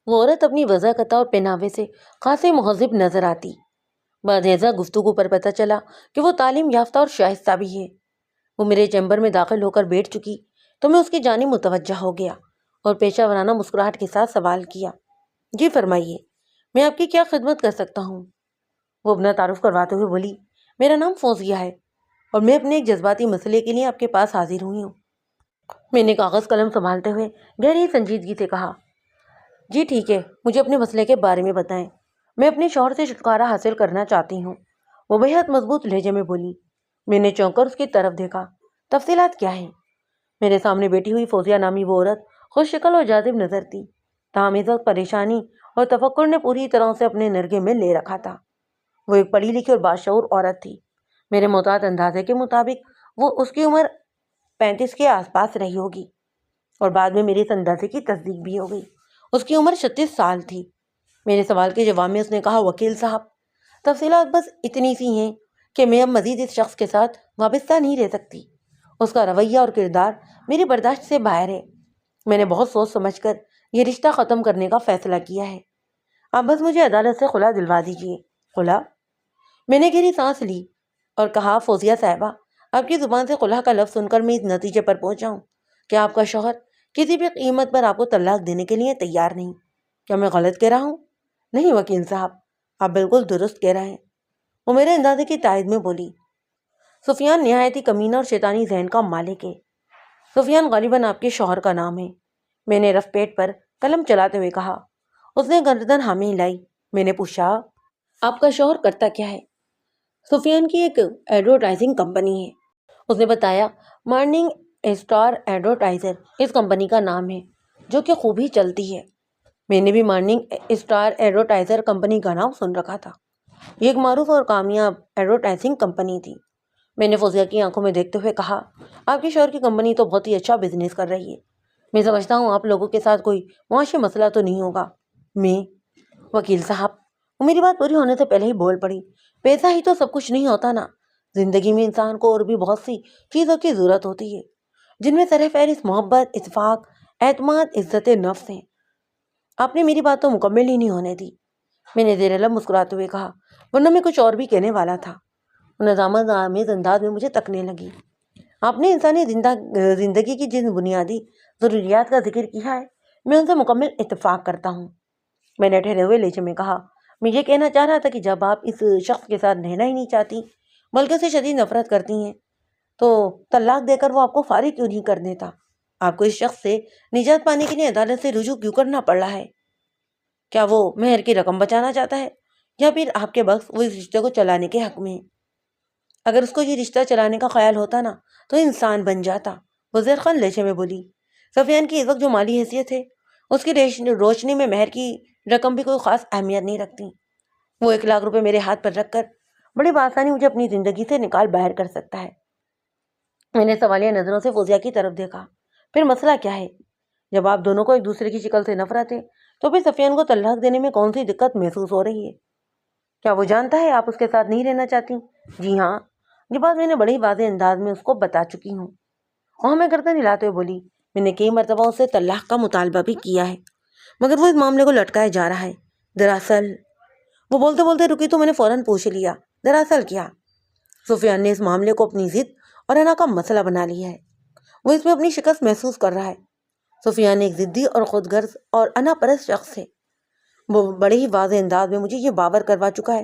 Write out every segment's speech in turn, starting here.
وہ عورت اپنی وضاحت اور پہناوے سے خاصی مہذب نظر آتی۔ بعد ازاں گفتگو پر پتہ چلا کہ وہ تعلیم یافتہ اور شائستہ بھی ہے۔ وہ میرے چیمبر میں داخل ہو کر بیٹھ چکی تو میں اس کی جانب متوجہ ہو گیا اور پیشہ ورانہ مسکراہٹ کے ساتھ سوال کیا، جی فرمائیے، میں آپ کی کیا خدمت کر سکتا ہوں؟ وہ اپنا تعارف کرواتے ہوئے بولی، میرا نام فوزیہ ہے اور میں اپنے ایک جذباتی مسئلے کے لیے آپ کے پاس حاضر ہوئی ہوں۔ میں نے کاغذ قلم سنبھالتے ہوئے گہری سنجیدگی سے کہا، جی ٹھیک ہے، مجھے اپنے مسئلے کے بارے میں بتائیں، میں اپنے شوہر سے چھٹکارا حاصل کرنا چاہتی ہوں۔ وہ بے حد مضبوط لہجے میں بولی۔ میں نے چونک کر اس کی طرف دیکھا، تفصیلات کیا ہیں؟ میرے سامنے بیٹھی ہوئی فوزیہ نامی وہ عورت خوش شکل اور جاذب نظر تھی، تاہم اس وقت پریشانی اور تفکر نے پوری طرح سے اپنے نرگے میں لے رکھا تھا۔ وہ ایک پڑھی لکھی اور باشعور عورت تھی۔ میرے محتاط اندازے کے مطابق وہ اس کی عمر 35 کے آس پاس رہی ہوگی، اور بعد میں میرے اس اندازے کی تصدیق بھی ہو گئی۔ اس کی عمر 36 سال تھی۔ میرے سوال کے جواب میں اس نے کہا، وکیل صاحب، تفصیلات بس اتنی سی ہیں کہ میں اب مزید اس شخص کے ساتھ وابستہ نہیں رہ سکتی۔ اس کا رویہ اور کردار میری برداشت سے باہر ہے۔ میں نے بہت سوچ سمجھ کر یہ رشتہ ختم کرنے کا فیصلہ کیا ہے۔ آپ بس مجھے عدالت سے خلا دلوا دیجیے۔ خلا؟ میں نے گہری سانس لی اور کہا، فوزیہ صاحبہ، آپ کی زبان سے خلا کا لفظ سن کر میں اس نتیجے پر پہنچا ہوں کہ آپ کا شوہر کسی بھی قیمت پر آپ کو طلاق دینے کے لیے تیار نہیں۔ کیا میں غلط کہہ رہا ہوں؟ نہیں وکیل صاحب، آپ بالکل درست کہہ رہے ہیں۔ وہ میرے اندازے کی تائید میں بولی۔ سفیان نہایت ہی کمینہ اور شیطانی ذہن کا مالک ہے۔ سفیان غالباً آپ کے شوہر کا نام ہے، میں نے رف پیٹ پر قلم چلاتے ہوئے کہا۔ اس نے گردن ہمیں ہلائی۔ میں نے پوچھا، آپ کا شوہر کرتا کیا ہے؟ سفیان کی ایک ایڈورٹائزنگ کمپنی ہے، اس نے بتایا۔ مارننگ اسٹار ایڈورٹائزر اس کمپنی کا نام ہے، جو کہ خوب ہی چلتی ہے۔ میں نے بھی مارننگ اسٹار ایڈورٹائزر کمپنی کا نام سن رکھا تھا۔ یہ ایک معروف اور کامیاب ایڈورٹائزنگ کمپنی تھی۔ میں نے فوزیہ کی آنکھوں میں دیکھتے ہوئے کہا، آپ کے شوہر کی کمپنی تو بہت ہی اچھا بزنس کر رہی ہے۔ میں سمجھتا ہوں آپ لوگوں کے ساتھ کوئی معاشی مسئلہ تو نہیں ہوگا۔ میں، وکیل صاحب، وہ میری بات پوری ہونے سے پہلے ہی بول پڑی، پیسہ ہی تو سب کچھ نہیں ہوتا نا۔ زندگی میں انسان کو اور بھی بہت سی چیزوں کی ضرورت ہوتی ہے، جن میں سر فہرست محبت، اتفاق، اعتماد، عزت نفس ہیں۔ آپ نے میری بات تو مکمل ہی نہیں ہونے دی۔ میں نے زیر لب مسکراتے ہوئے کہا، ورنہ میں کچھ اور بھی کہنے والا تھا۔ ندامت آمیز انداز میں مجھے تکنے لگی۔ آپ نے انسانی زندگی کی جن بنیادی ضروریات کا ذکر کیا ہے، میں ان سے مکمل اتفاق کرتا ہوں۔ میں نے ٹھہرے ہوئے لہجے میں کہا، میں یہ کہنا چاہ رہا تھا کہ جب آپ اس شخص کے ساتھ رہنا ہی نہیں چاہتی بلکہ اسے شدید نفرت کرتی ہیں، تو طلاق دے کر وہ آپ کو فارغ کیوں نہیں کر دیتا؟ آپ کو اس شخص سے نجات پانے کے لیے عدالت سے رجوع کیوں کرنا پڑ رہا ہے؟ کیا وہ مہر کی رقم بچانا چاہتا ہے، یا پھر آپ کے بخش وہ اس رشتے کو چلانے کے حق میں ہے؟ اگر اس کو یہ رشتہ چلانے کا خیال ہوتا نا تو انسان بن جاتا، وہ زیرخوان لہجے میں بولی۔ سفیان کی اس وقت جو مالی حیثیت ہے، اس کی روشنی میں مہر کی رقم بھی کوئی خاص اہمیت نہیں رکھتی۔ وہ 1 لاکھ روپے میرے ہاتھ پر رکھ کر بڑی بآسانی مجھے اپنی زندگی سے نکال باہر کر سکتا ہے۔ میں نے سوالیہ نظروں سے فوزیہ کی طرف دیکھا۔ پھر مسئلہ کیا ہے؟ جب آپ دونوں کو ایک دوسرے کی شکل سے نفرت ہے تو پھر سفیان کو طلاق دینے میں کون سی دقت محسوس ہو رہی ہے؟ کیا وہ جانتا ہے آپ اس کے ساتھ نہیں رہنا چاہتی؟ جی ہاں، یہ بات میں نے بڑی واضح انداز میں اس کو بتا چکی ہوں۔ وہاں میں گردن ہلاتے ہوئے بولی، میں نے کئی مرتبہ اس سے طلاق کا مطالبہ بھی کیا ہے، مگر وہ اس معاملے کو لٹکائے جا رہا ہے۔ دراصل، وہ بولتے بولتے رکی تو میں نے فوراً پوچھ لیا، دراصل کیا؟ سفیان نے اس معاملے کو اپنی ضد اور انا کا مسئلہ بنا لیا ہے۔ وہ اس میں اپنی شکست محسوس کر رہا ہے۔ سفیان ایک ضدی اور خود غرض اور انا پرست شخص ہے۔ وہ بڑے ہی واضح انداز میں مجھے یہ باور کروا چکا ہے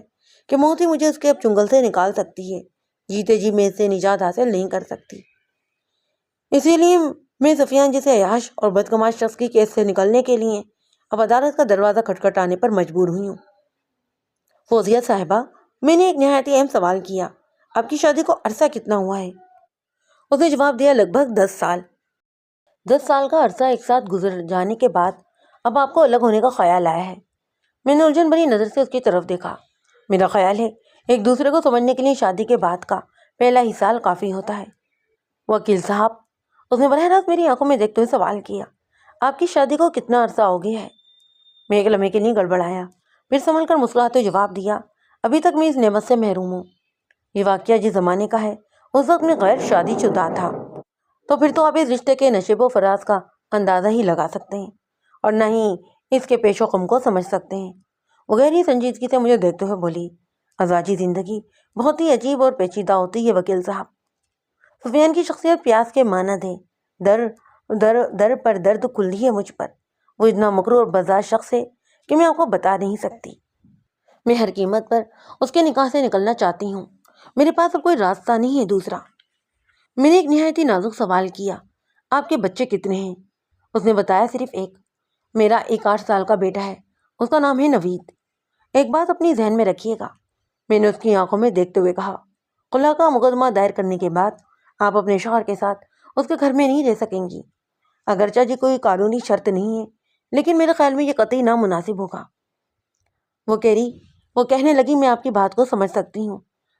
کہ موت ہی مجھے اس کے اب چنگل سے نکال سکتی ہے، جیتے جی میں اس سے نجات حاصل نہیں کر سکتی۔ اسی لیے میں سفیان جیسے عیاش اور بدگماش شخص کی کیس سے نکلنے کے لیے اب عدالت کا دروازہ کھٹکھٹانے پر مجبور ہوئی ہوں۔ فوزیہ صاحبہ، میں نے ایک نہایت اہم سوال کیا، آپ کی شادی کو عرصہ کتنا ہوا ہے؟ اس نے جواب دیا، لگ بھگ 10 سال۔ 10 سال کا عرصہ ایک ساتھ گزر جانے کے بعد اب آپ کو الگ ہونے کا خیال آیا ہے؟ میں نے الجھن بھری نظر سے اس کی طرف دیکھا۔ میرا خیال ہے ایک دوسرے کو سمجھنے کے لیے شادی کے بعد کا پہلا ہی سال کافی ہوتا ہے۔ وکیل صاحب، اس نے براہ راست میری آنکھوں میں دیکھتے ہوئے سوال کیا، آپ کی شادی کو کتنا عرصہ ہو گیا ہے؟ میں ایک لمحے کے لیے گڑبڑایا، پھر سنبھل کر مسکراتے ہوئے جواب دیا، ابھی تک میں اس نعمت سے محروم ہوں۔ یہ واقعہ جس زمانے کا ہے اس وقت میں غیر شادی شدہ تھا۔ تو پھر تو آپ اس رشتے کے نشیب و فراز کا اندازہ ہی لگا سکتے ہیں، اور نہ ہی اس کے پیش و خم کو سمجھ سکتے ہیں۔ وہ گہری سنجیدگی سے مجھے دیکھتے ہوئے بولی، ازواجی زندگی بہت ہی عجیب اور پیچیدہ ہوتی ہے وکیل صاحب۔ سفیان کی شخصیت پیاس کے مانند ہے، در در در پر درد کھلی ہے مجھ پر۔ وہ اتنا مغرور اور بزاز شخص ہے کہ میں آپ کو بتا نہیں سکتی۔ میں ہر قیمت پر اس کے نکاح سے نکلنا چاہتی ہوں۔ میرے پاس اب کوئی راستہ نہیں ہے دوسرا۔ میں نے ایک نہایت ہی نازک سوال کیا، آپ کے بچے کتنے ہیں؟ اس نے بتایا صرف ایک۔ میرا ایک 8 سال کا بیٹا ہے، اس کا نام ہے نوید۔ ایک بات اپنی ذہن میں رکھیے گا، میں نے اس کی آنکھوں میں دیکھتے ہوئے کہا، خلا کا مقدمہ دائر کرنے کے بعد آپ اپنے شوہر کے ساتھ اس کے گھر میں نہیں رہ سکیں گی۔ اگرچہ یہ کوئی قانونی شرط نہیں ہے، لیکن میرے خیال میں یہ قطعی نامناسب ہوگا۔ وہ کہنے لگی، میں آپ کی بات کو سمجھ سکتی ہوں،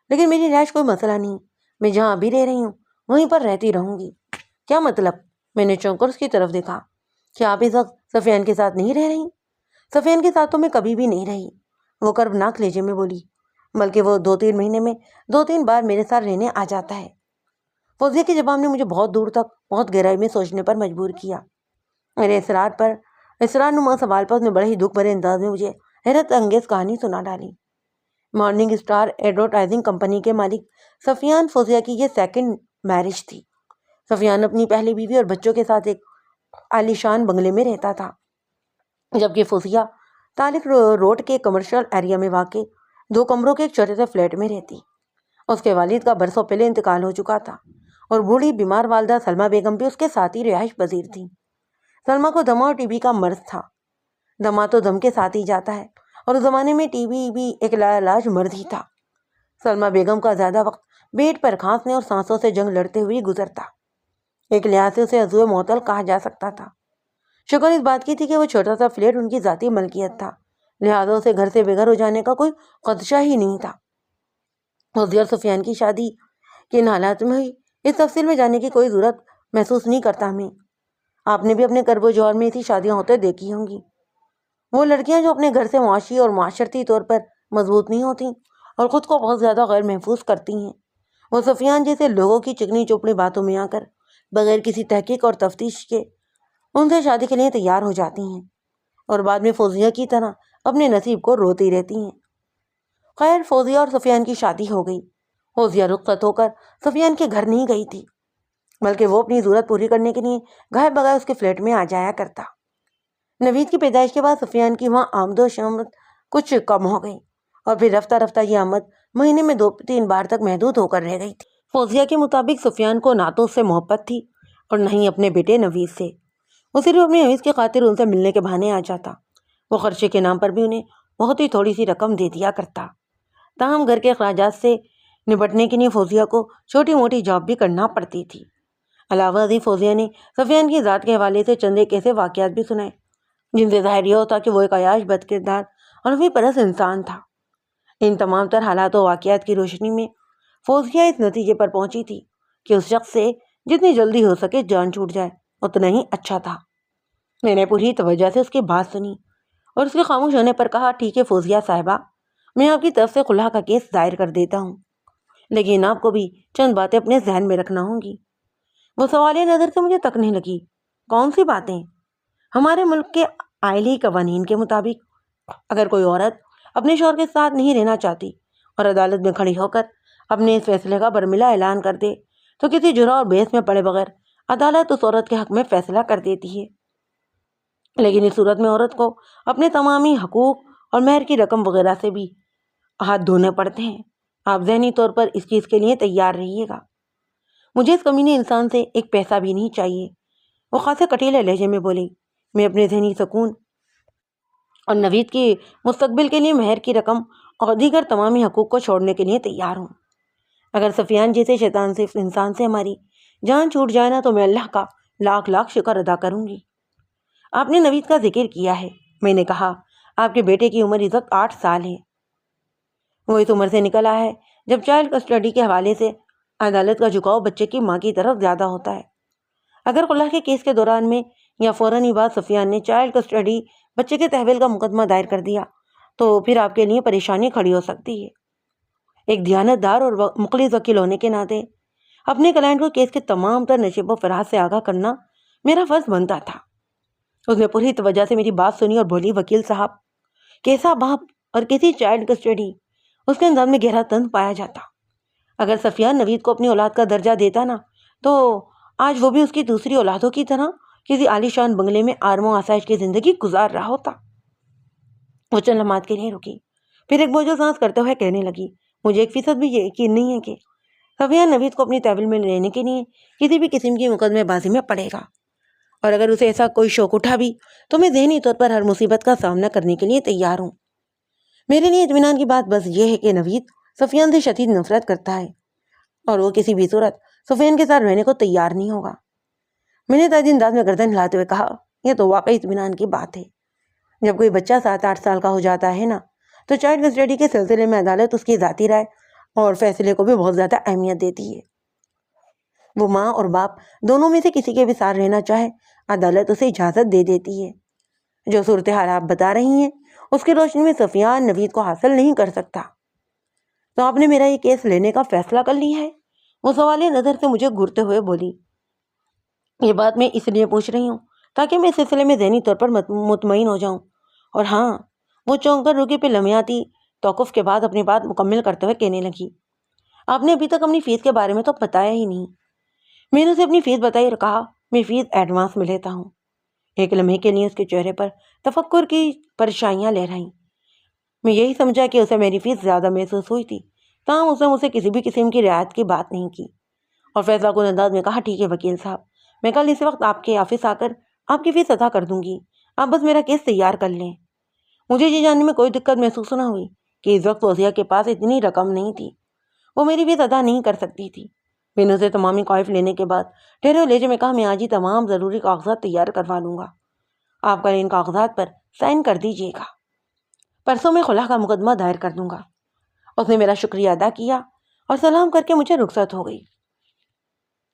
لیکن میری رہائش کوئی مسئلہ نہیں، میں جہاں ابھی رہ رہی ہوں وہیں پر رہتی رہوں گی۔ کیا مطلب؟ میں نے چونک کر اس کی طرف دیکھا۔ کیا آپ اس وقت سفیان کے ساتھ نہیں رہ رہی؟ سفیان کے ساتھ تو میں کبھی بھی نہیں رہی، وہ کربناک لہجے میں بولی، بلکہ وہ 2-3 مہینے میں 2-3 بار میرے ساتھ رہنے آ جاتا ہے۔ فوزیہ کے جواب نے مجھے بہت دور تک بہت گہرائی میں سوچنے پر مجبور کیا۔ میرے اسرار نما سوال پر اس نے بڑے ہی دکھ بھرے انداز میں مجھے حیرت انگیز کہانی سنا ڈالی۔ مارننگ اسٹار ایڈورٹائزنگ کمپنی کے مالک سفیان فوزیہ کی یہ 2nd میرج تھی۔ سفیان اپنی پہلی بیوی اور بچوں کے ساتھ ایک عالیشان بنگلے میں رہتا تھا، جبکہ فوزیہ طالق روڈ کے کمرشل ایریا میں واقع 2 کمروں کے ایک چھوٹے سے فلیٹ میں رہتی۔ اس کے والد کا برسوں پہلے انتقال ہو چکا تھا اور بوڑھی بیمار والدہ سلمہ بیگم بھی اس کے ساتھ ہی رہائش پذیر تھی۔ سلمہ کو دمہ اور TB کا مرض تھا۔ دمہ تو دم کے ساتھ ہی جاتا ہے، اور اس زمانے میں TB بھی ایک لاعلاج مرض ہی تھا۔ سلمہ بیگم کا زیادہ وقت پیٹ پر کھانسنے اور سانسوں سے جنگ لڑتے ہوئے گزرتا۔ ایک لحاظ سے اسے عضو معطل کہا جا سکتا تھا۔ شکر اس بات کی تھی کہ وہ چھوٹا سا فلیٹ ان کی ذاتی ملکیت تھا، لہٰذا اسے گھر سے بے گھر ہو جانے کا کوئی خدشہ ہی نہیں تھا۔ فوزیہ اور سفیان کی شادی کن حالات میں ہوئی، اس تفصیل میں جانے کی کوئی ضرورت محسوس نہیں کرتا میں۔ آپ نے بھی اپنے کرب و جوہر میں ایسی شادیاں ہوتے دیکھی ہوں گی۔ وہ لڑکیاں جو اپنے گھر سے معاشی اور معاشرتی طور پر مضبوط نہیں ہوتی اور خود کو بہت زیادہ غیر محفوظ کرتی ہیں، وہ سفیان جیسے لوگوں کی چکنی چوپڑی باتوں میں آ کر بغیر کسی تحقیق اور تفتیش کے ان سے شادی کے لیے تیار ہو جاتی ہیں، اور بعد میں فوزیہ کی طرح اپنے نصیب کو روتی رہتی ہیں۔ خیر، فوزیہ اور سفیان کی شادی ہو گئی۔ فوزیہ رخصت ہو کر سفیان کے گھر نہیں گئی تھی، بلکہ وہ اپنی ضرورت پوری کرنے کے لیے گائے بگائے اس کے فلیٹ میں آ جایا کرتا۔ نوید کی پیدائش کے بعد سفیان کی وہاں آمد و شامت کچھ کم ہو گئی، اور پھر رفتہ رفتہ یہ آمد مہینے میں 2-3 بار تک محدود ہو کر رہ گئی تھی۔ فوزیہ کے مطابق سفیان کو نہ تو اس سے محبت تھی اور نہ ہی اپنے بیٹے نوید سے۔ وہ صرف اپنی حویث کی خاطر ان سے ملنے کے بہانے آ جاتا۔ وہ خرچے کے نام پر بھی انہیں بہت ہی تھوڑی سی رقم دے دیا کرتا۔ تاہم گھر کے اخراجات سے نپٹنے کے لیے فوزیہ کو چھوٹی موٹی جاب بھی کرنا پڑتی تھی۔ علاوہ ازیں فوزیہ نے سفیان کی ذات کے حوالے سے چند ایک ایسے واقعات بھی سنائے جن سے ظاہر یہ ہوتا کہ وہ ایک عیاش بد کردار اور حقیر پرست انسان تھا۔ ان تمام تر حالات و واقعات کی روشنی میں فوزیہ اس نتیجے پر پہنچی تھی کہ اس شخص سے جتنی جلدی ہو سکے جان چھوٹ جائے اتنا ہی اچھا تھا۔ میں نے پوری توجہ سے اس کی بات سنی اور اس کے خاموش ہونے پر کہا، ٹھیک ہے فوزیہ صاحبہ، میں آپ کی طرف سے خلا کا کیس دائر کر دیتا ہوں، لیکن آپ کو بھی چند باتیں اپنے ذہن میں رکھنا ہوں گی۔ وہ سوالیہ نظر سے مجھے تکنے لگی۔ کون سی باتیں؟ ہمارے ملک کے آئلی قوانین کے مطابق اگر کوئی عورت اپنے شوہر کے ساتھ نہیں رہنا چاہتی اور عدالت میں کھڑی ہو کر اپنے اس فیصلے کا برملا اعلان کر دے تو کسی جرح اور بحث میں پڑے بغیر عدالت اس عورت کے حق میں فیصلہ کر دیتی ہے۔ لیکن اس صورت میں عورت کو اپنے تمامی حقوق اور مہر کی رقم وغیرہ سے بھی ہاتھ دھونے پڑتے ہیں۔ آپ ذہنی طور پر اس چیز کے لیے تیار رہیے گا۔ مجھے اس کمینے انسان سے ایک پیسہ بھی نہیں چاہیے، وہ خاصے کٹیلے لہجے میں بولی۔ میں اپنے ذہنی سکون اور نوید کی مستقبل کے لیے مہر کی رقم اور دیگر تمامی حقوق کو چھوڑنے کے لیے تیار ہوں۔ اگر سفیان جیسے شیطان سے انسان سے ہماری جان چھوٹ جائے نا تو میں اللہ کا لاکھ لاکھ شکر ادا کروں گی۔ آپ نے نوید کا ذکر کیا ہے، میں نے کہا، آپ کے بیٹے کی عمر اس وقت 8 سال ہے۔ وہ اس عمر سے نکلا ہے جب چائلڈ کسٹڈی کے حوالے سے عدالت کا جھکاؤ بچے کی ماں کی طرف زیادہ ہوتا ہے۔ اگر خلا کے کیس کے دوران میں یا فوراً ہی بعد سفیان نے چائلڈ کسٹڈی بچے کے تحویل کا مقدمہ دائر کر دیا تو پھر آپ کے لیے پریشانی کھڑی ہو سکتی ہے۔ ایک دیانت دار اور مخلص وکیل ہونے کے ناطے اپنے کلائنٹ کو کیس کے تمام تر نشیب و فراز سے آگاہ کرنا میرا فرض بنتا تھا۔ اس نے پوری توجہ سے میری بات سنی اور بولی، وکیل صاحب، کیسا باپ اور کیسی چائلڈ کسٹڈی، اس کے انداز میں گہرا طنز پایا جاتا۔ اگر سفیان نوید کو اپنی اولاد کا درجہ دیتا نا تو آج وہ بھی اس کی دوسری اولادوں کی طرح کسی عالیشان بنگلے میں آرام و آسائش کی زندگی گزار رہا ہوتا۔ وہ چند لمحات کے لیے رکی، پھر ایک بوجھل سانس کرتے ہوئے کہنے لگی، مجھے 1% بھی یقین نہیں ہے کہ سفیان نوید کو اپنی تحویل میں لینے کے لیے کسی بھی قسم کی مقدمے بازی میں پڑے گا، اور اگر اسے ایسا کوئی شوق اٹھا بھی تو میں ذہنی طور پر ہر مصیبت کا سامنا کرنے کے لیے تیار ہوں۔ میرے لیے اطمینان کی بات بس یہ ہے کہ نوید سفیان سے شدید نفرت کرتا ہے اور وہ کسی بھی صورت سفیان کے ساتھ رہنے کو تیار نہیں ہوگا۔ میں نے تاج انداز میں گردن ہلاتے ہوئے کہا، یہ تو واقعی اطمینان کی بات ہے۔ جب کوئی بچہ 7-8 سال کا ہو جاتا ہے نا تو چائلڈ کسٹڈی کے سلسلے میں عدالت اس کی ذاتی رائے اور فیصلے کو بھی بہت زیادہ اہمیت دیتی ہے۔ وہ ماں اور باپ دونوں میں سے کسی کے بھی ساتھ رہنا چاہے، عدالت اسے اجازت دے دیتی ہے۔ جو صورتحال آپ بتا رہی ہیں اس کی روشنی میں سفیان نوید کو حاصل نہیں کر سکتا۔ تو آپ نے میرا یہ کیس لینے کا فیصلہ کر لیا ہے؟ وہ سوالیہ نظر سے مجھے گھورتے ہوئے بولی۔ یہ بات میں اس لیے پوچھ رہی ہوں تاکہ میں اس سلسلے میں ذہنی طور پر مطمئن ہو جاؤں۔ اور ہاں، وہ چونک کر رکی، پہ لمحاتی توقف کے بعد اپنی بات مکمل کرتے ہوئے کہنے لگی، آپ نے ابھی تک اپنی فیس کے بارے میں تو بتایا ہی نہیں۔ میں نے اسے اپنی فیس بتائی اور کہا، میں فیس ایڈوانس میں لیتا ہوں۔ ایک لمحے کے لیے اس کے چہرے پر تفکر کی پریشانیاں لہرائیں۔ میں یہی سمجھا کہ اسے میری فیس زیادہ محسوس ہوئی تھی، تاہم اس نے مجھ سے کسی بھی قسم کی رعایت کی بات نہیں کی اور فیصلہ کن انداز میں کہا، ٹھیک ہے وکیل صاحب، میں کل اسی وقت آپ کے آفس آ کر آپ کی فیس ادا کر دوں گی، آپ بس میرا کیس تیار کر لیں۔ مجھے یہ جاننے میں کوئی دقت محسوس نہ ہوئی کہ اس وقت فوزیہ کے پاس اتنی رقم نہیں تھی، وہ میری فیس ادا نہیں کر سکتی تھی۔ میں نے اسے تمامی قوائف لینے کے بعد ٹھہرے لہجے میں کہا، میں آج ہی تمام ضروری کاغذات تیار کروا لوں گا، آپ کل ان کاغذات پر سائن کر دیجیے گا، پرسوں میں خلا کا مقدمہ دائر کر دوں گا۔ اس نے میرا شکریہ ادا کیا اور سلام کر کے مجھے رخصت ہو گئی۔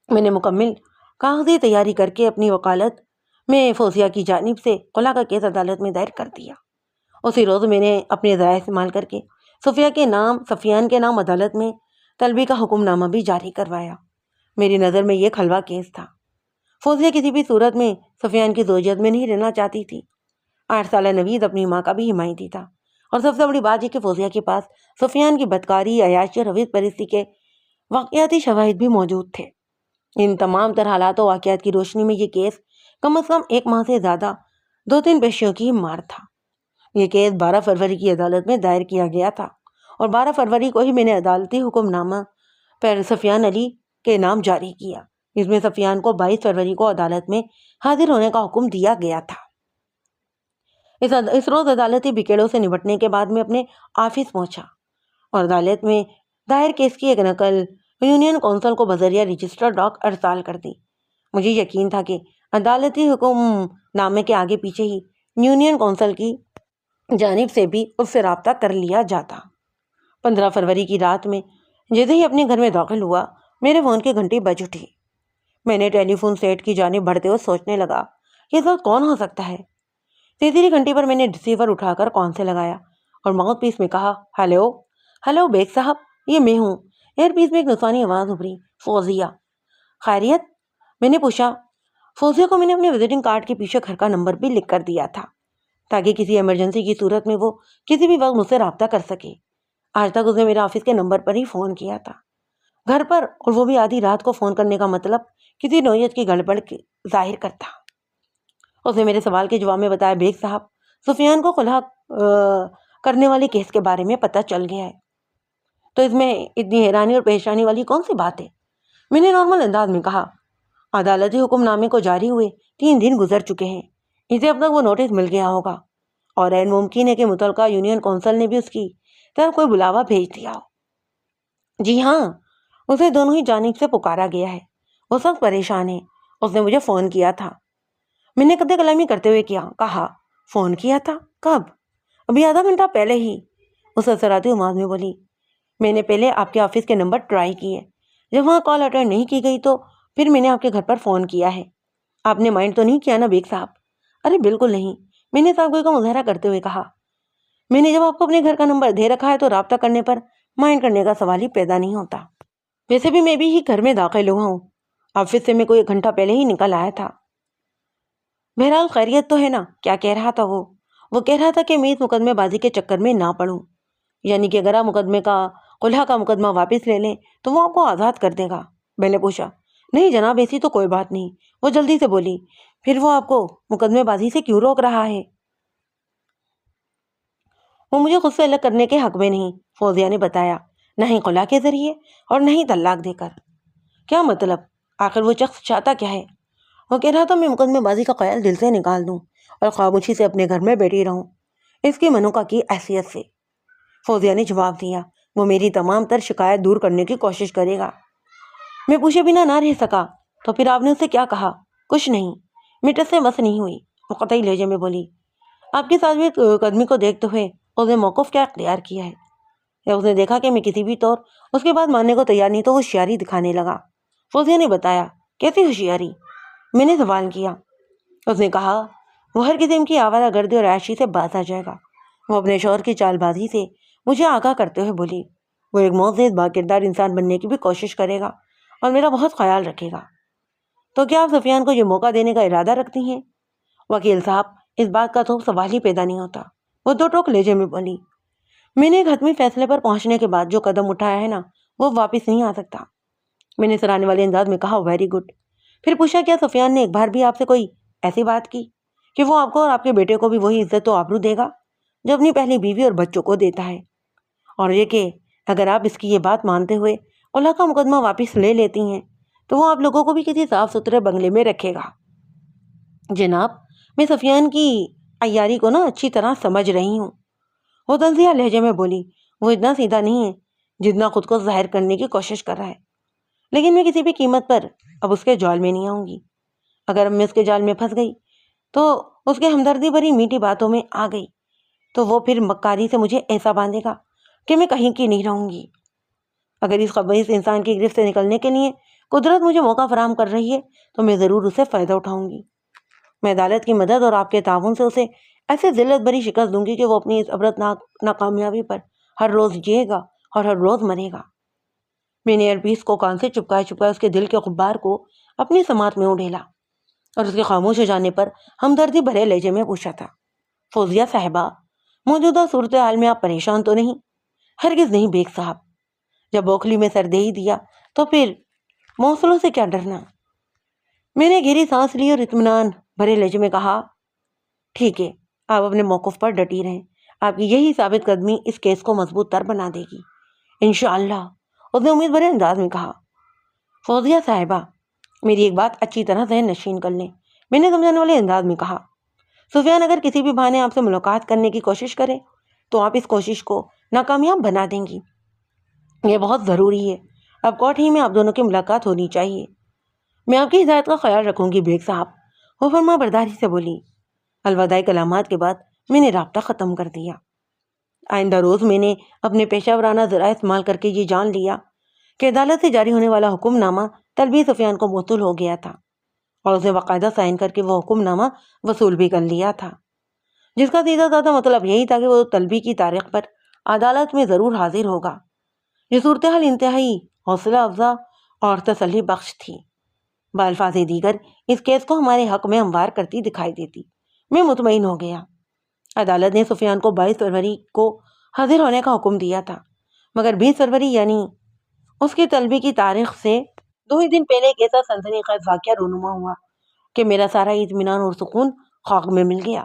میں نے مکمل کاغذی تیاری کر کے اپنی وکالت میں فوزیہ کی جانب سے خلا کا کیس عدالت میں دائر کر دیا۔ اسی روز میں نے اپنے ذرائع استعمال کر کے سفیان کے نام عدالت میں طلبی کا حکم نامہ بھی جاری کروایا۔ میری نظر میں یہ کھلوا کیس تھا۔ فوزیہ کسی بھی صورت میں سفیان کی زوجیت میں نہیں رہنا چاہتی تھی۔ 8 سالہ نوید اپنی ماں کا بھی حمایتی تھا، اور سب سے بڑی بات یہ کہ فوزیہ کے پاس سفیان کی بدکاری، عیاشی اور رویت پرستی کے واقعاتی شواہد بھی موجود تھے۔ ان تمام تر حالات و واقعات کی روشنی میں یہ کیس کم از کم 1 ماہ سے زیادہ 2-3 پیشیوں کی مار تھا۔ یہ کیس 12 فروری کی عدالت میں دائر کیا گیا تھا اور 12 فروری کو ہی میں نے عدالتی حکم نامہ پر سفیان علی کے نام جاری کیا، جس میں سفیان کو 22 فروری کو عدالت میں حاضر ہونے کا حکم دیا گیا تھا۔ اس روز عدالتی بکیڑوں سے نمٹنے کے بعد میں اپنے آفس پہنچا اور عدالت میں دائر کیس کی ایک نقل یونین کونسل کو بذریعہ رجسٹر ڈاک ارسال کر دی۔ مجھے یقین تھا کہ عدالتی حکم نامے کے آگے پیچھے ہی یونین کونسل کی جانب سے بھی اس سے رابطہ کر لیا جاتا۔ 15 فروری کی رات میں جیسے ہی اپنے گھر میں داخل ہوا، میرے فون کی گھنٹی بج اٹھی۔ میں نے ٹیلی فون سیٹ کی جانب بڑھتے ہوئے سوچنے لگا، یہ سب کون ہو سکتا ہے؟ تیسری گھنٹی پر میں نے ریسیور اٹھا کر کان سے لگایا اور ماؤتھ پیس میں کہا، ہیلو بیگ صاحب، یہ میں ہوں۔ ایئر پیس میں ایک نسوانی آواز ابھری، فوزیہ۔ خیریت؟ میں نے پوچھا۔ فوزیہ کو میں نے اپنے وزٹنگ کارڈ کے پیچھے گھر کا نمبر بھی لکھ کر دیا تھا تاکہ کسی ایمرجنسی کی صورت میں وہ کسی بھی وقت مجھ سے رابطہ کر سکے۔ آج تک اس نے میرے آفس کے نمبر پر ہی فون کیا تھا، گھر پر، اور وہ بھی آدھی رات کو فون کرنے کا مطلب کسی نوعیت کی گڑبڑ ظاہر کرتا۔ اس نے میرے سوال کے جواب میں بتایا، بیگ صاحب، سفیان کو خلا کرنے والے کیس کے بارے میں پتہ چل گیا ہے۔ تو اس میں اتنی حیرانی اور پریشانی والی کون سی بات ہے؟ میں نے نارمل انداز میں کہا، عدالتی حکم نامے کو جاری ہوئے 3 دن گزر چکے ہیں، اسے اب تک وہ نوٹس مل گیا ہوگا، اور عین ممکن ہے کہ متعلقہ یونین کونسل نے بھی اس کی طرف کوئی بلاوا بھیج دیا ہو۔ جی ہاں، اسے دونوں ہی جانب سے پکارا گیا ہے، وہ سخت پریشان ہے، اس نے مجھے فون کیا تھا۔ میں نے قد کلامی کرتے ہوئے کہا، فون کیا تھا؟ کب؟ ابھی آدھا گھنٹہ پہلے ہی، اس اثراتی آواز میں بولی۔ میں نے پہلے آپ کے آفس کے نمبر ٹرائی کیے، جب وہاں کال اٹینڈ نہیں کی گئی تو پھر میں نے آپ کے گھر پر فون کیا ہے۔ آپ نے مائنڈ تو نہیں کیا نا بیگ صاحب؟ ارے بالکل نہیں، میں نے صاحب کا مظاہرہ کرتے ہوئے کہا، میں نے جب آپ کو اپنے گھر کا نمبر دے رکھا ہے تو رابطہ کرنے پر مائنڈ کرنے کا سوال ہی پیدا نہیں ہوتا۔ ویسے بھی میں بھی ہی گھر میں داخل ہوا ہوں، آفس سے میں کوئی 1 گھنٹہ پہلے ہی نکل آیا تھا۔ بہرحال خیریت تو ہے نا؟ کیا کہہ رہا تھا وہ کہہ رہا تھا کہ میں اس مقدمے بازی کے چکر میں نہ پڑوں، یعنی کہ اگر آپ مقدمے کا قلعہ کا مقدمہ واپس لے لیں تو وہ آپ کو آزاد کر دے گا۔ میں نے پوچھا، نہیں جناب، ایسی تو کوئی بات نہیں۔ وہ جلدی سے بولی، پھر وہ آپ کو مقدمے بازی سے کیوں روک رہا ہے؟ وہ مجھے خود سے الگ کرنے کے حق میں نہیں، فوزیہ نے بتایا، نہ ہی قلعہ کے ذریعے اور نہ ہی طلاق دے کر۔ کیا مطلب؟ آخر وہ شخص چاہتا کیا ہے؟ وہ کہہ رہا تھا میں مقدمے بازی کا خیال دل سے نکال دوں اور خاموشی سے اپنے گھر میں بیٹھی رہوں، اس کی منوکا کی حیثیت سے۔ فوزیہ نے جواب دیا، وہ میری تمام تر شکایت دور کرنے کی کوشش کرے گا۔ میں پوچھے بنا نہ رہ سکا، تو پھر آپ نے اسے کیا کہا؟ کچھ نہیں، میں ٹس سے مس نہیں ہوئی۔ وہ قطعی لہجے میں بولی، آپ کی سازوی قدمی کو دیکھتے ہوئے اس نے موقف کیا اختیار کیا ہے؟ یا اس نے دیکھا کہ میں کسی بھی طور اس کی بات ماننے کو تیار نہیں تو وہ ہوشیاری دکھانے لگا۔ فوزیہ نے بتایا، کیسی ہوشیاری؟ میں نے سوال کیا۔ اس نے کہا، وہ ہر قسم کی آوارہ گردی اور عیاشی سے باز آ جائے گا۔ وہ اپنے شوہر کی چال بازی سے مجھے آگاہ کرتے ہوئے بولی، وہ ایک معزز باکردار انسان بننے کی بھی کوشش کرے گا اور میرا بہت خیال رکھے گا۔ تو کیا آپ سفیان کو یہ موقع دینے کا ارادہ رکھتی ہیں؟ وکیل صاحب، اس بات کا تو سوال ہی پیدا نہیں ہوتا۔ وہ دو ٹوک لہجے میں بولی، میں نے ایک حتمی فیصلے پر پہنچنے کے بعد جو قدم اٹھایا ہے نا، وہ واپس نہیں آ سکتا۔ میں نے سراہنے والے انداز میں کہا، ویری گڈ۔ پھر پوچھا، کیا سفیان نے ایک بار بھی آپ سے کوئی ایسی بات کی کہ وہ آپ کو اور آپ کے بیٹے کو بھی وہی عزت و آبرو دے گا جو اپنی پہلی بیوی اور بچوں کو دیتا ہے؟ اور یہ کہ اگر آپ اس کی یہ بات مانتے ہوئے قلعہ کا مقدمہ واپس لے لیتی ہیں تو وہ آپ لوگوں کو بھی کسی صاف ستھرے بنگلے میں رکھے گا۔ جناب، میں سفیان کی عیاری کو نا اچھی طرح سمجھ رہی ہوں۔ وہ تنزیہ لہجے میں بولی، وہ اتنا سیدھا نہیں ہے جتنا خود کو ظاہر کرنے کی کوشش کر رہا ہے، لیکن میں کسی بھی قیمت پر اب اس کے جال میں نہیں آؤں گی۔ اگر میں اس کے جال میں پھنس گئی تو اس کے ہمدردی بھری میٹھی باتوں میں آ گئی تو وہ پھر مکاری سے مجھے ایسا باندھے گا کہ میں کہیں کی نہیں رہوں گی۔ اگر اس خبیث انسان کی گرفت سے نکلنے کے لیے قدرت مجھے موقع فراہم کر رہی ہے تو میں ضرور اسے فائدہ اٹھاؤں گی۔ میں عدالت کی مدد اور آپ کے تعاون سے اسے ایسے ذلت بھری شکست دوں گی کہ وہ اپنی اس عبرتناک ناکامیابی پر ہر روز جیے گا اور ہر روز مرے گا۔ میں نے ایئر پیس کو کان سے چپکائے چپکائے اس کے دل کے غبار کو اپنی سماعت میں اڈھیلا اور اس کے خاموش ہو جانے پر ہمدردی بھرے لہجے میں پوچھا تھا، فوزیہ صاحبہ، موجودہ صورتحال میں آپ پریشان تو نہیں؟ ہرگز نہیں بیگ صاحب، جب بوکھلی میں سر دے ہی دیا تو پھر موصلوں سے کیا ڈرنا۔ میں نے گہری سانس لی اور اطمینان بھرے لہجے میں کہا، ٹھیک ہے، آپ اپنے موقف پر ڈٹی رہیں، آپ کی یہی ثابت قدمی اس کیس کو مضبوط تر بنا دے گی، انشاءاللہ، اس نے امید بھرے انداز میں کہا۔ فوزیہ صاحبہ، میری ایک بات اچھی طرح ذہن نشین کر لیں، میں نے سمجھانے والے انداز میں کہا، سفیان اگر کسی بھی بہانے آپ سے ملاقات کرنے کی کوشش کرے تو آپ اس کوشش کو ناکامیاب بنا دیں گی۔ یہ بہت ضروری ہے، اب کورٹ ہی میں آپ دونوں کی ملاقات ہونی چاہیے۔ میں آپ کی ہدایت کا خیال رکھوں گی بیگ صاحب، وہ فرما برداری سے بولی۔ الوداعی کلامات کے بعد میں نے رابطہ ختم کر دیا۔ آئندہ روز میں نے اپنے پیشہ ورانہ ذرائع استعمال کر کے یہ جان لیا کہ عدالت سے جاری ہونے والا حکم نامہ طلبی سفیان کو موصول ہو گیا تھا اور اسے باقاعدہ سائن کر کے وہ حکم نامہ وصول بھی کر لیا تھا، جس کا سیدھا سادہ مطلب یہی تھا کہ وہ طلبی کی تاریخ پر عدالت میں ضرور حاضر ہوگا۔ یہ صورتحال انتہائی حوصلہ افزا اور تسلی بخش تھی، بالفاظ دیگر اس کیس کو ہمارے حق میں ہموار کرتی دکھائی دیتی۔ میں مطمئن ہو گیا۔ عدالت نے سفیان کو 22 فروری کو حاضر ہونے کا حکم دیا تھا، مگر 20 فروری یعنی اس کی طلبی کی تاریخ سے 2 ہی دن پہلے ایک ایسا سنسنی خیز واقعہ رونما ہوا کہ میرا سارا اطمینان اور سکون خاک میں مل گیا۔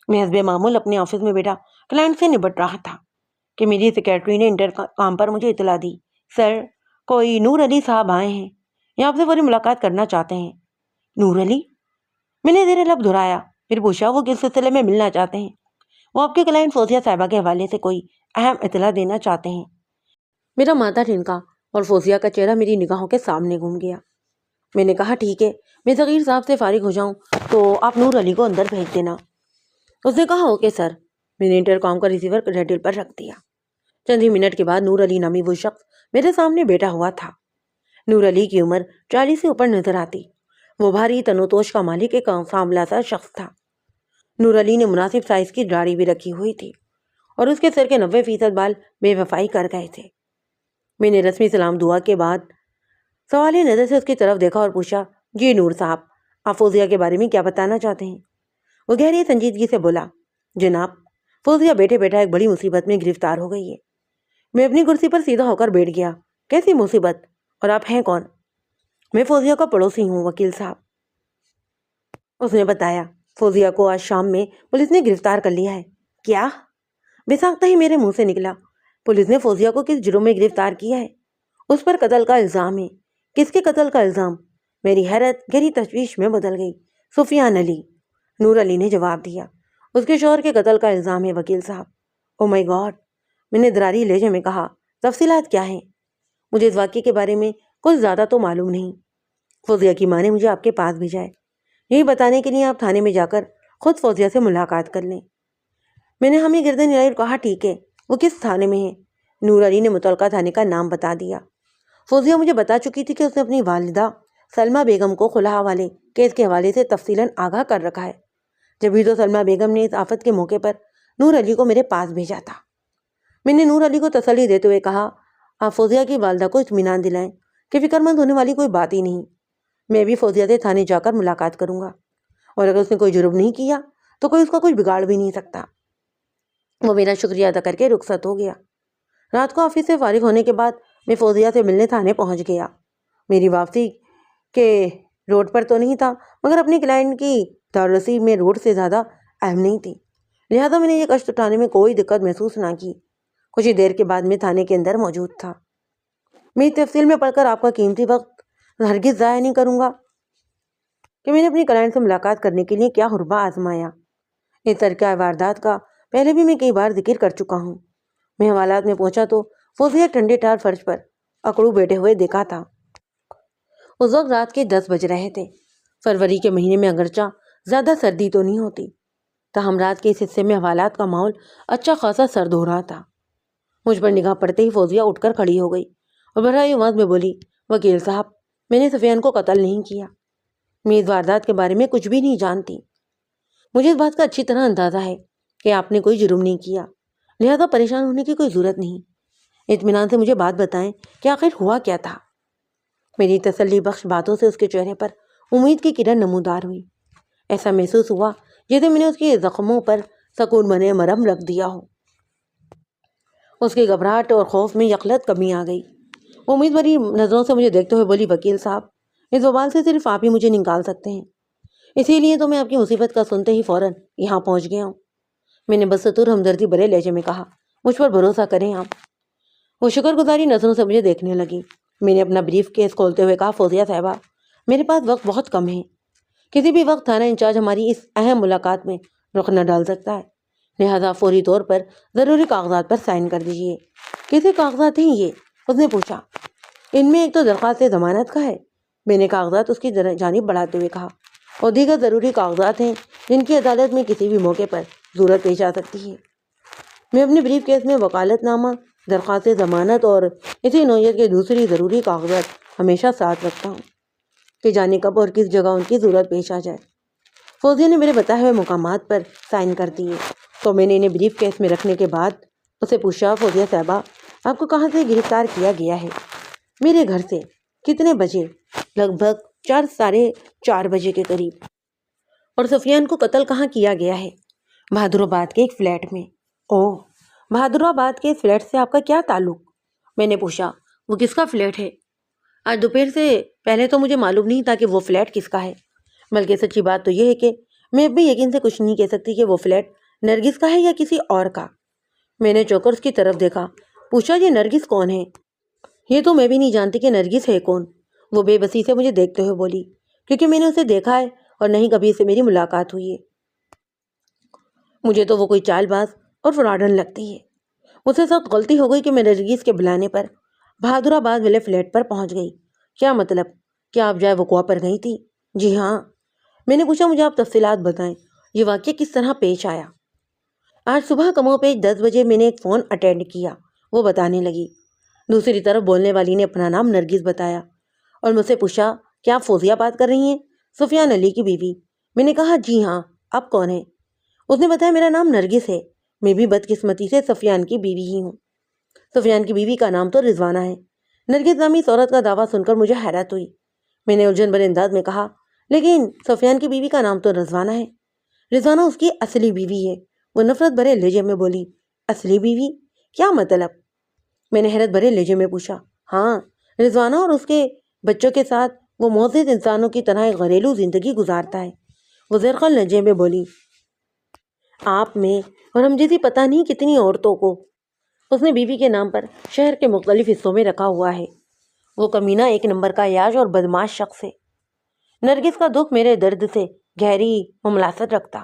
میں حسب معمول اپنے آفس میں بیٹھا کلائنٹ سے نبٹ رہا تھا کہ میری سیکریٹری نے انٹر کام پر مجھے اطلاع دی، سر، کوئی نور علی صاحب آئے ہیں، یہ آپ سے فوری ملاقات کرنا چاہتے ہیں۔ نور علی؟ میں نے زیر لب دہرایا، پھر پوچھا، وہ کس سلسلے میں ملنا چاہتے ہیں؟ وہ آپ کے کلائنٹ فوزیہ صاحبہ کے حوالے سے کوئی اہم اطلاع دینا چاہتے ہیں۔ میرا ماتھا ٹھنکا اور فوزیہ کا چہرہ میری نگاہوں کے سامنے گھوم گیا۔ میں نے کہا، ٹھیک ہے، میں صغیر صاحب سے فارغ ہو جاؤں تو آپ نور علی کو اندر بھیج دینا۔ اس نے کہا، اوکے سر۔ میں نے انٹر کام کا ریسیور ریڈیل پر رکھ دیا۔ چند ہی منٹ کے بعد نور علی نامی وہ شخص میرے سامنے بیٹھا ہوا تھا۔ نور علی کی عمر 40 سے اوپر نظر آتی۔ وہ بھاری تنوتوش کا مالک ایک سانولا سا شخص تھا۔ نور علی نے مناسب سائز کی داڑھی بھی رکھی ہوئی تھی اور اس کے سر کے 90% بال بے وفائی کر گئے تھے۔ میں نے رسمی سلام دعا کے بعد سوال نظر سے اس کی طرف دیکھا اور پوچھا، جی نور صاحب، آپ فوزیہ کے بارے میں کیا بتانا چاہتے ہیں؟ وہ گہری سنجیدگی سے بولا، جناب، فوزیہ بیٹھے بیٹھا ایک بڑی مصیبت میں گرفتار ہو گئی ہے۔ میں اپنی کرسی پر سیدھا ہو کر بیٹھ گیا۔ کیسی مصیبت؟ اور آپ ہیں کون؟ میں فوزیہ کا پڑوسی ہوں وکیل صاحب۔ اس نے بتایا، فوزیہ کو آج شام میں پولیس نے گرفتار کر لیا ہے۔ کیا؟ بے ساختہ ہی میرے منہ سے نکلا۔ پولیس نے فوزیہ کو کس جرم میں گرفتار کیا ہے؟ اس پر قتل کا الزام ہے۔ کس کے قتل کا الزام؟ میری حیرت گہری تشویش میں بدل گئی۔ سفیان علی، نور علی نے جواب دیا۔ اس کے شوہر کے قتل کا الزام ہے وکیل صاحب۔ او مائی گاڈ، میں نے دراری لہجے میں کہا۔ تفصیلات کیا ہیں؟ مجھے اس واقعے کے بارے میں کچھ زیادہ تو معلوم نہیں۔ فوزیہ کی ماں نے مجھے آپ کے پاس بھیجا ہے، یہی بتانے کے لیے آپ تھانے میں جا کر خود فوزیہ سے ملاقات کر لیں۔ میں نے ہمیں گردن ہلائی اور کہا، ٹھیک ہے، وہ کس تھانے میں ہے؟ نور علی نے متعلقہ تھانے کا نام بتا دیا۔ فوزیہ مجھے بتا چکی تھی کہ اس نے اپنی والدہ سلمہ بیگم کو خلع والے کیس کے حوالے سے تفصیلاً آگاہ کر رکھا ہے، جبھی تو سلمہ بیگم نے اس آفت کے موقع پر نور علی کو میرے پاس بھیجا تھا۔ میں نے نور علی کو تسلی دیتے ہوئے کہا، آپ فوزیہ کی والدہ کو اطمینان دلائیں کہ فکر مند ہونے والی کوئی بات ہی نہیں۔ میں بھی فوزیہ سے تھانے جا کر ملاقات کروں گا، اور اگر اس نے کوئی جرم نہیں کیا تو کوئی اس کا کچھ بگاڑ بھی نہیں سکتا۔ وہ میرا شکریہ ادا کر کے رخصت ہو گیا۔ رات کو آفس سے فارغ ہونے کے بعد میں فوزیہ سے ملنے تھانے پہنچ گیا۔ میری واپسی کے روڈ پر تو نہیں تھا، مگر اپنی کلائنٹ کی داررسی میں روڈ سے زیادہ اہم نہیں تھی، لہذا میں نے یہ کشت اٹھانے میں کوئی دقت محسوس نہ کی۔ کچھ ہی دیر کے بعد میں تھانے کے اندر موجود تھا۔ میں تفصیل میں پڑھ کر آپ کا قیمتی وقت ہرگز ضائع نہیں کروں گا کہ میں نے اپنی کلائنٹ سے ملاقات کرنے کے لیے کیا حربہ آزمایا۔ اس طریقہ واردات کا پہلے بھی میں کئی بار ذکر کر چکا ہوں۔ میں حوالات میں پہنچا تو فوزیہ ٹھنڈے ٹھار فرش پر اکڑو بیٹھے ہوئے دیکھا تھا۔ اس وقت رات کے 10 بج رہے تھے۔ فروری کے مہینے میں اگرچہ زیادہ سردی تو نہیں ہوتی، تاہم رات کے اس حصے میں حوالات کا ماحول اچھا خاصا سرد ہو رہا تھا۔ مجھ پر نگاہ پڑتے ہی فوزیہ اٹھ کر کھڑی ہو گئی اور بڑھائی آواز میں بولی، وکیل صاحب، میں نے سفیان کو قتل نہیں کیا۔ میں اس واردات کے بارے میں کچھ بھی نہیں جانتی۔ مجھے اس بات کا اچھی طرح اندازہ ہے کہ آپ نے کوئی جرم نہیں کیا، لہذا پریشان ہونے کی کوئی ضرورت نہیں۔ اطمینان سے مجھے بات بتائیں کہ آخر ہوا کیا تھا۔ میری تسلی بخش باتوں سے اس کے چہرے پر امید کی کرن نمودار ہوئی۔ ایسا محسوس ہوا جیسے میں نے اس کے زخموں پر سکون بنے مرہم رکھ دیا ہو۔ اس کی گھبراہٹ اور خوف میں یکلت کمی آ گئی۔ امید بھری نظروں سے مجھے دیکھتے ہوئے بولی، وکیل صاحب، اس وبال سے صرف آپ ہی مجھے نکال سکتے ہیں، اسی لیے تو میں آپ کی مصیبت کا سنتے ہی فوراً یہاں پہنچ گیا ہوں۔ میں نے بستور ہمدردی بھرے لہجے میں کہا، مجھ پر بھروسہ کریں آپ۔ وہ شکر گزاری نظروں سے مجھے دیکھنے لگی۔ میں نے اپنا بریف کیس کھولتے ہوئے کہا، فوزیہ صاحبہ، میرے پاس وقت بہت کم ہے، کسی بھی وقت تھانہ انچارج ہماری اس اہم ملاقات میں رخ نہ ڈال سکتا ہے، لہذا فوری طور پر ضروری کاغذات پر سائن کر دیجیے۔ کیسے کاغذات ہیں یہ؟ اس نے پوچھا۔ ان میں ایک تو درخواست ضمانت کا ہے، میں نے کاغذات اس کی جانب بڑھاتے ہوئے کہا، اور دیگر ضروری کاغذات ہیں جن کی عدالت میں کسی بھی موقع پر ضرورت پیش آ سکتی ہے۔ میں اپنے بریف کیس میں وکالت نامہ، درخواست ضمانت اور اسی نوعیت کے دوسری ضروری کاغذات ہمیشہ ساتھ رکھتا ہوں کہ جانے کب اور کس جگہ ان کی ضرورت پیش آ جائے۔ فوزیہ نے میرے بتائے ہوئے مقامات پر سائن کر دیے تو میں نے انہیں بریف کیس میں رکھنے کے بعد اسے پوچھا، فوزیہ صاحبہ، آپ کو کہاں سے گرفتار کیا گیا ہے؟ میرے گھر سے۔ کتنے بجے؟ لگ بھگ 4:30 بجے کے قریب۔ اور سفیان کو قتل کہاں کیا گیا ہے؟ بہادر آباد کے ایک فلیٹ میں۔ اوہ، بہادر آباد کے اس فلیٹ سے آپ کا کیا تعلق؟ میں نے پوچھا۔ وہ کس کا فلیٹ ہے؟ آج دوپہر سے پہلے تو مجھے معلوم نہیں تھا کہ وہ فلیٹ کس کا ہے، بلکہ سچی بات تو یہ ہے کہ میں اب بھی یقین سے کچھ نہیں کہہ سکتی کہ وہ فلیٹ نرگس کا ہے یا کسی اور کا۔ میں نے چوکر اس کی طرف دیکھا، پوچھا، یہ نرگس کون ہے؟ یہ تو میں بھی نہیں جانتی کہ نرگس ہے کون، وہ بے بسی سے مجھے دیکھتے ہوئے بولی، کیونکہ میں نے اسے دیکھا ہے اور نہیں کبھی اس سے میری ملاقات ہوئی ہے۔ مجھے تو وہ کوئی چال باز اور فراڈن لگتی ہے۔ مجھ سے سخت غلطی ہو گئی کہ میں نرگس کے بلانے پر بہادر آباد والے فلیٹ پر پہنچ گئی۔ کیا مطلب؟ کیا آپ جائے وقوع پر گئی تھی؟ جی ہاں۔ میں نے پوچھا، مجھے آپ تفصیلات بتائیں، یہ واقعہ کس طرح پیش آیا؟ آج صبح کم و بیش 10 بجے میں نے ایک فون اٹینڈ کیا، وہ بتانے لگی۔ دوسری طرف بولنے والی نے اپنا نام نرگس بتایا اور مجھ سے پوچھا، کیا آپ فوزیہ بات کر رہی ہیں؟ سفیان علی کی بیوی۔ میں نے کہا، جی ہاں، آپ کون ہیں؟ اس نے بتایا، میرا نام نرگس ہے، میں بھی بدقسمتی سے سفیان کی بیوی ہی ہوں۔ سفیان کی بیوی کا نام تو رضوانہ ہے۔ نرگس نامی اس عورت کا دعویٰ سن کر مجھے حیرت ہوئی۔ میں نے الجھن بھرے انداز میں کہا، لیکن سفیان کی بیوی کا نام تو رضوانہ ہے۔ رضوانہ اس کی اصلی بیوی ہے، وہ نفرت بھرے لہجے میں بولی۔ اصلی بیوی؟ کیا مطلب؟ میں نے حیرت بھرے لہجے میں پوچھا۔ ہاں، رضوانہ اور اس کے بچوں کے ساتھ وہ معزز انسانوں کی طرح ایک گھریلو زندگی گزارتا ہے، وہ زرخل لہجے میں بولی۔ آپ میں اور ہم جیسی پتہ نہیں کتنی عورتوں کو اس نے بیوی کے نام پر شہر کے مختلف حصوں میں رکھا ہوا ہے۔ وہ کمینہ ایک نمبر کا عیاش اور بدماش شخص ہے۔ نرگس کا دکھ میرے درد سے گہری مماثلت رکھتا،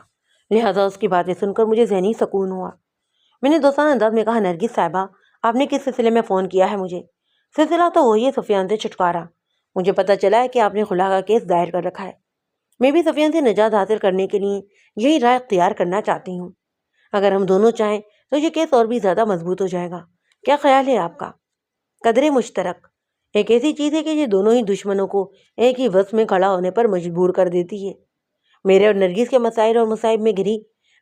لہٰذا اس کی باتیں سن کر مجھے ذہنی سکون ہوا۔ میں نے دوستانہ انداز میں کہا، نرگس صاحبہ، آپ نے کس سلسلے میں فون کیا ہے مجھے؟ سلسلہ تو وہی ہے، سفیان سے چھٹکارا۔ مجھے پتہ چلا ہے کہ آپ نے خلا کا کیس دائر کر رکھا ہے۔ میں بھی سفیان سے نجات حاصل کرنے کے لیے یہی راہ اختیار کرنا چاہتی ہوں۔ اگر ہم دونوں چاہیں تو یہ کیس اور بھی زیادہ مضبوط ہو جائے گا۔ کیا خیال ہے آپ کا؟ قدرے مشترک ایک ایسی چیز ہے کہ یہ دونوں ہی دشمنوں کو ایک ہی وقت میں کھڑا ہونے پر مجبور کر دیتی ہے۔ میرے اور نرگس کے مسائل اور مصائب میں گھری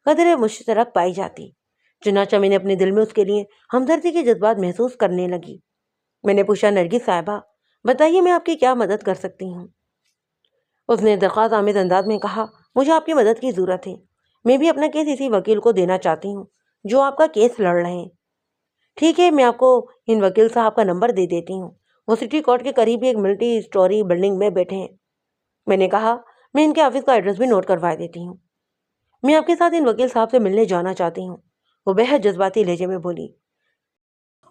قدرے مشترک پائی جاتی، چنانچہ میں نے اپنے دل میں اس کے لیے ہمدردی کے جذبات محسوس کرنے لگی۔ میں نے پوچھا، نرگس صاحبہ، بتائیے میں آپ کی کیا مدد کر سکتی ہوں؟ اس نے درخواست آمیز انداز میں کہا، مجھے آپ کی مدد کی ضرورت ہے۔ میں بھی اپنا کیس اسی وکیل کو دینا چاہتی ہوں جو آپ کا کیس لڑ رہے ہیں۔ ٹھیک ہے، میں آپ کو ان وکیل صاحب کا نمبر دے دیتی ہوں، وہ سٹی کورٹ کے قریب ایک ملٹی اسٹوری بلڈنگ میں بیٹھے ہیں۔ میں نے کہا، میں ان کے آفس کا ایڈریس بھی نوٹ کروا دیتی ہوں۔ میں آپ کے ساتھ ان وکیل صاحب سے ملنے جانا چاہتی ہوں، وہ بہت جذباتی لہجے میں بولی،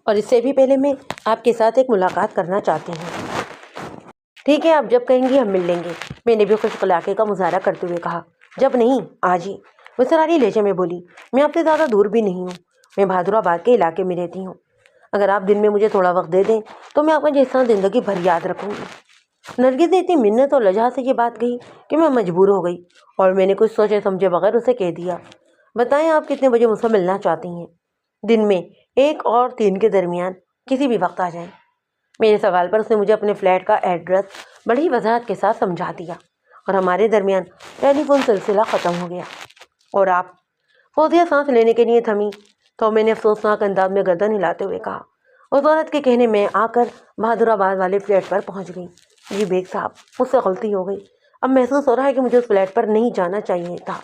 اور اس سے بھی پہلے میں آپ کے ساتھ ایک ملاقات کرنا چاہتی ہوں۔ ٹھیک ہے، آپ جب کہیں گی ہم مل لیں گے، میں نے بھی خوش اخلاقی کا مظاہرہ کرتے ہوئے کہا۔ جب نہیں، آج ہی، وہ سراری لہجے میں بولی۔ میں آپ سے زیادہ دور بھی نہیں ہوں، میں بہادر آباد کے علاقے میں رہتی ہوں۔ اگر آپ دن میں مجھے تھوڑا وقت دے دیں تو میں آپ کا جیسا زندگی بھر یاد رکھوں گی۔ نرگس نے اتنی منت اور لجا سے یہ بات کہی کہ میں مجبور ہو گئی، اور میں نے کچھ سوچے سمجھے بغیر اسے کہہ دیا، بتائیں آپ کتنے بجے مجھ سے ملنا چاہتی ہیں؟ دن میں 1 اور 3 کے درمیان کسی بھی وقت آ جائیں۔ میرے سوال پر اس نے مجھے اپنے فلیٹ کا ایڈریس بڑی وضاحت کے ساتھ سمجھا دیا، اور ہمارے درمیان ٹیلی فون سلسلہ ختم ہو گیا۔ اور آپ؟ فوزیہ سانس لینے کے لیے تھمی تو میں نے افسوسناک انداز میں گردن ہلاتے ہوئے کہا۔ اس عورت کے کہنے میں آ کر بہادر آباد والے فلیٹ پر پہنچ گئی۔ جی بیگ صاحب، مجھ سے غلطی ہو گئی، اب محسوس ہو رہا ہے کہ مجھے اس فلیٹ پر نہیں جانا چاہیے تھا۔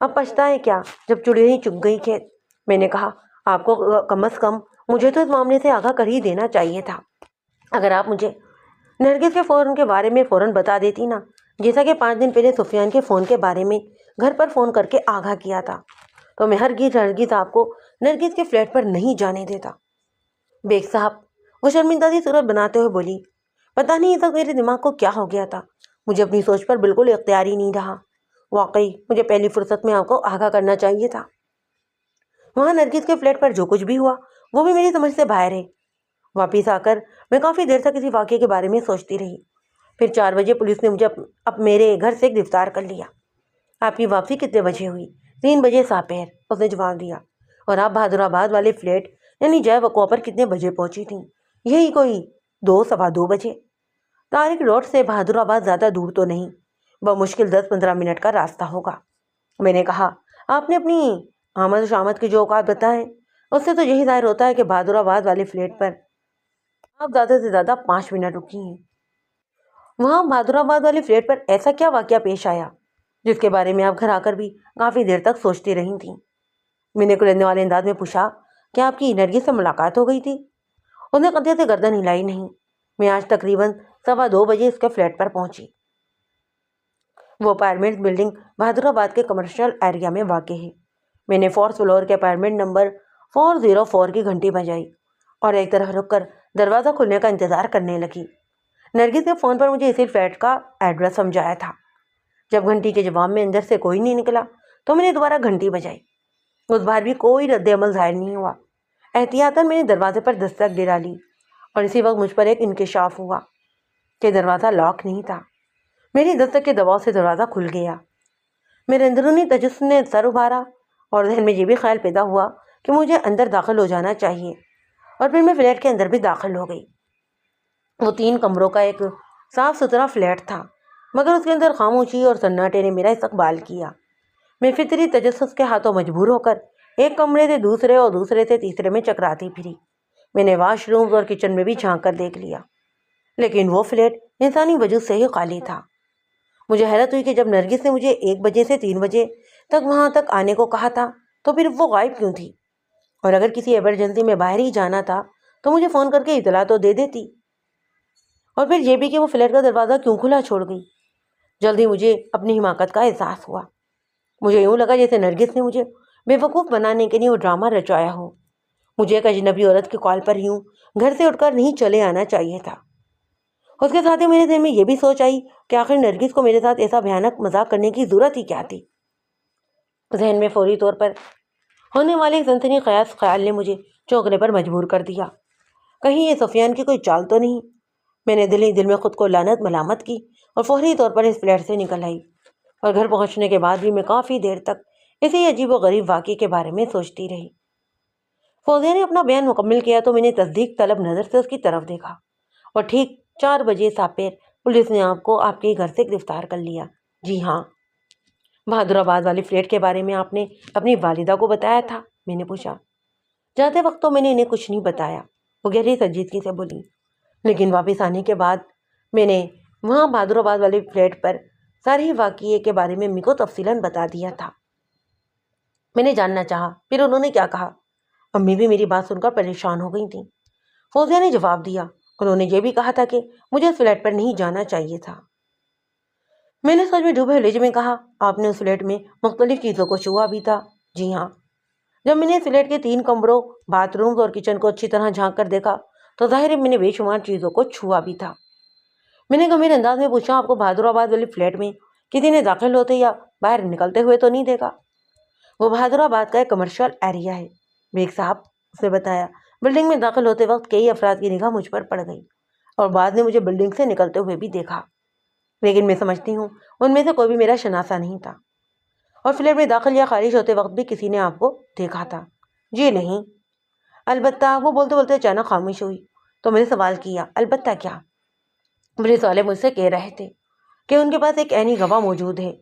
اب پچھتائے کیا جب چڑیا ہی چگ گئی کھیت؟ میں نے کہا، آپ کو کم از کم مجھے تو اس معاملے سے آگاہ کر ہی دینا چاہیے تھا۔ اگر آپ مجھے نرگس کے فون کے بارے میں فوراً بتا دیتی نا، جیسا کہ 5 دن پہلے سفیان کے فون کے بارے میں گھر پر فون کر کے آگاہ کیا تھا، تو میں ہرگز آپ کو نرگس کے فلیٹ پر نہیں جانے دیتا۔ بیگ صاحب، وہ شرمندہ سی صورت بناتے ہوئے بولی، پتہ نہیں اس وقت میرے دماغ کو کیا ہو گیا تھا، مجھے اپنی سوچ پر بالکل اختیار ہی نہیں رہا۔ واقعی مجھے پہلی فرصت میں آپ کو آگاہ کرنا چاہیے تھا۔ وہاں نرگس کے فلیٹ پر جو کچھ بھی ہوا وہ بھی میری سمجھ سے باہر ہے۔ واپس آ کر میں کافی دیر تک اسی واقعے کے بارے میں سوچتی رہی۔ پھر 4 بجے پولیس نے مجھے اب میرے گھر سے گرفتار کر لیا۔ آپ کی واپسی کتنے بجے ہوئی؟ 3 بجے ساپیر، اس نے جواب دیا۔ اور آپ بہادر آباد والے فلیٹ یعنی جے وقوع پر کتنے بجے پہنچی تھیں؟ یہی کوئی 2 سوا 2 بجے۔ طارق روڈ سے بہادر آباد زیادہ دور تو نہیں، بمشکل 10-15 منٹ کا راستہ ہوگا۔ میں نے کہا، آپ نے اپنی آمد و شامت کے جو اوقات بتائے اس سے تو یہی ظاہر ہوتا ہے کہ بہادر آباد والے فلیٹ پر آپ زیادہ سے زیادہ 5 منٹ رکی ہیں۔ وہاں بہادر آباد والے فلیٹ پر ایسا کیا واقعہ پیش آیا جس کے بارے میں آپ گھر آ کر بھی کافی دیر تک سوچتی رہی تھیں؟ میں نے کلندنے والے انداز میں پوچھا، کیا آپ کی نرگس سے ملاقات ہو گئی تھی؟ اس نے قطعے سے گردن ہلائی، نہیں، میں آج تقریباً سوا 2 بجے اس کے فلیٹ پر پہنچی۔ وہ اپارٹمنٹ بلڈنگ بہادر آباد کے کمرشل ایریا میں واقع ہے۔ میں نے 4th فلور کے اپارٹمنٹ نمبر 404 کی گھنٹی بجائی اور ایک طرف رک کر دروازہ کھلنے کا انتظار کرنے لگی۔ نرگس نے فون پر مجھے اسی فلیٹ کا ایڈریس سمجھایا تھا۔ جب گھنٹی کے جواب میں اندر سے کوئی نہیں نکلا تو میں نے دوبارہ گھنٹی بجائی۔ اس بار بھی کوئی رد عمل ظاہر نہیں ہوا۔ احتیاطاً میں نے دروازے پر دستک ڈالا لی، اور اسی وقت مجھ پر ایک انکشاف ہوا کہ دروازہ لاک نہیں تھا۔ میری دستک کے دباؤ سے دروازہ کھل گیا۔ میرے اندرونی تجسس نے سر ابھارا اور ذہن میں یہ بھی خیال پیدا ہوا کہ مجھے اندر داخل ہو جانا چاہیے، اور پھر میں فلیٹ کے اندر بھی داخل ہو گئی۔ وہ 3 کمروں کا ایک صاف ستھرا فلیٹ تھا، مگر اس کے اندر خاموشی اور سناٹے نے میرا استقبال کیا۔ میں فطری تجسس کے ہاتھوں مجبور ہو کر ایک کمرے سے دوسرے اور دوسرے سے تیسرے میں چکراتی پھری۔ میں نے واش رومز اور کچن میں بھی جھانک کر دیکھ لیا، لیکن وہ فلیٹ انسانی وجود سے ہی خالی تھا۔ مجھے حیرت ہوئی کہ جب نرگس نے مجھے 1 بجے سے 3 بجے تک وہاں تک آنے کو کہا تھا تو پھر وہ غائب کیوں تھی؟ اور اگر کسی ایمرجنسی میں باہر ہی جانا تھا تو مجھے فون کر کے اطلاع تو دے دیتی. اور پھر یہ بھی کہ وہ فلیٹ کا دروازہ کیوں کھلا چھوڑ گئی؟ جلدی مجھے اپنی حماقت کا احساس ہوا. مجھے یوں لگا جیسے نرگس نے مجھے بے وقوف بنانے کے لیے وہ ڈرامہ رچایا ہو. مجھے ایک اجنبی عورت کی کال پر یوں گھر سے اٹھ کر نہیں چلے آنا چاہیے تھا. اس کے ساتھ ہی میرے ذہن میں یہ بھی سوچ آئی کہ آخر نرگس کو میرے ساتھ ایسا بھیانک مذاق کرنے کی ضرورت ہی کیا تھی. ذہن میں فوری طور پر ہونے والے ایک سنسنی خیال نے مجھے چونکنے پر مجبور کر دیا. کہیں یہ سفیان کی کوئی چال تو نہیں؟ میں نے دل ہی دل میں خود کو لعنت ملامت کی اور فوری طور پر اس فلیٹ سے نکل آئی. اور گھر پہنچنے کے بعد بھی میں کافی دیر تک اسی عجیب و غریب واقعے کے بارے میں سوچتی رہی. فوزیہ نے اپنا بیان مکمل کیا تو میں نے تصدیق طلب نظر سے اس کی طرف دیکھا. اور ٹھیک 4 بجے ساپیر پولیس نے آپ کو آپ کے گھر سے گرفتار کر لیا. جی ہاں. بہادر آباد والی فلیٹ کے بارے میں آپ نے اپنی والدہ کو بتایا تھا؟ میں نے پوچھا. جاتے وقت تو میں نے انہیں کچھ نہیں بتایا، وہ گہری سنجیدگی سے بولی. لیکن واپس آنے کے بعد میں نے وہاں بہادر آباد والی فلیٹ پر سارے واقعے کے بارے میں امی کو تفصیلاً بتا دیا تھا. میں نے جاننا چاہا پھر انہوں نے کیا کہا؟ امی بھی میری بات سن کر پریشان ہو گئی تھیں. فوزیہ نے جواب دیا. انہوں نے یہ بھی کہا تھا کہ مجھے اس فلیٹ پر نہیں جانا چاہیے تھا. میں نے سوچ میں ڈوبے لہجے میں کہا. آپ نے اس فلیٹ میں مختلف چیزوں کو چھوا بھی تھا؟ جی ہاں. جب میں نے فلیٹ کے 3 کمروں، باتھ رومز اور کچن کو اچھی طرح جھانک کر دیکھا تو ظاہر ہے میں نے بے شمار چیزوں کو چھوا بھی تھا. میں نے گمبھیر انداز میں پوچھا. آپ کو بہادر آباد والی فلیٹ میں کسی نے داخل ہوتے یا باہر نکلتے ہوئے تو نہیں دیکھا؟ وہ بہادر آباد کا ایک کمرشل ایریا ہے بیگ صاحب، اس نے بتایا. بلڈنگ میں داخل ہوتے وقت کئی افراد کی نگاہ مجھ پر پڑ گئی اور بعض نے مجھے بلڈنگ سے نکلتے ہوئے بھی دیکھا، لیکن میں سمجھتی ہوں ان میں سے کوئی بھی میرا شناسہ نہیں تھا. اور فلیٹ میں داخل یا خارج ہوتے وقت بھی کسی نے آپ کو دیکھا تھا؟ جی نہیں. البتہ. وہ بولتے بولتے اچانک خاموش ہوئی تو میں نے سوال کیا. البتہ کیا؟ پولیس والے مجھ سے کہہ رہے تھے کہ ان کے پاس ایک عینی گواہ موجود ہے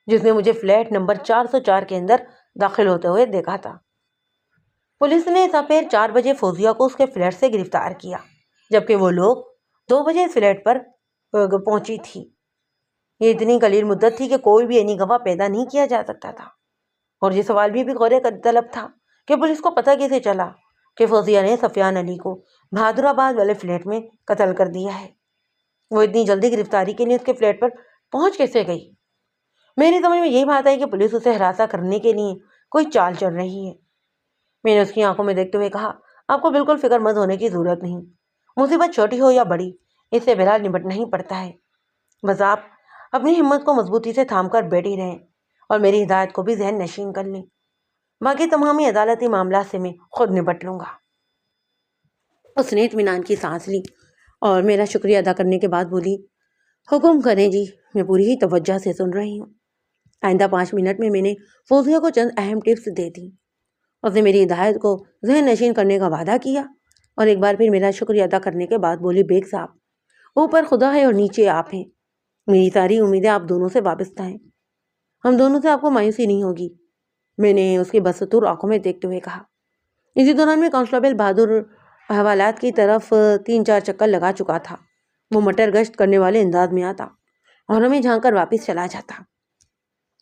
جس نے مجھے فلیٹ نمبر 404 کے اندر داخل ہوتے ہوئے دیکھا تھا. پولیس نے سپیر 4 بجے فوزیہ کو اس کے فلیٹ سے گرفتار کیا جبکہ وہ لوگ 2 بجے فلیٹ پر پہنچی تھی. یہ اتنی قلیل مدت تھی کہ کوئی بھی عینی گواہ پیدا نہیں کیا جا سکتا تھا. اور یہ سوال بھی غور طلب تھا کہ پولیس کو پتہ کیسے چلا کہ فوزیہ نے سفیان علی کو بہادر آباد والے فلیٹ میں قتل کر دیا ہے. وہ اتنی جلدی گرفتاری کے لیے اس کے فلیٹ پر پہنچ کیسے گئی؟ میری سمجھ میں یہی بات ہے کہ پولیس اسے ہراساں کرنے کے لیے کوئی چال چل رہی ہے. میں نے اس کی آنکھوں میں دیکھتے ہوئے کہا. آپ کو بالکل فکر مند ہونے کی ضرورت نہیں. مصیبت چھوٹی ہو یا بڑی اس سے بہرحال نمٹنا ہی پڑتا ہے. بس آپ اپنی ہمت کو مضبوطی سے تھام کر بیٹھی رہیں اور میری ہدایت کو بھی ذہن نشین کر لیں. باقی تمامی عدالتی معاملات سے میں خود نپٹ لوں گا. اس نے اطمینان کی سانس لی اور میرا شکریہ ادا کرنے کے بعد بولی. حکم کریں جی، میں پوری ہی توجہ سے سن رہی ہوں. آئندہ 5 منٹ میں نے فوزیہ کو چند اہم ٹپس دے دی. اس نے میری ہدایت کو ذہن نشین کرنے کا وعدہ کیا اور ایک بار پھر میرا شکریہ ادا کرنے کے بعد بولی. بیگ صاحب، اوپر خدا ہے اور نیچے آپ ہیں. میری ساری امیدیں آپ دونوں سے وابستہ ہیں. ہم دونوں سے آپ کو مایوسی نہیں ہوگی. میں نے اس کی بدستور آنکھوں میں دیکھتے ہوئے کہا. اسی دوران میں کانسٹیبل بہادر حوالات کی طرف 3-4 چکر لگا چکا تھا. وہ مٹر گشت کرنے والے انداز میں آتا اور ہمیں جھانک کر واپس چلا جاتا.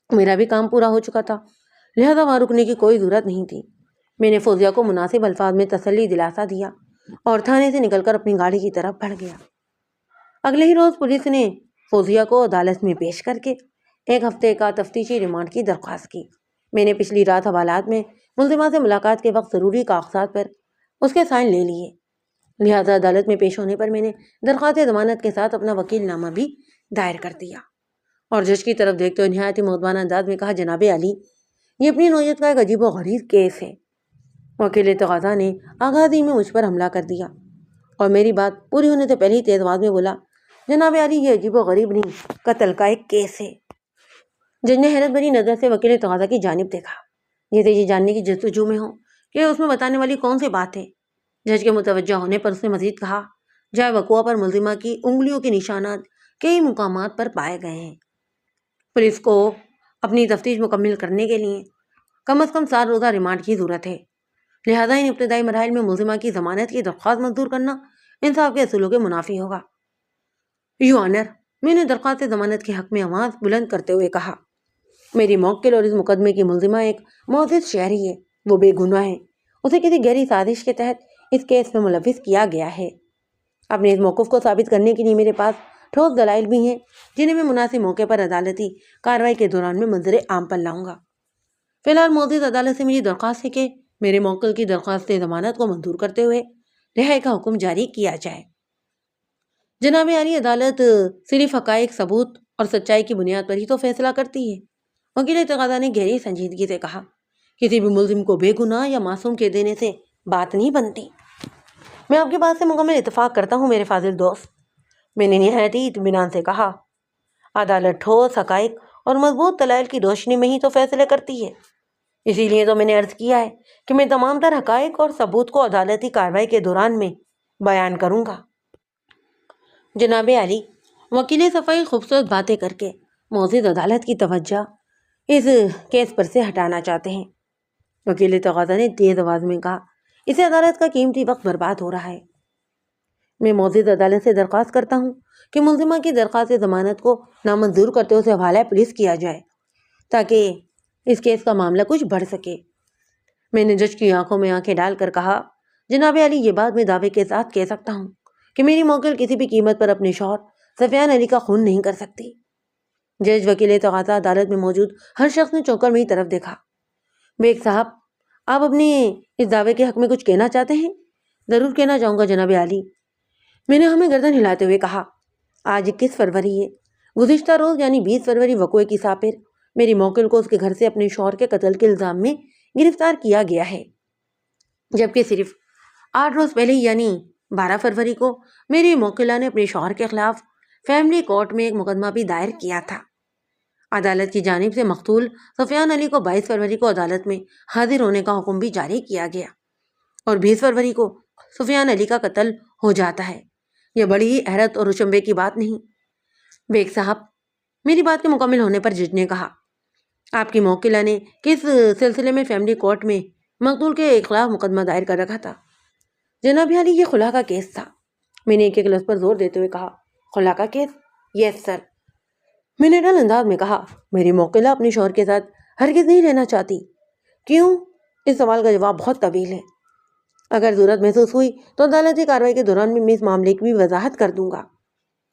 میرا بھی کام پورا ہو چکا تھا، لہذا وہاں رکنے کی کوئی ضرورت نہیں تھی. میں نے فوزیہ کو مناسب الفاظ میں تسلی دلاسا دیا اور تھانے سے نکل کر اپنی گاڑی کی طرف بڑھ گیا. اگلے ہی روز پولیس نے فوزیہ کو عدالت میں پیش کر کے 1 ہفتے کا تفتیشی ریمانڈ کی درخواست کی. میں نے پچھلی رات حوالات میں ملزمہ سے ملاقات کے وقت ضروری کاغذات پر اس کے سائن لے لیے، لہذا عدالت میں پیش ہونے پر میں نے درخواست ضمانت کے ساتھ اپنا وکیل نامہ بھی دائر کر دیا اور جج کی طرف دیکھتے ہوئے نہایت ہی مؤدبانہ انداز میں کہا. جناب علی، یہ اپنی نوعیت کا ایک عجیب و غریب کیس ہے. وکیل تقاضا نے آغازی میں مجھ پر حملہ کر دیا اور میری بات پوری ہونے سے پہلے ہی تیز آواز میں بولا. جناب علی، یہ عجیب و غریب نہیں، قتل کا ایک کیس ہے. جج نے حیرت بھری نظر سے وکیل تقاضا کی جانب دیکھا جیسے یہ جاننے کی جستجو میں ہو کہ اس میں بتانے والی کون سی بات ہے. جج کے متوجہ ہونے پر اس نے مزید کہا. جائے وقوع پر ملزمہ کی انگلیوں کے نشانات کئی مقامات پر پائے گئے ہیں. پولیس کو اپنی تفتیش مکمل کرنے کے لیے کم از کم 7 روزہ ریمانڈ کی ضرورت ہے، لہذا ان ابتدائی مراحل میں ملزمہ کی ضمانت کی درخواست منظور کرنا انصاف کے اصولوں کے منافی ہوگا. یو آنر، میں نے درخواست ضمانت کے حق میں آواز بلند کرتے ہوئے کہا، میری موکل اور اس مقدمے کی ملزمہ ایک معزز شہری ہے، وہ بے گناہ ہے، اسے کسی گہری سازش کے تحت اس کیس میں ملوث کیا گیا ہے۔ اپنے اس موقف کو ثابت کرنے کے لیے میرے پاس ٹھوس دلائل بھی ہیں جنہیں میں مناسب موقع پر عدالتی کارروائی کے دوران میں منظر عام پر لاؤں گا۔ فی الحال معزز عدالت سے میری درخواست ہے کہ میرے موکل کی درخواست ضمانت کو منظور کرتے ہوئے رہائی کا حکم جاری کیا جائے۔ جناب عالی، عدالت صرف حقائق، ثبوت اور سچائی کی بنیاد پر ہی تو فیصلہ کرتی ہے۔ وکیل تقاضا نے گہری سنجیدگی سے کہا، کسی بھی ملزم کو بے گناہ یا معصوم کے دینے سے بات نہیں بنتی۔ میں آپ کی بات سے مکمل اتفاق کرتا ہوں میرے فاضل دوست، میں نے نہایت ہی اطمینان سے کہا۔ عدالت ٹھوس حقائق اور مضبوط دلائل کی روشنی میں ہی تو فیصلے کرتی ہے، اسی لیے تو میں نے عرض کیا ہے کہ میں تمام تر حقائق اور ثبوت کو عدالتی کارروائی کے دوران میں بیان کروں گا۔ جناب عالی، وکیل صفائی خوبصورت باتیں کر کے معزز عدالت کی توجہ اس کیس پر سے ہٹانا چاہتے ہیں۔ وکیل تقاضا نے تیز آواز میں کہا، اسے عدالت کا قیمتی وقت برباد ہو رہا ہے۔ میں معزز عدالت سے درخواست کرتا ہوں کہ ملزمہ کی درخواست ضمانت کو نامنظور کرتے اسے حوالہ پولیس کیا جائے تاکہ اس کیس کا معاملہ کچھ بڑھ سکے۔ میں نے جج کی آنکھوں میں آنکھیں ڈال کر کہا، جناب عالی، یہ بات میں دعوے کے ساتھ کہہ سکتا ہوں کہ میری موکل کسی بھی قیمت پر اپنے شوہر سفیان علی کا خون نہیں کر سکتی۔ جج وکیل تقاضا عدالت میں موجود ہر شخص نے چونک کر میری طرف دیکھا۔ بیگ صاحب، آپ اپنے اس دعوے کے حق میں کچھ کہنا چاہتے ہیں؟ ضرور کہنا چاہوں گا جناب عالی، میں نے ہمیں گردن ہلاتے ہوئے کہا۔ آج 21 فروری ہے۔ گزشتہ روز یعنی 20 فروری وقوعے کی سابر میری موکل کو اس کے گھر سے اپنے شوہر کے قتل کے الزام میں گرفتار کیا گیا ہے، جبکہ صرف 8 روز پہلے یعنی 12 فروری کو میری موکلہ نے اپنے شوہر کے خلاف فیملی کورٹ میں ایک مقدمہ بھی دائر کیا تھا۔ عدالت کی جانب سے مقتول سفیان علی کو 22 فروری کو عدالت میں حاضر ہونے کا حکم بھی جاری کیا گیا اور 20 فروری کو سفیان علی کا قتل ہو جاتا ہے۔ یہ بڑی ہی حیرت اور اشمبے کی بات نہیں؟ بیگ صاحب، میری بات کے مکمل ہونے پر جج نے کہا، آپ کی موکلہ نے کس سلسلے میں فیملی کورٹ میں مقتول کے خلاف مقدمہ دائر کر رکھا تھا؟ جناب عالی، یہ خلا کا کیس تھا۔ میں نے ایک لفظ پر زور دیتے ہوئے کہا، خلا کا کیس؟ یس سر، میں نے ڈل انداز میں کہا۔ میری موکلہ اپنے شوہر کے ساتھ ہرگز نہیں رہنا چاہتی۔ کیوں؟ اس سوال کا جواب بہت طویل ہے۔ اگر ضرورت محسوس ہوئی تو عدالتی کارروائی کے دوران میں اس معاملے کی بھی وضاحت کر دوں گا۔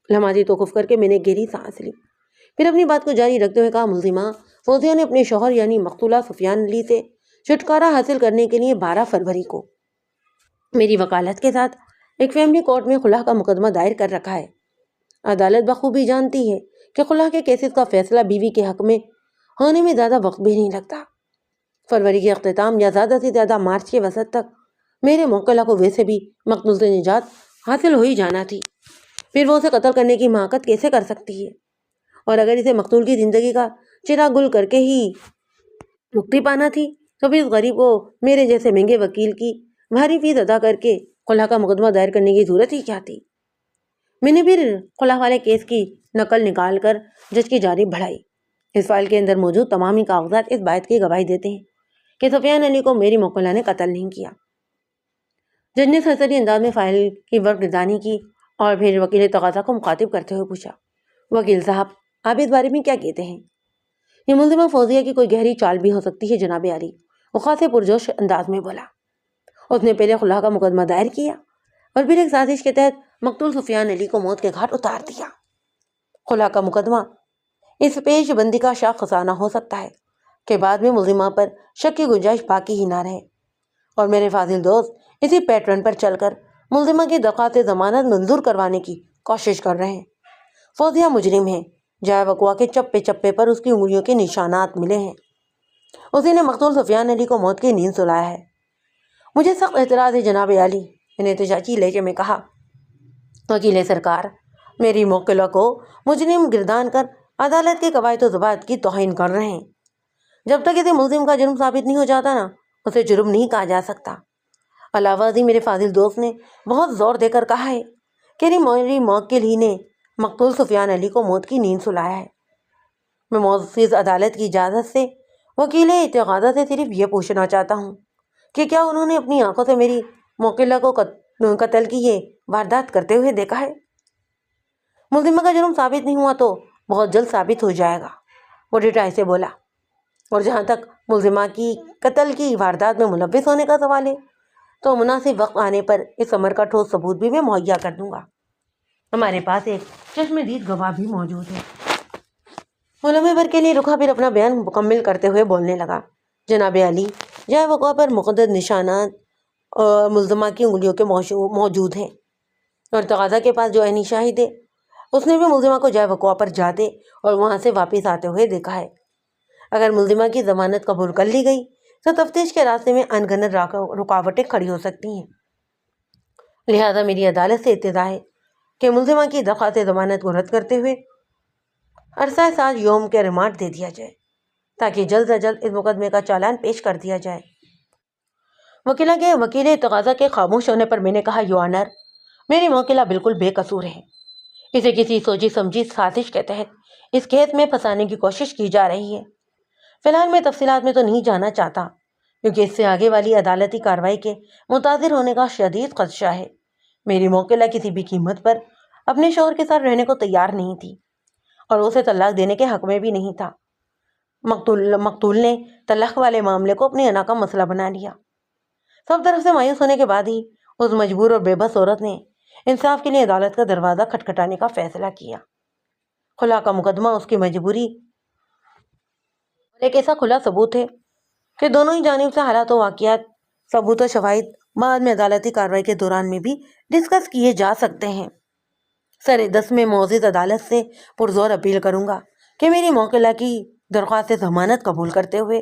لمحاتی توقف کر کے میں نے گہری سانس لی، پھر اپنی بات کو جاری رکھتے ہوئے کہا، ملزمہ فوزیہ نے اپنے شوہر یعنی مقتولہ سفیان علی سے چھٹکارا حاصل کرنے کے لیے 12 فروری کو میری وکالت کے ساتھ ایک فیملی کورٹ میں خلا کا مقدمہ دائر کر رکھا ہے۔ عدالت بخوبی جانتی ہے کہ خلا کے کیسز کا فیصلہ بیوی کے حق میں ہونے میں زیادہ وقت بھی نہیں لگتا۔ فروری کے اختتام یا زیادہ سے زیادہ مارچ کے وسط تک میرے موکلہ کو ویسے بھی مقتول سے نجات حاصل ہو ہی جانا تھی، پھر وہ اسے قتل کرنے کی حماقت کیسے کر سکتی ہے؟ اور اگر اسے مقتول کی زندگی کا چراغ گل کر کے ہی مکتی پانا تھی تو پھر اس غریب کو میرے جیسے مہنگے وکیل کی بھاری فیس ادا کر کے خلا کا مقدمہ دائر کرنے کی ضرورت ہی کیا تھی؟ میں نے پھر خلا والے کیس کی نقل نکال کر جج کی جانب بڑھائی۔ اس فائل کے اندر موجود تمامی کاغذات اس بات کی گواہی دیتے ہیں کہ سفیان علی کو میری موکلہ نے قتل نہیں کیا۔ جج نے سرسری انداز میں فائل کی ورق گردانی کی اور پھر وکیل تقاضا کو مخاطب کرتے ہوئے پوچھا، وکیل صاحب، آپ اس بارے میں کیا کہتے ہیں؟ یہ ملزمہ فوزیہ کی کوئی گہری چال بھی ہو سکتی ہے جناب عالی، وہ خاصے پرجوش انداز میں بولا۔ اس نے پہلے خلا کا مقدمہ دائر کیا اور پھر ایک سازش کے تحت مقتول سفیان علی کو موت کے گھاٹ اتار دیا۔ خلا کا مقدمہ اس پیش بندی کا شاخ خزانہ ہو سکتا ہے کہ بعد میں ملزمہ پر شک کی گنجائش باقی ہی نہ رہے، اور میرے فاضل دوست اسی پیٹرن پر چل کر ملزمہ کی درخواست ضمانت منظور کروانے کی کوشش کر رہے ہیں۔ فوزیہ مجرم ہے، جائے وقوع کے چپے چپے پر اس کی انگلیوں کے نشانات ملے ہیں۔ اسی نے مقتول سفیان علی کو موت کی نیند سلایا ہے۔ مجھے سخت اعتراض ہے جناب عالی، میں نے احتجاجی لہجے میں کہا۔ وکیل سرکار، میری موکلہ کو مجرم گردان کر عدالت کے قواعد و ضوابط کی توہین کر رہے ہیں۔ جب تک اسے ملزم کا جرم ثابت نہیں ہو جاتا نا، اسے جرم نہیں کہا جا سکتا۔ علاوہ ازیں میرے فاضل دوست نے بہت زور دے کر کہا ہے کہ میری موکل ہی نے مقتول سفیان علی کو موت کی نیند سلایا ہے۔ میں معزز عدالت کی اجازت سے وکیل تقاضا سے صرف یہ پوچھنا چاہتا ہوں کہ کیا انہوں نے اپنی آنکھوں سے میری موکلہ کو قتل کی یہ واردات کرتے ہوئے دیکھا ہے؟ ملزمہ کا جرم ثابت نہیں ہوا تو بہت جلد ثابت ہو جائے گا، وہ ڈٹائی سے بولا۔ اور جہاں تک ملزمہ کی قتل کی واردات میں ملوث ہونے کا سوال ہے تو مناسب وقت آنے پر اس امر کا ٹھوس ثبوت بھی میں مہیا کر دوں گا۔ ہمارے پاس ایک چشم دید گواہ بھی موجود ہے۔ وہ لمحے بھر کے لیے رکا، پھر اپنا بیان مکمل کرتے ہوئے بولنے لگا۔ جناب علی، جائے وقوع پر مقدس نشانات اور ملزمہ کی انگلیوں کے موجود ہیں، اور تقاضا کے پاس جو عینی شاہد ہے اس نے بھی ملزمہ کو جائے وقوع پر جاتے اور وہاں سے واپس آتے ہوئے دیکھا ہے۔ اگر ملزمہ کی ضمانت قبول کر لی گئی تو تفتیش کے راستے میں انگنت رکاوٹیں کھڑی ہو سکتی ہیں، لہذا میری عدالت سے اقتضا ہے کہ ملزمہ کی درخواست ضمانت کو رد کرتے ہوئے عرصہ 7 یوم کے ریمانڈ دے دیا جائے تاکہ جلد از جلد اس مقدمے کا چالان پیش کر دیا جائے۔ وکیل تقاضا کے خاموش ہونے پر میں نے کہا، یور آنر، میری موکلہ بالکل بے قصور ہے۔ اسے کسی سوچی سمجھی سازش کے تحت اس کیس میں پھنسانے کی کوشش کی جا رہی ہے۔ فی الحال میں تفصیلات میں تو نہیں جانا چاہتا کیونکہ اس سے آگے والی عدالتی کارروائی کے متاثر ہونے کا شدید خدشہ ہے۔ میری موکلہ کسی بھی قیمت پر اپنے شوہر کے ساتھ رہنے کو تیار نہیں تھی اور اسے طلاق دینے کے حق میں بھی نہیں تھا۔ مقتول نے طلاق والے معاملے کو اپنی انا کا مسئلہ بنا لیا۔ سب طرف سے مایوس ہونے کے بعد ہی اس مجبور اور بے بس عورت نے انصاف کے لیے عدالت کا دروازہ کھٹکھٹانے کا فیصلہ کیا۔ خلا کا مقدمہ اس کی مجبوری ایک ایسا کھلا ثبوت ہے کہ دونوں ہی جانب سے حالات و واقعات، ثبوت و شواہد بعد میں عدالتی کارروائی کے دوران میں بھی ڈسکس کیے جا سکتے ہیں۔ سر دست میں معزز عدالت سے پرزور اپیل کروں گا کہ میری موکلہ کی درخواست ضمانت قبول کرتے ہوئے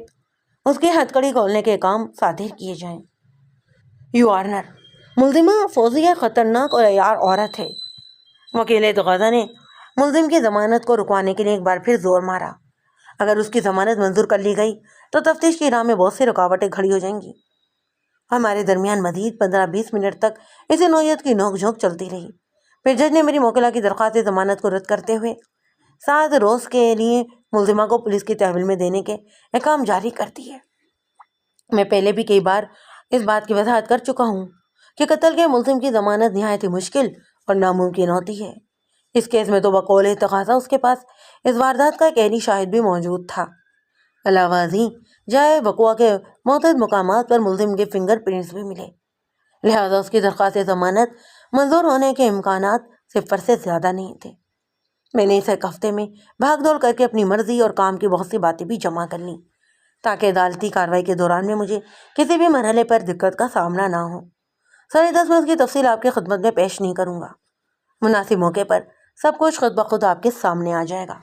اس کی ہتھکڑی کھولنے کے کام صادر کیے جائیں۔ یو آنر، ملزمہ فوزیہ خطرناک اور عیار عورت ہے۔ وکیل تقاضا نے ملزم کی ضمانت کو رکوانے کے لیے ایک بار پھر زور مارا۔ اگر اس کی ضمانت منظور کر لی گئی تو تفتیش کی راہ میں بہت سی رکاوٹیں کھڑی ہو جائیں گی۔ ہمارے درمیان مزید 15-20 منٹ تک اسی نوعیت کی نوک جھونک چلتی رہی۔ پھر جج نے میری موکلہ کی درخواست ضمانت کو رد کرتے ہوئے 7 روز کے لیے ملزمہ کو پولیس کی تحویل میں دینے کے احکام جاری کر دیے۔ میں پہلے بھی کئی بار اس بات کی وضاحت کر چکا ہوں کہ قتل کے ملزم کی ضمانت نہایت ہی مشکل اور ناممکن ہوتی ہے۔ اس کیس میں تو بقول تقاضا اس کے پاس اس واردات کا ایک عینی شاہد بھی موجود تھا۔ علاوہ ازیں جائے وقوع کے متعدد مقامات پر ملزم کے فنگر پرنٹس بھی ملے، لہذا اس کی درخواست ضمانت منظور ہونے کے امکانات 0 سے زیادہ نہیں تھے۔ میں نے اسے ایک ہفتے میں بھاگ دوڑ کر کے اپنی مرضی اور کام کی بہت سی باتیں بھی جمع کر لیں تاکہ عدالتی کارروائی کے دوران میں مجھے کسی بھی مرحلے پر دقت کا سامنا نہ ہو۔ 10:30 میں اس کی تفصیل آپ کی خدمت میں پیش نہیں کروں گا۔ مناسب موقع پر سب کچھ خود بخود آپ کے سامنے آ جائے گا۔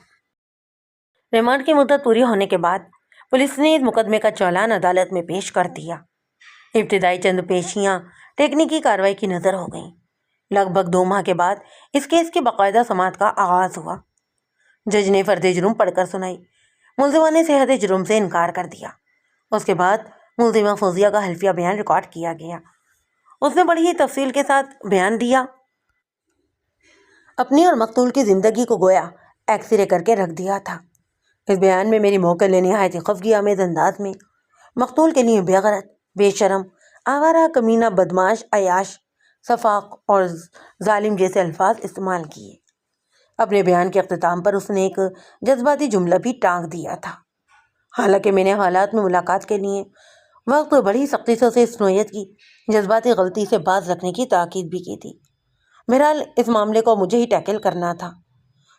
ریمانڈ کی مدت پوری ہونے کے بعد پولیس نے اس مقدمے کا چالان عدالت میں پیش کر دیا۔ ابتدائی چند پیشیاں تکنیکی کارروائی کی نظر ہو گئیں۔ لگ بھگ 2 ماہ کے بعد اس کیس کی باقاعدہ سماعت کا آغاز ہوا۔ جج نے فرد جرم پڑھ کر سنائی۔ ملزمہ نے صحت جرم سے انکار کر دیا۔ اس کے بعد ملزمہ فوزیہ کا حلفیہ بیان ریکارڈ کیا گیا۔ اس نے بڑی ہی تفصیل کے ساتھ بیان دیا، اپنی اور مقتول کی زندگی کو گویا ایکس رے کر کے رکھ دیا تھا۔ اس بیان میں میری موکل نے نہایت خفگی آمیز انداز میں مقتول کے لیے بے غیرت، بے شرم، آوارہ، کمینہ، بدماش، عیاش، سفاق اور ظالم جیسے الفاظ استعمال کیے۔ اپنے بیان کے اختتام پر اس نے ایک جذباتی جملہ بھی ٹانک دیا تھا۔ حالانکہ میں نے حالات میں ملاقات کے لیے وقت بڑی سختی سے اسے اس نوعیت کی جذباتی غلطی سے باز رکھنے کی تاکید بھی کی تھی۔ بہرحال اس معاملے کو مجھے ہی ٹیکل کرنا تھا۔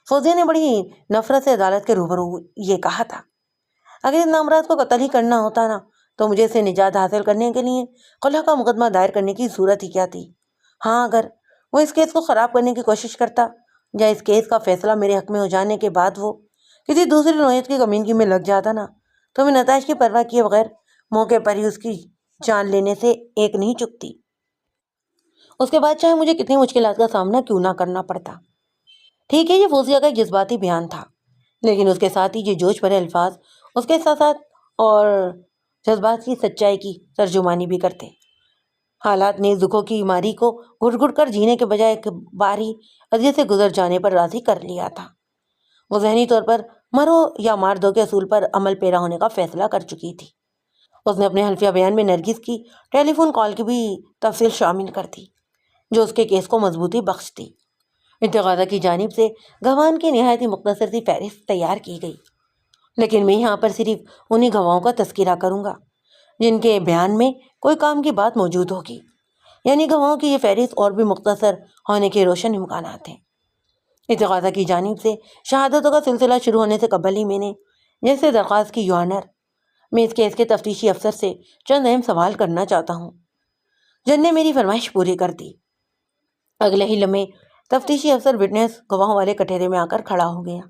فوزیہ نے بڑی نفرت سے عدالت کے روبرو یہ کہا تھا، اگر اس نامراد کو قتل ہی کرنا ہوتا نا تو مجھے اسے نجات حاصل کرنے کے لیے خلا کا مقدمہ دائر کرنے کی ضرورت ہی کیا تھی۔ ہاں، اگر وہ اس کیس کو خراب کرنے کی کوشش کرتا یا اس کیس کا فیصلہ میرے حق میں ہو جانے کے بعد وہ کسی دوسری نوعیت کی کمینگی میں لگ جاتا نا تو میں نتائج کی پرواہ کیے بغیر موقع پر ہی اس کی جان لینے سے ایک نہیں چکتی۔ اس کے بعد چاہے مجھے کتنی مشکلات کا سامنا کیوں نہ کرنا پڑتا۔ ٹھیک ہے، یہ فوزیہ کا ایک جذباتی بیان تھا، لیکن اس کے ساتھ ہی یہ جوش بھرے الفاظ اس کے احساسات اور جذبات کی سچائی کی ترجمانی بھی کرتے۔ حالات نے دکھوں کی ماری کو گھٹ گھٹ کر جینے کے بجائے ایک باری اذیت سے گزر جانے پر راضی کر لیا تھا۔ وہ ذہنی طور پر مرو یا مار دو کے اصول پر عمل پیرا ہونے کا فیصلہ کر چکی تھی۔ اس نے اپنے حلفیہ بیان میں نرگس کی ٹیلی فون کال کی بھی تفصیل شامل کر دی جو اس کے کیس کو مضبوطی بخش دی۔ ارتقاضہ کی جانب سے گواہان کی نہایت ہی مختصر سی فہرست تیار کی گئی، لیکن میں یہاں پر صرف انہی گواہوں کا تذکرہ کروں گا جن کے بیان میں کوئی کام کی بات موجود ہوگی، یعنی گواہوں کی یہ فہرست اور بھی مختصر ہونے کے روشن امکانات ہیں۔ ارتقاضہ کی جانب سے شہادتوں کا سلسلہ شروع ہونے سے قبل ہی میں نے جیسے درخواست کی یوانر، میں اس کیس کے تفتیشی افسر سے چند اہم سوال کرنا چاہتا ہوں۔ جن نے میری فرمائش پوری کر دی۔ اگلے ہی لمحے تفتیشی افسر وٹنس گواہوں والے کٹہرے میں آ کر کھڑا ہو گیا۔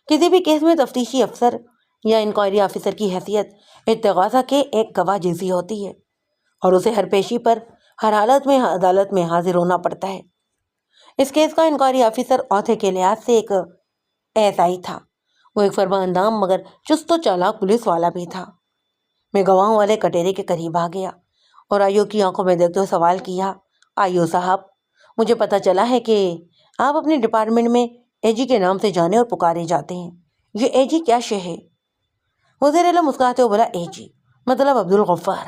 کسی بھی کیس میں تفتیشی افسر یا انکوائری آفیسر کی حیثیت ارتقاضہ کے ایک گواہ جیسی ہوتی ہے، اور اسے ہر پیشی پر ہر حالت میں عدالت میں حاضر ہونا پڑتا ہے۔ اس کیس کا انکوائری آفیسر عہدے کے لحاظ سے ایک ایسائی تھا۔ وہ ایک فرما اندام مگر چست و چالاک پولیس والا بھی تھا۔ میں گواہوں والے کٹہرے کے قریب آ گیا اور آئیو کی آنکھوں میں دیکھتے ہوئے سوال کیا، آئیو صاحب، مجھے پتہ چلا ہے کہ آپ اپنے ڈپارٹمنٹ میں اے جی کے نام سے جانے اور پکارے جاتے ہیں۔ یہ اے جی کیا شے ہے؟ وزیر اعلیٰ مسکراتے ہوئے بولا، اے جی مطلب عبدالغفار۔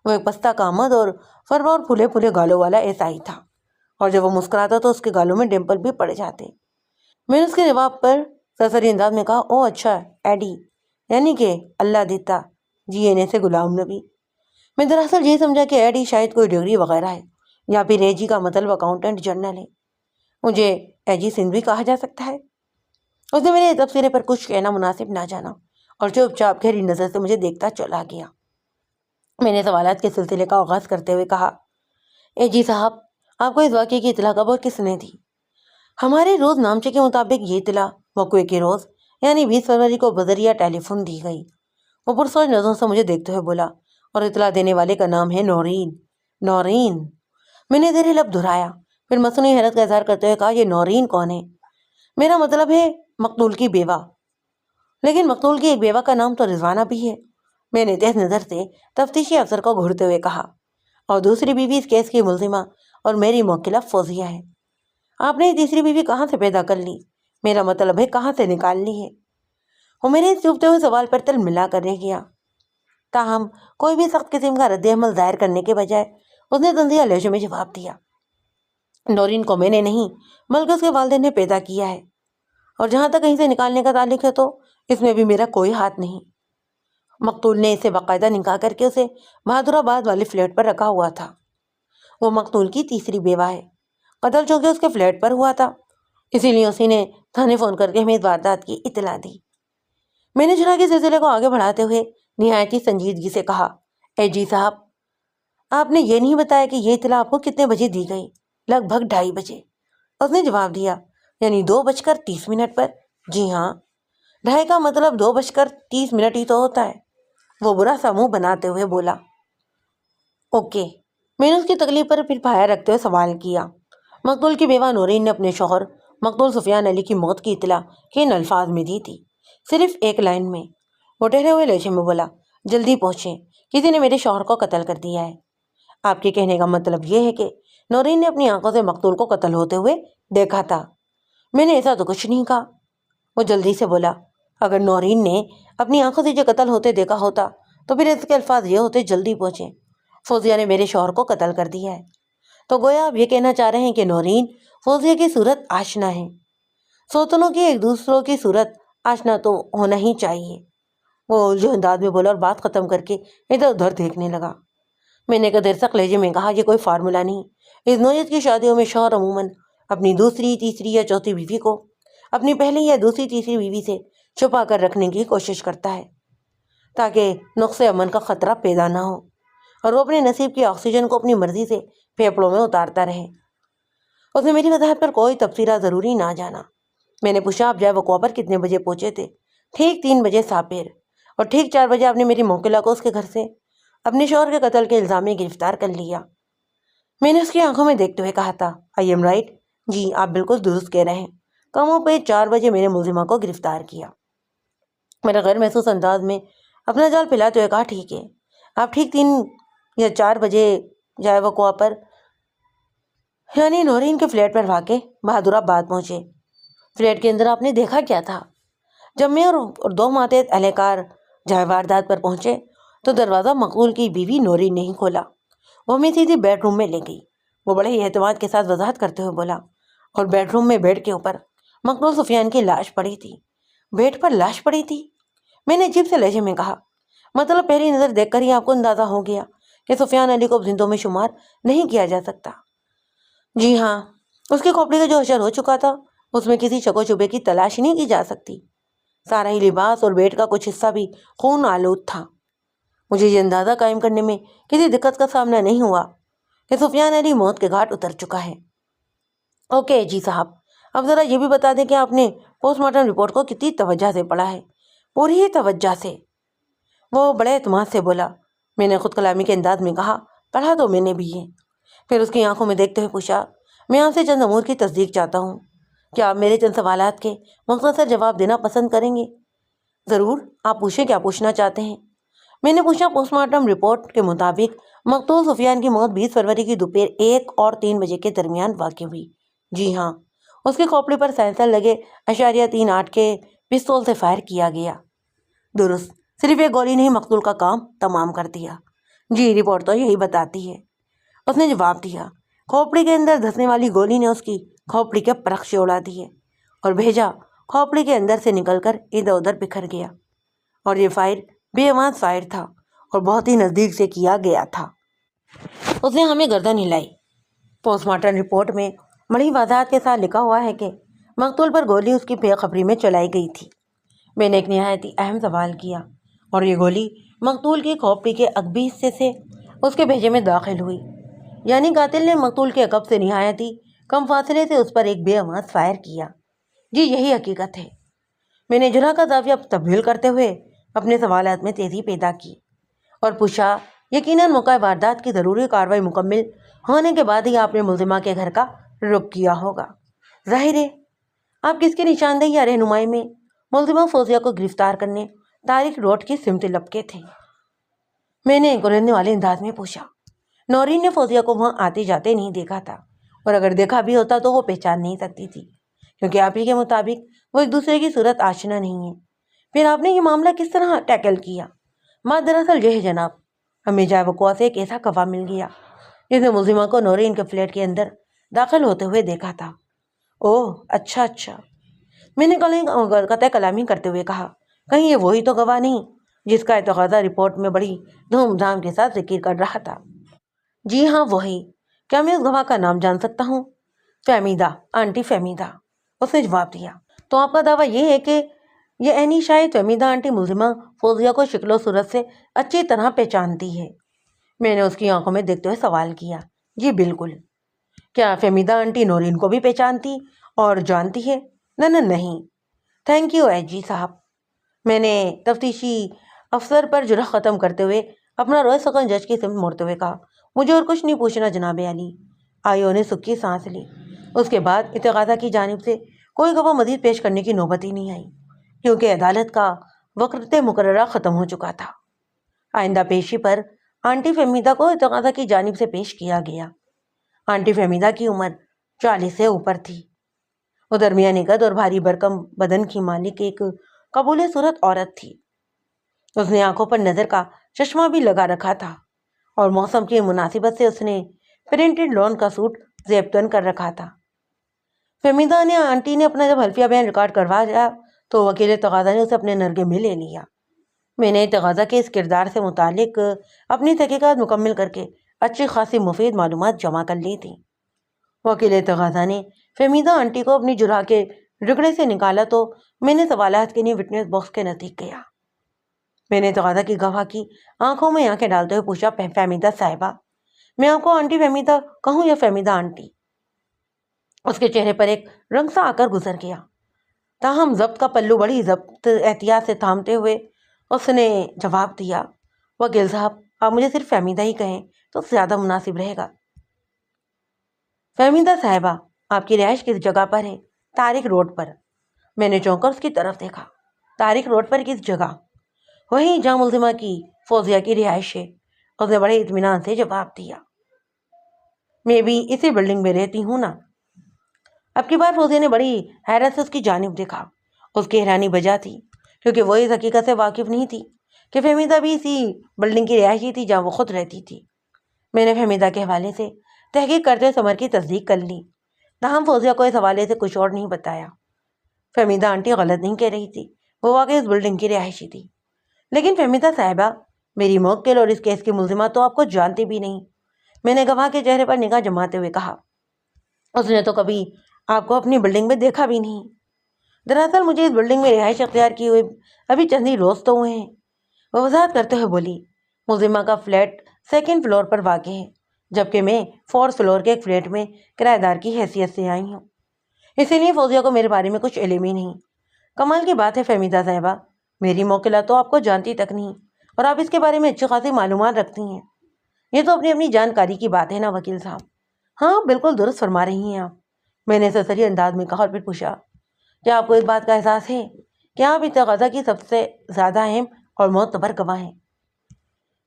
وہ ایک پستہ کامد اور فرما اور پھولے پھولے گالوں والا ایسائی تھا، اور جب وہ مسکراتا تو اس کے گالوں میں ڈمپل بھی پڑ جاتے۔ میں نے اس کے جواب پر سرسری انداز میں کہا، او اچھا، ایڈی یعنی کہ اللہ دیتا جی این اے سے غلام نبی۔ میں دراصل یہ سمجھا کہ ایڈی شاید کوئی ڈگری وغیرہ ہے، یا پھر اے جی کا مطلب اکاؤنٹنٹ جنرل ہے۔ مجھے اے جی سندھ بھی کہا جا سکتا ہے۔ اس نے میرے تبصرے پر کچھ کہنا مناسب نہ جانا اور چپ چاپ گہری نظر سے مجھے دیکھتا چلا گیا۔ میں نے سوالات کے سلسلے کا آغاز کرتے ہوئے کہا، اے جی صاحب، آپ کو اس واقعے کی اطلاع کب اور کس نے دی؟ ہمارے روز نامچے کے مطابق یہ اطلاع وقوع کے روز یعنی 20 فروری کو بذریعہ ٹیلی فون دی گئی۔ وہ پرسوچ نظروں سے مجھے دیکھتے ہوئے بولا، اور اطلاع دینے والے کا نام ہے نورین۔ نورین؟ میں نے زیر لب دہرایا، پھر مصنوعی حیرت کا اظہار کرتے ہوئے کہا، یہ نورین کون ہے؟ میرا مطلب ہے مقتول کی بیوہ۔ لیکن مقتول کی ایک بیوہ کا نام تو رضوانہ بھی ہے۔ میں نے تیز نظر سے تفتیشی افسر کو گھورتے ہوئے کہا، اور دوسری بیوی اس کیس کی ملزمہ اور میری موکلہ فوزیہ ہے۔ آپ نے یہ تیسری بیوی کہاں سے پیدا کر لی؟ میرا مطلب ہے کہاں سے نکال لی ہے؟ وہ میرے اس چوبتے ہوئے سوال پر تل ملا کر رہ گیا۔ تاہم کوئی بھی سخت قسم کا رد عمل ظاہر کرنے کے بجائے اس نے تنزیہ لہجے میں جواب دیا، نورین کو میں نے نہیں بلکہ اس کے والدین نے پیدا کیا ہے، اور جہاں تک کہیں سے نکالنے کا تعلق ہے تو اس میں بھی میرا کوئی ہاتھ نہیں۔ مقتول نے اسے باقاعدہ نکاح کر کے اسے بہادر آباد والی فلیٹ پر رکھا ہوا تھا۔ وہ مقتول کی تیسری بیوہ ہے۔ قتل چونکہ اس کے فلیٹ پر ہوا تھا، اسی لیے اسی نے تھانے فون کر کے ہمیں اس واردات کی اطلاع دی۔ میں نے جناح کے سلسلے کو آگے بڑھاتے ہوئے نہایت ہی سنجیدگی سے کہا، اے جی صاحب، آپ نے یہ نہیں بتایا کہ یہ اطلاع آپ کو کتنے بجے دی گئی؟ لگ بھگ 2:30 بجے۔ اس نے جواب دیا، یعنی 2:30 پر؟ جی ہاں۔ 2:30 کا مطلب 2:30 ہی تو ہوتا ہے۔ وہ برا سا منہ بناتے ہوئے بولا۔ اوکے۔ میں نے اس کی تکلیف پر پھر پایا رکھتے ہوئے سوال کیا، مقتول کی بیوہ نورین نے اپنے شوہر مقتول سفیان علی کی موت کی اطلاع کن الفاظ میں دی تھی؟ صرف ایک لائن میں۔ وہ ٹھہرے ہوئے لہجے میں بولا، جلدی پہنچیں، کسی نے میرے شوہر کو قتل کر دیا ہے۔ آپ کے کہنے کا مطلب یہ ہے کہ نورین نے اپنی آنکھوں سے مقتول کو قتل ہوتے ہوئے دیکھا تھا؟ میں نے ایسا تو کچھ نہیں کہا۔ وہ جلدی سے بولا، اگر نورین نے اپنی آنکھوں سے جو قتل ہوتے دیکھا ہوتا تو پھر اس کے الفاظ یہ ہوتے، جلدی پہنچیں، فوزیہ نے میرے شوہر کو قتل کر دیا ہے۔ تو گویا آپ یہ کہنا چاہ رہے ہیں کہ نورین فوزیہ کی صورت آشنا ہے۔ سوتنوں کی ایک دوسروں کی صورت آشنا تو ہونا ہی چاہیے۔ وہ جو انداز میں بولا اور بات ختم کر کے ادھر ادھر دیکھنے لگا۔ میں نے قدر سخت لہجے میں کہا، یہ کوئی فارمولہ نہیں۔ اس نوعیت کی شادیوں میں شوہر عموماً اپنی دوسری، تیسری یا چوتھی بیوی کو اپنی پہلی یا دوسری، تیسری بیوی سے چھپا کر رکھنے کی کوشش کرتا ہے تاکہ نقص امن کا خطرہ پیدا نہ ہو اور وہ اپنے نصیب کی آکسیجن کو اپنی مرضی سے پھیپھڑوں میں اتارتا رہے۔ اس نے میری وضاحت پر کوئی تبصرہ ضروری نہ جانا۔ میں نے پوچھا، آپ جائے وقوع پر کتنے بجے پہنچے تھے؟ ٹھیک 3 بجے ساپیر، اور ٹھیک 4 بجے آپ نے میری موکلہ کو اس کے گھر سے اپنے شوہر کے قتل کے الزام میں گرفتار کر لیا۔ میں نے اس کی آنکھوں میں دیکھتے ہوئے کہا تھا، آئی ایم رائٹ؟ جی، آپ بالکل درست کہہ رہے ہیں۔ کموں پہ 4 بجے میں نے ملزمہ کو گرفتار کیا۔ میرا غیر محسوس انداز میں اپنا جال پھیلاتے ہوئے کہا، ٹھیک ہے، آپ ٹھیک 3 یا 4 بجے جائے وقوع پر یعنی نورین کے فلیٹ پر واقع بہادر آباد پہنچے۔ فلیٹ کے اندر آپ نے دیکھا کیا تھا؟ جب میں اور 2 ماتحت اہلکار جائے واردات پر پہنچے تو دروازہ مقتول کی بیوی نورین نہیں کھولا، وہ ہمیں سیدھی بیڈ روم میں لے گئی۔ وہ بڑے ہی اعتماد کے ساتھ وضاحت کرتے ہوئے بولا، اور بیڈ روم میں بیڈ کے اوپر مقتول سفیان کی لاش پڑی تھی۔ بیڈ پر لاش پڑی تھی؟ میں نے عجیب سے لہجے میں کہا۔ مطلب پہلی نظر دیکھ کر ہی آپ کو اندازہ ہو گیا کہ سفیان علی کو زندوں میں شمار نہیں کیا جا سکتا؟ جی ہاں، اس کی کھوپڑی کا جو حشر ہو چکا تھا اس میں کسی شک و شبے کی تلاش نہیں کی جا سکتی۔ سارا ہی لباس اور بیڈ کا کچھ حصہ بھی خون آلود تھا۔ مجھے یہ اندازہ قائم کرنے میں کسی دقت کا سامنا نہیں ہوا کہ سفیان علی موت کے گھاٹ اتر چکا ہے۔ اوکے جی صاحب، اب ذرا یہ بھی بتا دیں کہ آپ نے پوسٹ مارٹم رپورٹ کو کتنی توجہ سے پڑھا ہے؟ پوری ہی توجہ سے، وہ بڑے اعتماد سے بولا۔ میں نے خود کلامی کے انداز میں کہا، پڑھا تو میں نے بھی ہے۔ پھر اس کی آنکھوں میں دیکھتے ہوئے پوچھا، میں آپ سے چند امور کی تصدیق چاہتا ہوں، کیا آپ میرے چند سوالات کے مختصر جواب دینا پسند کریں گے؟ ضرور، آپ پوچھیں کیا پوچھنا چاہتے ہیں؟ میں نے پوچھا، پوسٹ مارٹم رپورٹ کے مطابق مقتول سفیان کی موت 20 فروری کی دوپہر 1 اور 3 بجے کے درمیان واقع ہوئی۔ جی ہاں، اس کی کھوپڑی پر سائنسر لگے .38 کے پستول سے فائر کیا گیا۔ درست، صرف ایک گولی نے ہی مقتول کا کام تمام کر دیا۔ جی، رپورٹ تو یہی بتاتی ہے، اس نے جواب دیا۔ کھوپڑی کے اندر دھسنے والی گولی نے اس کی کھوپڑی کے پرخشے اڑا دیے اور بھیجا کھوپڑی کے اندر سے نکل کر ادھر ادھر بکھر گیا، اور یہ فائر بے آواز فائر تھا اور بہت ہی نزدیک سے کیا گیا تھا۔ اس نے ہمیں گردن ہلائی۔ پوسٹ مارٹم رپورٹ میں بڑی وضاحت کے ساتھ لکھا ہوا ہے کہ مقتول پر گولی اس کی بے خبری میں چلائی گئی تھی۔ میں نے ایک نہایت ہی اہم سوال کیا، اور یہ گولی مقتول کی کھوپڑی کے عقبی حصے سے اس کے بھیجے میں داخل ہوئی، یعنی قاتل نے مقتول کے عقب سے نہایت ہی کم فاصلے سے اس پر ایک بے آواز فائر کیا۔ جی، یہی حقیقت ہے۔ میں نے جرح کا زاویہ تبدیل کرتے ہوئے اپنے سوالات میں تیزی پیدا کی اور پوچھا، یقیناً موقع واردات کی ضروری کارروائی مکمل ہونے کے بعد ہی آپ نے ملزمہ کے گھر کا رخ کیا ہوگا۔ ظاہر ہے، آپ کس کی نشاندہی یا رہنمائی میں ملزمہ فوزیہ کو گرفتار کرنے طارق روڈ کی سمت لپکے تھے؟ میں نے گرجنے والے انداز میں پوچھا۔ نورین نے فوزیہ کو وہاں آتے جاتے نہیں دیکھا تھا، اور اگر دیکھا بھی ہوتا تو وہ پہچان نہیں سکتی تھی، کیونکہ آپ ہی کے مطابق وہ ایک دوسرے کی صورت آشنا نہیں ہے۔ پھر آپ نے یہ معاملہ کس طرح ٹیکل کیا؟ بات دراصل یہ ہے جناب، ہمیں جائے وقوع سے ایک ایسا گواہ مل گیا جس نے ملزمہ کو نورین کے فلیٹ کے اندر داخل ہوتے ہوئے دیکھا تھا۔ اوہ، اچھا۔ میں نے قطع کلامی کرتے ہوئے کہا، کہیں یہ وہی تو گواہ نہیں جس کا ارتقاضہ رپورٹ میں بڑی دھوم دھام کے ساتھ ذکر کر رہا تھا؟ جی ہاں، وہی۔ کیا میں اس گواہ کا نام جان سکتا ہوں؟ فہمیدہ، آنٹی فہمیدہ، اس نے جواب دیا۔ تو آپ کا دعویٰ یہ ہے کہ یہ عینی شاہد فہمیدہ آنٹی ملزمہ فوزیہ کو شکل و صورت سے اچھی طرح پہچانتی ہے؟ میں نے اس کی آنکھوں میں دیکھتے ہوئے سوال کیا۔ جی بالکل۔ کیا فہمیدہ آنٹی نورین کو بھی پہچانتی اور جانتی ہے؟ نہیں۔ تھینک یو ایس جی صاحب۔ میں نے تفتیشی افسر پر جرح ختم کرتے ہوئے اپنا روئے سخن جج کی سمت موڑتے ہوئے کہا، مجھے اور کچھ نہیں پوچھنا جناب عالی۔ آئیو نے سکی سانس لی۔ اس کے بعد ارتقاضہ کی جانب سے کوئی گواہ مزید پیش کرنے کی نوبت ہی نہیں آئی، کیونکہ عدالت کا وقت مقررہ ختم ہو چکا تھا۔ آئندہ پیشی پر آنٹی فہمیدہ کو ارتقاضہ کی جانب سے پیش کیا گیا۔ آنٹی فہمیدہ کی عمر 40 سے اوپر تھی۔ وہ درمیانی قد اور بھاری بھرکم بدن کی مالک ایک قبول صورت عورت تھی۔ اس نے آنکھوں پر نظر کا چشمہ بھی لگا رکھا تھا، اور موسم کی مناسبت سے اس نے پرنٹڈ لون کا سوٹ زیب تن کر رکھا تھا۔ فہمیدہ نے آنٹی نے اپنا جب حلفیہ بیان ریکارڈ کروایا تو وکیل تقاضہ نے اسے اپنے نرگے میں لے لیا۔ میں نے تقاضہ کے اس کردار سے متعلق اپنی تحقیقات مکمل کر کے اچھی خاصی مفید معلومات جمع کر لی تھی۔ وکیل تقاضہ نے فہمیدہ آنٹی کو اپنی جرح کے رگڑے سے نکالا تو میں نے سوالات کے لیے وٹنس باکس کے نزدیک گیا۔ میں نے تقاضہ کی گواہ کی آنکھوں میں آنکھیں ڈالتے ہوئے پوچھا، فہمیدہ صاحبہ، میں آپ کو آنٹی فہمیدہ کہوں یا فہمیدہ آنٹی؟ اس کے چہرے پر ایک رنگ سا آ کر گزر گیا، تاہم ضبط کا پلو بڑی ضبط احتیاط سے تھامتے ہوئے اس نے جواب دیا، وکیل صاحب، آپ مجھے صرف فہمیدہ ہی کہیں تو زیادہ مناسب رہے گا۔ فہمیدہ صاحبہ، آپ کی رہائش کس جگہ پر ہے؟ طارق روڈ پر۔ میں نے چونک کر اس کی طرف دیکھا۔ طارق روڈ پر کس جگہ؟ وہیں جہاں ملزمہ کی فوزیہ کی رہائش ہے، اس نے بڑے اطمینان سے جواب دیا۔ میں بھی اسی بلڈنگ میں رہتی ہوں نا۔ اب کی بار فوزیہ نے بڑی حیرت سے اس کی جانب دیکھا۔ اس کی حیرانی بجا تھی، کیونکہ وہ اس حقیقت سے واقف نہیں تھی کہ فہمیدہ بھی اسی بلڈنگ کی رہائشی تھی جہاں وہ خود رہتی تھی۔ میں نے فہمیدہ کے حوالے سے تحقیق کرتے ہوئے سمر کی تصدیق کر لی۔ تاہم فوزیہ کو اس حوالے سے کچھ اور نہیں بتایا۔ فہمیدہ آنٹی غلط نہیں کہہ رہی تھی، وہ واقعی اس بلڈنگ کی رہائشی تھی۔ لیکن فہمیدہ صاحبہ، میری موکل اور اس کیس کی ملزمہ تو آپ کو جانتی بھی نہیں، میں نے گواہ کے چہرے پر نگاہ جماتے ہوئے کہا۔ اس نے تو کبھی آپ کو اپنی بلڈنگ میں دیکھا بھی نہیں۔ دراصل مجھے اس بلڈنگ میں رہائش اختیار کیے ہوئے ابھی چند ہی روز تو ہوئے ہیں، وہ وضاحت کرتے ہوئے بولی۔ ملزمہ کا فلیٹ 2nd فلور پر واقع ہے، جبکہ میں 4th فلور کے ایک فلیٹ میں کرایہ دار کی حیثیت سے آئی ہوں، اسی لیے فوزیہ کو میرے بارے میں کچھ علم ہی نہیں۔ کمال کی بات ہے فہمیدہ صاحبہ، میری موکلہ تو آپ کو جانتی تک نہیں، اور آپ اس کے بارے میں اچھی خاصی معلومات رکھتی ہیں۔ یہ تو اپنی جانکاری کی بات ہے نا وکیل صاحب۔ ہاں بالکل درست فرما رہی ہیں آپ، میں نے سرسری انداز میں کہا اور پھر پوچھا، کیا آپ کو اس بات کا احساس ہے کہ آپ اس تقاضا کی سب سے زیادہ اہم اور معتبر گواہ ہیں؟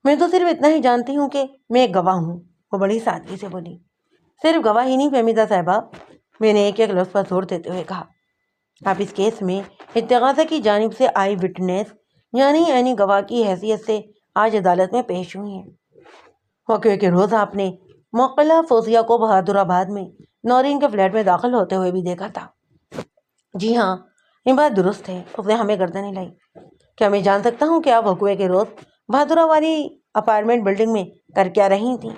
میں تو صرف اتنا ہی جانتی ہوں کہ میں ایک گواہ ہوں، وہ بڑی سادگی سے بولی۔ صرف گواہ ہی نہیں فہمیدہ صاحبہ، میں نے ایک لفظ پر زور دیتے ہوئے کہا، آپ اس کیس میں اتغاثہ کی جانب سے آئی وٹنس یعنی عینی گواہ کی حیثیت سے آج عدالت میں پیش ہوئی ہیں۔ واقعے کے روز آپ نے موکلہ فوزیہ کو بہادر آباد میں نورین کے فلیٹ میں داخل ہوتے ہوئے بھی دیکھا تھا۔ جی ہاں، یہ بات درست ہے، اس نے ہمیں گردن ہلائی۔ کیا میں جان سکتا ہوں کہ آپ وقوعے کے روز بہادرہ والی اپارٹمنٹ بلڈنگ میں کر کیا رہی تھیں؟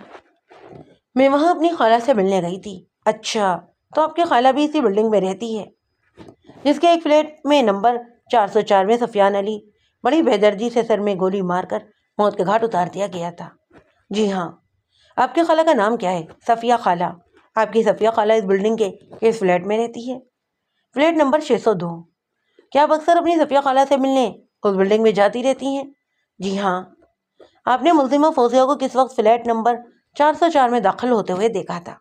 میں وہاں اپنی خالہ سے ملنے گئی تھی۔ اچھا، تو آپ کی خالہ بھی اسی بلڈنگ میں رہتی ہے، جس کے ایک فلیٹ میں نمبر 404 میں سفیان علی بڑی بے دردی سے سر میں گولی مار کر موت کے گھاٹ اتار دیا گیا تھا؟ جی ہاں۔ آپ کی خالہ کا نام کیا ہے؟ صفیہ خالہ۔ آپ کی صفیہ خالہ اس بلڈنگ کے کس فلیٹ میں رہتی ہے؟ Flat number 602۔ کیا آپ اکثر اپنی صفیہ خالہ سے ملنے اس بلڈنگ میں جاتی رہتی ہیں؟ جی ہاں۔ آپ نے ملزمہ فوزیہ کو کس وقت فلیٹ نمبر 404 میں داخل ہوتے ہوئے دیکھا تھا؟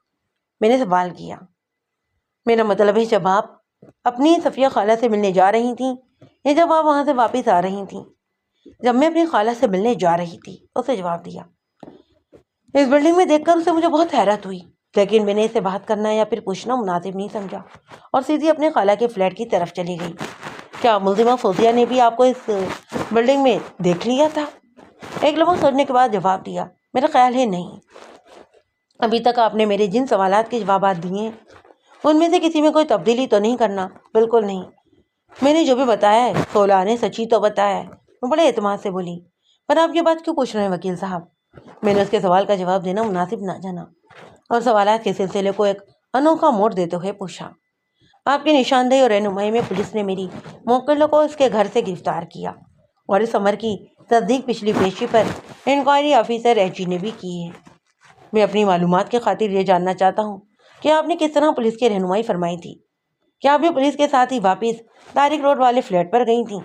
میں نے سوال کیا۔ میرا مطلب ہے جب آپ اپنی صفیہ خالہ سے ملنے جا رہی تھیں یا جب آپ وہاں سے واپس آ رہی تھیں؟ جب میں اپنی خالہ سے ملنے جا رہی تھی، اسے جواب دیا۔ اس بلڈنگ میں دیکھ کر اسے مجھے بہت حیرت ہوئی، لیکن میں نے اسے بات کرنا یا پھر پوچھنا مناسب نہیں سمجھا اور سیدھی اپنے خالہ کے فلیٹ کی طرف چلی گئی۔ کیا ملزمہ فوزیہ نے بھی آپ کو اس بلڈنگ میں دیکھ لیا تھا؟ ایک لمحہ سوچنے کے بعد جواب دیا، میرا خیال ہے نہیں۔ ابھی تک آپ نے میرے جن سوالات کے جوابات دیے ہیں ان میں سے کسی میں کوئی تبدیلی تو نہیں کرنا؟ بالکل نہیں، میں نے جو بھی بتایا ہے سولہ نے سچی تو بتایا ہے، وہ بڑے اعتماد سے بولی۔ پر آپ یہ بات کیوں پوچھ رہے ہیں وکیل صاحب؟ میں نے اس کے سوال کا جواب دینا مناسب نہ جانا اور سوالات کے سلسلے کو ایک انوکھا موڑ دیتے ہوئے پوچھا۔ آپ کی نشاندہی اور رہنمائی میں پولیس نے میری موکلہ کو اس کے گھر سے گرفتار کیا اور اس امر کی تصدیق پچھلی پیشی پر انکوائری آفیسر ایچ جی نے بھی کی ہے۔ میں اپنی معلومات کی خاطر یہ جاننا چاہتا ہوں کہ آپ نے کس طرح پولیس کی رہنمائی فرمائی تھی؟ کیا آپ بھی پولیس کے ساتھ ہی واپس طارق روڈ والے فلیٹ پر گئی تھیں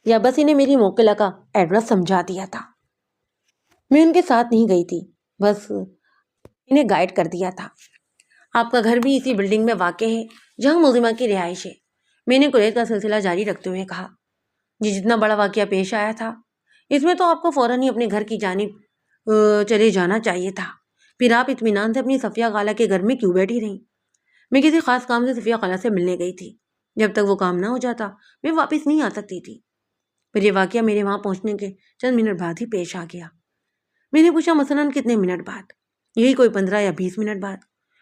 یا بس انہیں میری موکلہ کا ایڈریس سمجھا دیا تھا؟ میں ان کے ساتھ نہیں گئی تھی، بس انہیں گائیڈ کر دیا تھا۔ آپ کا گھر بھی اسی بلڈنگ میں واقع ہے جہاں ملزمہ کی رہائش ہے، میں نے کوریت کا سلسلہ جاری رکھتے ہوئے کہا۔ جی جتنا بڑا واقعہ پیش آیا تھا اس میں تو آپ کو فوراً ہی اپنے گھر کی جانب چلے جانا چاہیے تھا، پھر آپ اطمینان سے اپنی صفیہ خالہ کے گھر میں کیوں بیٹھی رہیں؟ میں کسی خاص کام سے صفیہ خالہ سے ملنے گئی تھی، جب تک وہ کام نہ ہو جاتا میں واپس نہیں آ سکتی تھی۔ پھر یہ واقعہ میرے وہاں پہنچنے کے چند منٹ بعد ہی پیش آ گیا۔ میں نے پوچھا مثلاً کتنے منٹ بعد؟ یہی کوئی 15 یا 20 منٹ بعد۔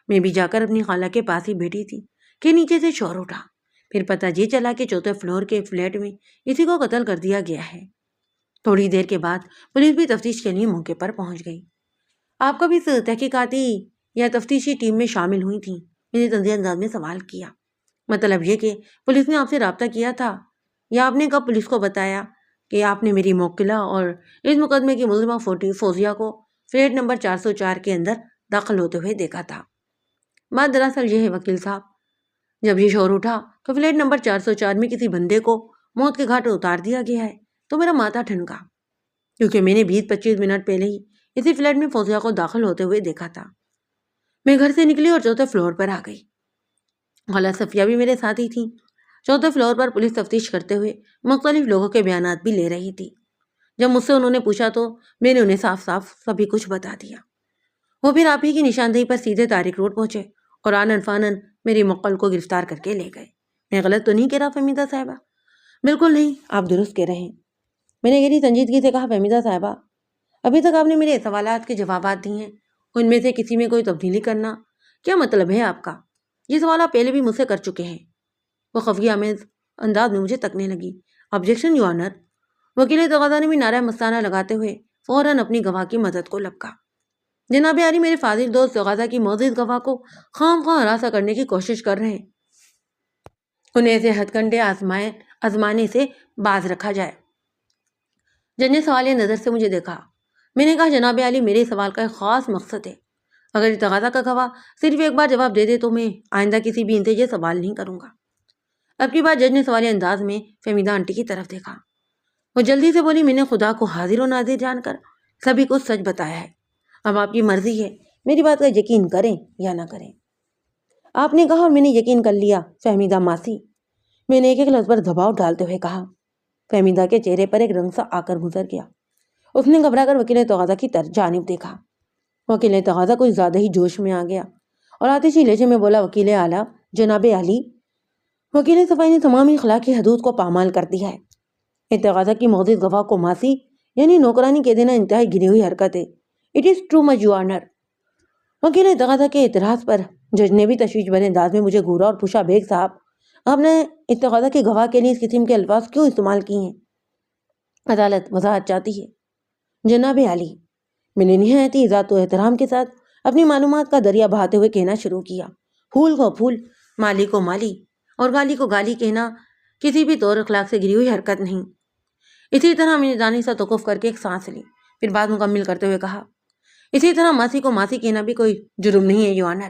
میں بھی جا کر اپنی خالہ کے پاس ہی بیٹھی تھی کہ نیچے سے شور اٹھا، پھر پتہ یہ چلا کہ 4تھے فلور کے فلیٹ میں اسی کو قتل کر دیا گیا ہے۔ تھوڑی دیر کے بعد پولیس بھی تفتیش کے لیے موقع پر پہنچ گئی۔ آپ کب اس تحقیقاتی یا تفتیشی ٹیم میں شامل ہوئی تھیں؟ میں نے تنزیہ انداز میں سوال کیا۔ مطلب یہ کہ پولیس نے آپ سے رابطہ کیا تھا یا آپ نے کب پولیس کو بتایا کہ آپ نے میری موکلہ اور اس مقدمے کی ملزمہ فوزیہ کو فلیٹ نمبر 404 کے اندر داخل ہوتے ہوئے دیکھا تھا؟ بات دراصل یہ ہے وکیل صاحب، جب یہ شور اٹھا کہ فلیٹ نمبر 404 میں کسی بندے کو موت کے گھاٹ اتار دیا گیا ہے تو میرا ماتھا ٹھنکا، کیونکہ میں نے 20-25 منٹ پہلے ہی اسی فلیٹ میں فوزیہ کو داخل ہوتے ہوئے دیکھا تھا۔ میں گھر سے نکلی اور 4تھے فلور پر آ گئی۔ خالہ صفیہ بھی میرے ساتھ ہی تھیں۔ 4تھے فلور پر پولیس تفتیش کرتے ہوئے مختلف لوگوں کے بیانات بھی لے رہی تھی۔ جب مجھ سے انہوں نے پوچھا تو میں نے انہیں صاف صاف سبھی کچھ بتا دیا۔ وہ پھر آپ ہی کی نشاندہی پر سیدھے طارق روڈ پہنچے اور آنن فانن میری موکل کو گرفتار کر کے لے گئے۔ میں غلط تو نہیں کہہ رہا فہمیدہ صاحبہ؟ بالکل نہیں، آپ درست کہہ رہے ہیں، میں نے گہری سنجیدگی سے کہا۔ فہمیدہ صاحبہ، ابھی تک آپ نے میرے سوالات کے جوابات دیے ہیں، ان میں سے کسی میں کوئی تبدیلی کرنا کیا مطلب ہے آپ کا؟ یہ سوال آپ پہلے بھی مجھ سے کر چکے ہیں۔ وہ خفیہ آمیز انداز میں مجھے تکنے لگی۔ Objection your owner. وکیل تقاضا نے بھی نعرہ مستانہ لگاتے ہوئے فوراً اپنی گواہ کی مدد کو لپکا۔ جناب عالی میرے فاضل دوست تقاضا کی معزز گواہ کو خام خواہ ہراساں کرنے کی کوشش کر رہے ہیں۔ انہیں ایسے ہتھ کنڈے آزمانے سے باز رکھا جائے۔ جج نے سوالیہ نظر سے مجھے دیکھا۔ میں نے کہا جناب عالی میرے سوال کا ایک خاص مقصد ہے۔ اگر تقاضا کا گواہ صرف ایک بار جواب دے دے تو میں آئندہ کسی بھی انتہا سوال نہیں کروں گا۔ اب کی بار جج نے سوالیہ انداز میں فہمیدہ آنٹی کی طرف دیکھا۔ وہ جلدی سے بولی، میں نے خدا کو حاضر و ناظر جان کر سبھی کو سچ بتایا ہے۔ اب آپ کی مرضی ہے میری بات کا یقین کریں یا نہ کریں۔ آپ نے کہا اور میں نے یقین کر لیا فہمیدہ ماسی۔ میں نے ایک ایک لفظ پر دباؤ ڈالتے ہوئے کہا۔ فہمیدہ کے چہرے پر ایک رنگ سا آ کر گزر گیا۔ اس نے گھبرا کر وکیل تقاضا کی جانب دیکھا۔ وکیل تقاضا کچھ زیادہ ہی جوش میں آ گیا اور آتشی لہجے میں بولا، وکیل اعلیٰ جناب عالی۔ وکیل صفائی نے تمام اخلاقی حدود کو پامال کر دیا ہے۔ تقاضا کی معزز گواہ کو ماسی یعنی نوکرانی کہہ دینا انتہائی گری ہوئی حرکت ہے۔ It is too much your owner. وکیل تقاضا کے اعتراض پر جج نے بھی تشویش بھرے انداز میں مجھے گھورا اور پوچھا، بیگ صاحب آپ نے تقاضا کی گواہ کے لیے اس قسم کے الفاظ کیوں استعمال کیے ہیں؟ عدالت وضاحت چاہتی ہے۔ جناب عالی، میں نے نہایت ہی عزت و احترام کے ساتھ اپنی معلومات کا دریا بہاتے ہوئے کہنا شروع کیا۔ پھول کو پھول، مالی کو مالی اور گالی کو گالی کہنا کسی بھی طور اخلاق سے گری ہوئی حرکت نہیں۔ اسی طرح میں نے دانی سا توقف کر کے ایک سانس لی، پھر بات مکمل کرتے ہوئے کہا، اسی طرح ماسی کو ماسی کہنا بھی کوئی جرم نہیں ہے یور آنر۔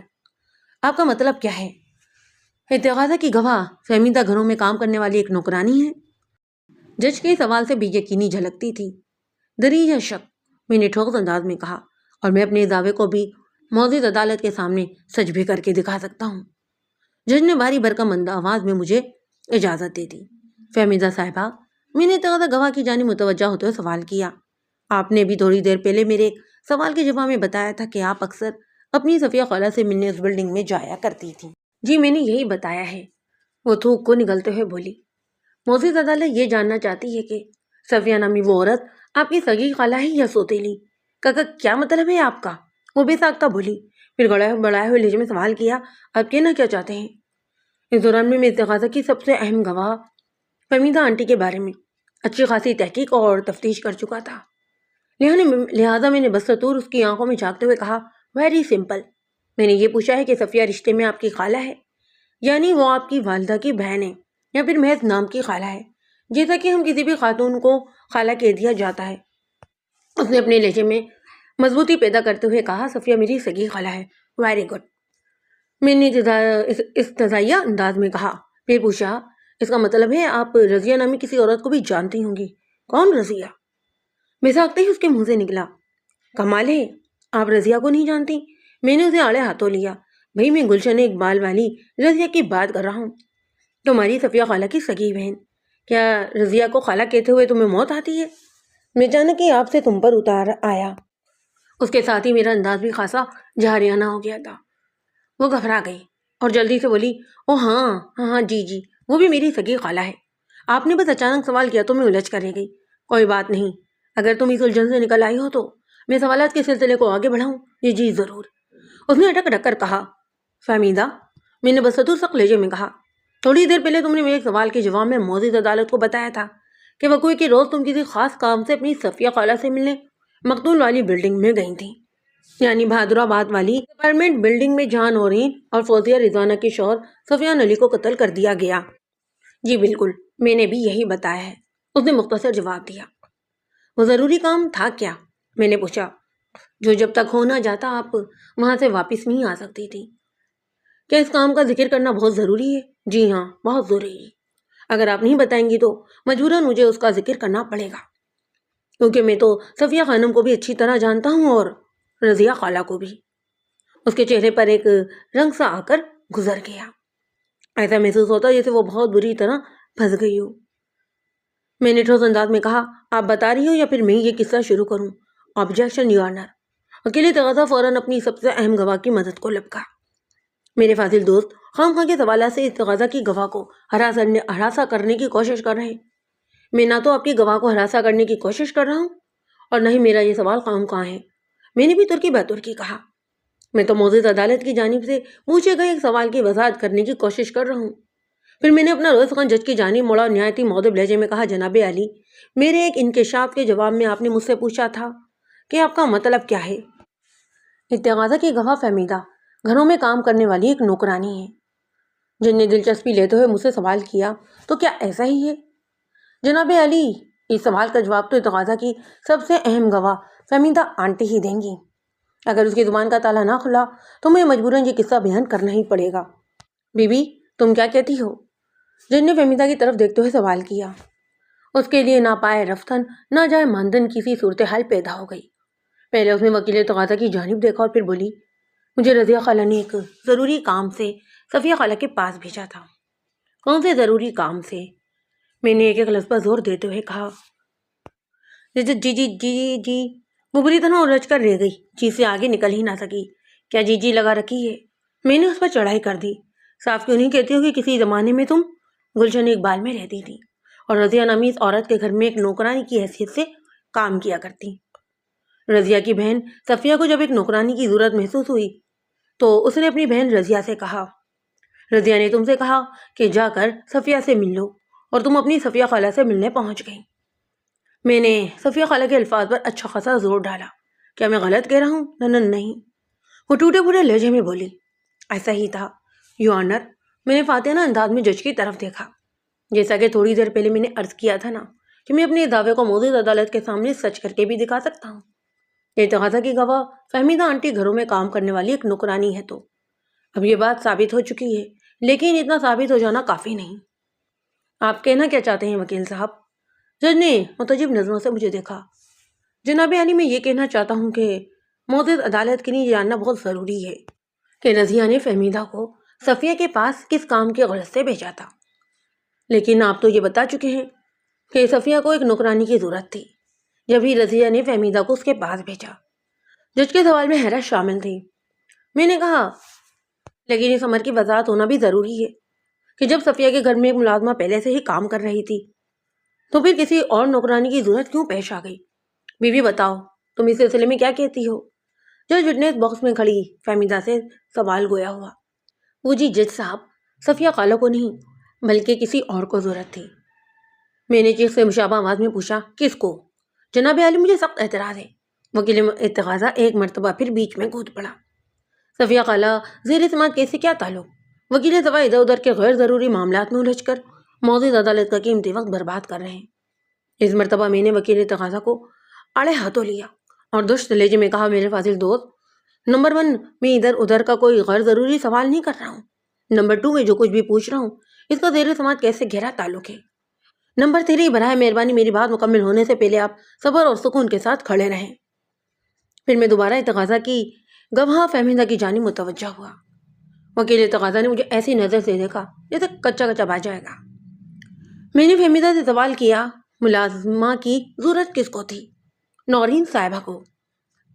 آپ کا مطلب کیا ہے؟ تقاضا کی گواہ فہمیدہ گھروں میں کام کرنے والی ایک نوکرانی ہے؟ جج کے سوال سے بے یقینی جھلکتی تھی، دری یا شک، میں نے ٹھوس انداز میں کہا، اور میں اپنے دعوے کو بھی معزز عدالت کے سامنے سچ بھی کر کے دکھا سکتا ہوں۔ جج نے باری برکم آواز میں مجھے اجازت دے دی۔ فہمیدہ صاحبہ، میں نے تقاضا گواہ کی جانب متوجہ ہوتے ہوئے سوال کیا، آپ نے بھی تھوڑی دیر پہلے میرے ایک سوال کے جواب میں بتایا تھا کہ آپ اکثر اپنی صفیہ خالہ سے ملنے اس بلڈنگ میں جایا کرتی تھی۔ جی میں نے یہی بتایا ہے، وہ تھوک کو نگلتے ہوئے بولی۔ معزز عدالت یہ جاننا چاہتی ہے کہ صفیہ نامی وہ عورت آپ کی سگی خالہ ہے یا سوتیلی؟ کاکا کیا مطلب ہے آپ کا؟ وہ بے ساختہ بولی، پھر بڑھائے ہوئے لہجے میں سوال کیا، آپ کہنا کیا چاہتے ہیں؟ اس دوران میں تقاضا کی سب سے اہم گواہ فہمیدہ آنٹی کے بارے میں اچھی خاصی تحقیق اور تفتیش کر چکا تھا، لہٰذا میں نے بستور اس کی آنکھوں میں جھانکتے ہوئے کہا، ویری سمپل، میں نے یہ پوچھا ہے کہ صفیہ رشتے میں آپ کی خالہ ہے، یعنی وہ آپ کی والدہ کی بہن ہے یا پھر محض نام کی خالہ ہے، جیسا کہ ہم کسی بھی خاتون کو خالہ کہہ دیا جاتا ہے؟ اس نے اپنے لہجے میں مضبوطی پیدا کرتے ہوئے کہا، صفیہ میری سگی خالہ ہے۔ ویری گڈ، میں نے استضائیہ انداز میں کہا، پھر پوچھا، اس کا مطلب ہے آپ رضیہ نامی کسی عورت کو بھی جانتی ہوں گی؟ کون رضیہ؟ بے ساختہ ہی اس کے منہ سے نکلا، کمال ہے، آپ رضیہ کو نہیں جانتی؟ میں نے اسے آڑے ہاتھوں لیا، بھئی میں گلشن اقبال والی رضیہ کی بات کر رہا ہوں، تمہاری صفیہ خالہ کی سگی بہن۔ کیا رضیہ کو خالہ کہتے ہوئے تمہیں موت آتی ہے؟ میں اچانک ہی آپ سے تم پر اتار آیا۔ اس کے ساتھ ہی میرا انداز بھی خاصا جھاریانہ ہو گیا تھا۔ وہ گھبرا گئی اور جلدی سے بولی، او ہاں جی وہ بھی میری سگی خالہ ہے۔ آپ نے بس اچانک سوال کیا تو میں الجھ کر رہ گئی۔ کوئی بات نہیں، اگر تم اس الجھن سے نکل آئی ہو تو میں سوالات کے سلسلے کو آگے بڑھاؤں؟ جی ضرور، اس نے اٹک کر کہا۔ فہمیدہ، میں نے بستور سخت لہجے میں کہا، تھوڑی دیر پہلے تم نے میرے ایک سوال کے جواب میں معزز عدالت کو بتایا تھا کہ وقوع کے روز تم کسی خاص کام سے اپنی صفیہ خالہ سے ملنے مقتول والی بلڈنگ میں گئی تھی، یعنی بہادر آباد والی اپارٹمنٹ بلڈنگ میں جہاں نورین اور فوزیہ رضوانہ کے شوہر سفیان علی کو قتل کر دیا گیا۔ جی بالکل، میں نے بھی یہی بتایا ہے، اس نے مختصر جواب دیا۔ وہ ضروری کام تھا کیا؟ میں نے پوچھا، جو جب تک ہو نہ جاتا آپ وہاں سے واپس نہیں آ سکتی تھی۔ کیا اس کام کا ذکر کرنا بہت ضروری ہے؟ جی ہاں، بہت ضروری ہے، اگر آپ نہیں بتائیں گی تو مجبوراً مجھے اس کا ذکر کرنا پڑے گا، کیونکہ میں تو صفیہ خانم کو بھی اچھی طرح جانتا ہوں اور رضیہ خالہ کو بھی۔ اس کے چہرے پر ایک رنگ سا آ کر گزر گیا، ایسا محسوس ہوتا جیسے وہ بہت بری طرح پھنس گئی ہو۔ میں نے ٹھوس انداز میں کہا، آپ بتا رہی ہو یا پھر میں یہ قصہ شروع کروں؟ Objection your owner. اکیلے تقاضا فوراً اپنی سب سے اہم گواہ کی مدد کو لپکا۔ میرے فاضل دوست خام خواہ کے سوالات سے اس تقاضا کی گواہ کو ہراساں کرنے کی کوشش کر رہے ہیں۔ میں نہ تو آپ کی گواہ کو ہراساں کرنے کی کوشش کر رہا ہوں اور نہ ہی میرا یہ سوال خام خواہ ہے۔ میں نے بھی ترکی بہ ترکی کہا، میں تو موزز عدالت کی جانب سے پوچھے گئے ایک سوال کی وضاحت کرنے کی کوشش کر رہا ہوں۔ پھر میں نے اپنا روز خان جج کی جانب موڑا اور نہایت ہی مؤدب لہجے میں کہا، جناب علی، میرے ایک انکشاف کے جواب میں آپ نے مجھ سے پوچھا تھا کہ آپ کا مطلب کیا ہے؟ اتغاثہ کی گواہ فہمیدہ گھروں میں کام کرنے والی ایک نوکرانی ہے۔ جن نے دلچسپی لیتے ہوئے مجھ سے سوال کیا، تو کیا ایسا ہی ہے؟ جناب علی، اس سوال کا جواب تو اتغاثہ کی سب سے اہم گواہ فہمیدہ آنٹی ہی دیں گی۔ اگر اس کی زبان کا تالا نہ کھلا تو مجھے مجبوراً یہ قصہ بیان کرنا ہی پڑے گا۔ بی بی، تم کیا کہتی ہو؟ جن نے فہمیدہ کی طرف دیکھتے ہوئے سوال کیا۔ اس کے لیے نہ پائے رفتن نہ جائے ماندن کی سی صورتحال پیدا ہو گئی۔ پہلے اس نے وکیل اتغاثہ کی جانب دیکھا اور پھر بولی، مجھے رضیہ خالہ نے ایک ضروری کام سے صفیہ خالہ کے پاس بھیجا تھا۔ کون سے ضروری کام سے؟ میں نے ایک لفظ پر زور دیتے ہوئے کہا۔ جی وہ بری طرح الجھ کر رہ گئی، چیز سے آگے نکل ہی نہ سکی۔ کیا جی لگا رکھی ہے؟ میں نے اس پر چڑھائی کر دی۔ صاف کیوں نہیں کہتی ہو کہ کسی زمانے میں تم گلشن اقبال میں رہتی تھی اور رضیہ نامی اس عورت کے گھر میں ایک نوکرانی کی حیثیت سے کام کیا کرتی۔ رضیہ کی بہن صفیہ کو جب ایک نوکرانی کی ضرورت محسوس ہوئی تو اس نے اپنی بہن رضیہ سے کہا، رضیہ نے تم سے کہا کہ جا کر صفیہ سے مل لو، اور تم اپنی صفیہ خالہ سے ملنے پہنچ گئی۔ میں نے صفیہ خالہ کے الفاظ پر اچھا خاصا زور ڈالا۔ کیا میں غلط کہہ رہا ہوں؟ نہیں۔ وہ ٹوٹے پھوٹے لہجے میں بولی، ایسا ہی تھا یو آنر۔ میں نے فاتحانہ انداز میں جج کی طرف دیکھا، جیسا کہ تھوڑی دیر پہلے میں نے عرض کیا تھا نا کہ میں اپنے دعوے کو موزز عدالت کے سامنے سچ کر کے بھی دکھا سکتا ہوں۔ اتغاثہ کی گواہ فہمیدہ آنٹی گھروں میں کام کرنے والی ایک نوکرانی ہے، تو اب یہ بات ثابت ہو چکی ہے، لیکن اتنا ثابت ہو جانا کافی نہیں۔ آپ کہنا کیا چاہتے ہیں وکیل صاحب؟ جج نے متعجب نظروں سے مجھے دیکھا۔ جناب علی، میں یہ کہنا چاہتا ہوں کہ موزز عدالت کے لیے یہ جاننا بہت ضروری ہے کہ رضیہ نے فہمیدہ کو صفیہ کے پاس کس کام کے غرض سے بھیجا تھا۔ لیکن آپ تو یہ بتا چکے ہیں کہ صفیہ کو ایک نوکرانی کی ضرورت تھی، جب ہی رضیہ نے فہمیدہ کو اس کے پاس بھیجا۔ جج کے سوال میں حیرت شامل تھی۔ میں نے کہا، لیکن اس امر کی وضاحت ہونا بھی ضروری ہے کہ جب صفیہ کے گھر میں ایک ملازمہ پہلے سے ہی کام کر رہی تھی تو پھر کسی اور نوکرانی کی ضرورت کیوں پیش آ گئی؟ بیوی بتاؤ، تم اس سلسلے میں کیا کہتی ہو؟ جج وٹنس باکس میں کھڑی فہمیدہ سے سوال گویا ہوا۔ وہ جی جج صاحب، صفیہ خالہ کو نہیں بلکہ کسی اور کو ضرورت تھی۔ میں نے چیخ سے مشابہ آواز میں پوچھا، کس کو؟ جناب علی، مجھے سخت اعتراض ہے۔ وکیل اتغاثہ ایک مرتبہ پھر بیچ میں کود پڑا۔ صفیہ خالہ زیر سماعت کیس سے کیا تعلق؟ وکیل صفا ادھر ادھر کے غیر ضروری معاملات میں الجھ کر موزز عدالت کا قیمتی وقت برباد کر رہے ہیں۔ اس مرتبہ میں نے وکیل اتغاثہ کو آڑے ہاتھوں لیا اور دشت لہجے میں کہا، میرے فاضل دوست، نمبر 1، میں ادھر ادھر کا کوئی غیر ضروری سوال نہیں کر رہا ہوں۔ نمبر 2، میں جو کچھ بھی پوچھ رہا ہوں اس کا زیر سماعت کیس سے گہرا تعلق ہے۔ نمبر 3، براہ مہربانی میری بات مکمل ہونے سے پہلے آپ صبر اور سکون کے ساتھ کھڑے رہیں۔ پھر میں دوبارہ اتغاثہ کی گواہ فہمیدہ کی جانب متوجہ ہوا۔ وکیل اتغاثہ نے مجھے ایسی نظر سے دیکھا جیسے کچا کچا بھا جائے گا۔ میں نے فہمیدہ سے سوال کیا، ملازمہ کی ضرورت کس کو تھی؟ نورین صاحبہ کو۔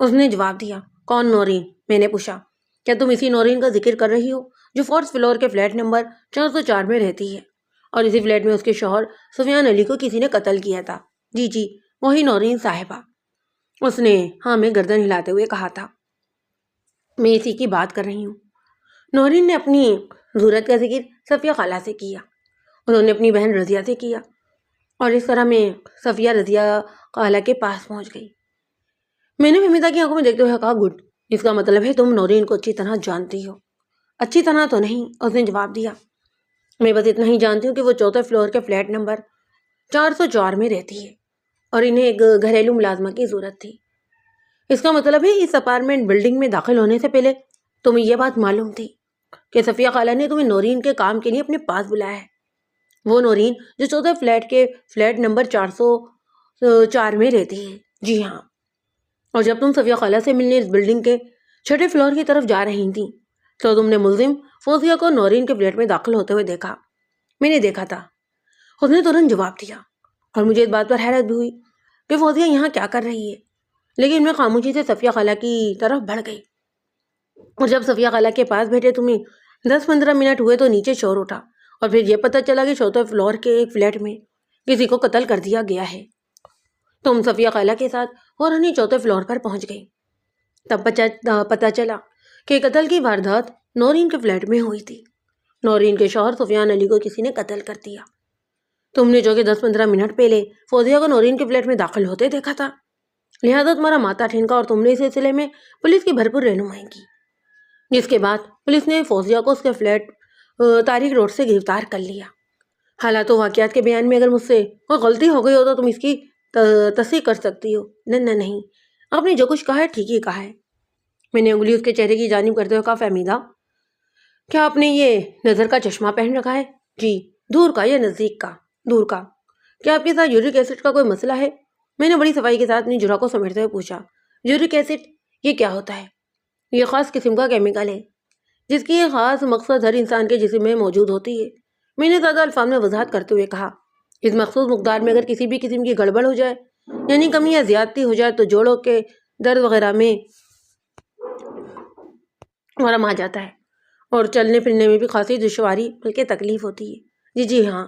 اس نے جواب دیا۔ کون نورین؟ میں نے پوچھا۔ کیا تم اسی نورین کا ذکر کر رہی ہو جو 4th فلور کے فلیٹ نمبر 404 میں رہتی ہے اور اسی فلیٹ میں اس کے شوہر سفیان علی کو کسی نے قتل کیا تھا؟ جی وہی نورین صاحبہ، اس نے ہاں میں گردن ہلاتے ہوئے کہا تھا۔ میں اسی کی بات کر رہی ہوں۔ نورین نے اپنی ضرورت کا ذکر صفیہ خالہ سے کیا، انہوں نے اپنی بہن رضیہ سے کیا، اور اس طرح میں صفیہ رضیہ خالہ کے پاس پہنچ گئی۔ میں نے فہمیدہ کی آنکھوں میں دیکھتے ہوئے کہا، گڈ، اس کا مطلب ہے تم نورین کو اچھی طرح جانتی ہو۔ اچھی طرح تو نہیں، اس نے جواب دیا، میں بس اتنا ہی جانتی ہوں کہ وہ 4تھے فلور کے فلیٹ نمبر 404 میں رہتی ہے اور انہیں ایک گھریلو ملازمہ کی ضرورت تھی۔ اس کا مطلب ہے اس اپارٹمنٹ بلڈنگ میں داخل ہونے سے پہلے تمہیں یہ بات معلوم تھی کہ صفیہ خالہ نے تمہیں نورین کے کام کے لیے اپنے پاس بلایا ہے، وہ نورین جو 4تھے فلیٹ کے فلیٹ نمبر 404 میں رہتی ہے؟ جی ہاں۔ اور جب تم صفیہ خالہ سے ملنے اس بلڈنگ کے 6ٹھے فلور کی طرف جا رہی تھی تو تم نے ملزم فوزیہ کو نورین کے فلیٹ میں داخل ہوتے ہوئے دیکھا؟ میں نے دیکھا تھا، اس نے ترنت جواب دیا، اور مجھے اس بات پر حیرت بھی ہوئی کہ فوزیہ یہاں کیا کر رہی ہے، لیکن میں خاموشی سے صفیہ خالہ کی طرف بڑھ گئی، اور جب صفیہ خالہ کے پاس بیٹھے تمہیں 10-15 منٹ ہوئے تو نیچے شور اٹھا اور پھر یہ پتہ چلا کہ 4تھے فلور کے ایک فلیٹ میں کسی کو قتل کر دیا گیا ہے۔ تم صفیہ خالہ کے ساتھ فوراً ہی 4تھے فلور پر پہنچ گئی۔ تب پتہ چلا کہ قتل کی واردات نورین کے فلیٹ میں ہوئی تھی۔ نورین کے شوہر سفیان علی کو کسی نے قتل کر دیا۔ تم نے جو کہ 10-15 منٹ پہلے فوزیہ کو نورین کے فلیٹ میں داخل ہوتے دیکھا تھا، لہذا تمہارا ماتا ٹھنکا اور تم نے اس سلسلے میں پولیس کی بھرپور رہنمائی کی، جس کے بعد پولیس نے فوزیہ کو اس کے فلیٹ طارق روڈ سے گرفتار کر لیا۔ حالات و واقعات کے بیان میں اگر مجھ سے کوئی غلطی ہو گئی ہو تو تم اس کی تصحیح کر سکتی ہو۔ نہیں، آپ نے جو کچھ کہا ہے ٹھیک ہی کہا ہے۔ میں نے انگلی اس کے چہرے کی جانب کرتے ہوئے کہا، فہمیدہ، کیا آپ نے یہ نظر کا چشمہ پہن رکھا ہے؟ جی، دور کا یا نزدیک کا؟ دور کا۔ کیا آپ کے ساتھ یورک ایسڈ کا کوئی مسئلہ ہے؟ میں نے بڑی صفائی کے ساتھ اپنی جرح کو سمیٹتے ہوئے پوچھا۔ یورک ایسڈ یہ کیا ہوتا ہے؟ یہ خاص قسم کا کیمیکل ہے جس کی ایک خاص مقصد ہر انسان کے جسم میں موجود ہوتی ہے۔ میں نے زیادہ الفاظ میں وضاحت کرتے ہوئے کہا، اس مخصوص مقدار میں اگر کسی بھی قسم کی گڑبڑ ہو جائے، یعنی کمی یا زیادتی ہو جائے، تو جوڑوں کے درد وغیرہ میں ورم آ جاتا ہے اور چلنے پھرنے میں بھی خاصی دشواری بلکہ تکلیف ہوتی ہے۔ جی ہاں،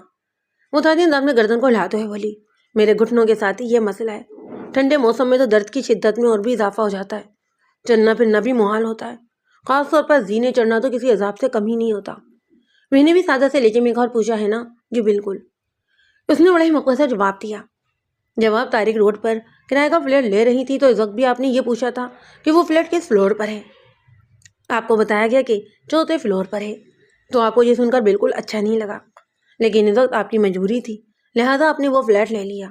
متعدی انداز میں گردن کو ہلاتے ہوئے بولی، میرے گھٹنوں کے ساتھ ہی یہ مسئلہ ہے۔ ٹھنڈے موسم میں تو درد کی شدت میں اور بھی اضافہ ہو جاتا ہے، چلنا پھرنا بھی محال ہوتا ہے، خاص طور پر زینے چڑھنا تو کسی عذاب سے کم ہی نہیں ہوتا۔ میں نے بھی سادہ سے لہجے میں ایک اور پوچھا، ہے نا؟ جی بالکل۔ اس نے بڑے موقع سے جواب دیا۔ جب آپ طارق روڈ پر کرایہ کا فلیٹ لے رہی تھی تو اس وقت بھی آپ نے یہ پوچھا تھا کہ وہ فلیٹ کس فلور پر ہے؟ آپ کو بتایا گیا کہ 4تھے فلور پر ہے، تو آپ کو یہ سن کر بالکل اچھا نہیں لگا، لیکن اس وقت آپ کی مجبوری تھی، لہٰذا آپ نے وہ فلیٹ لے لیا۔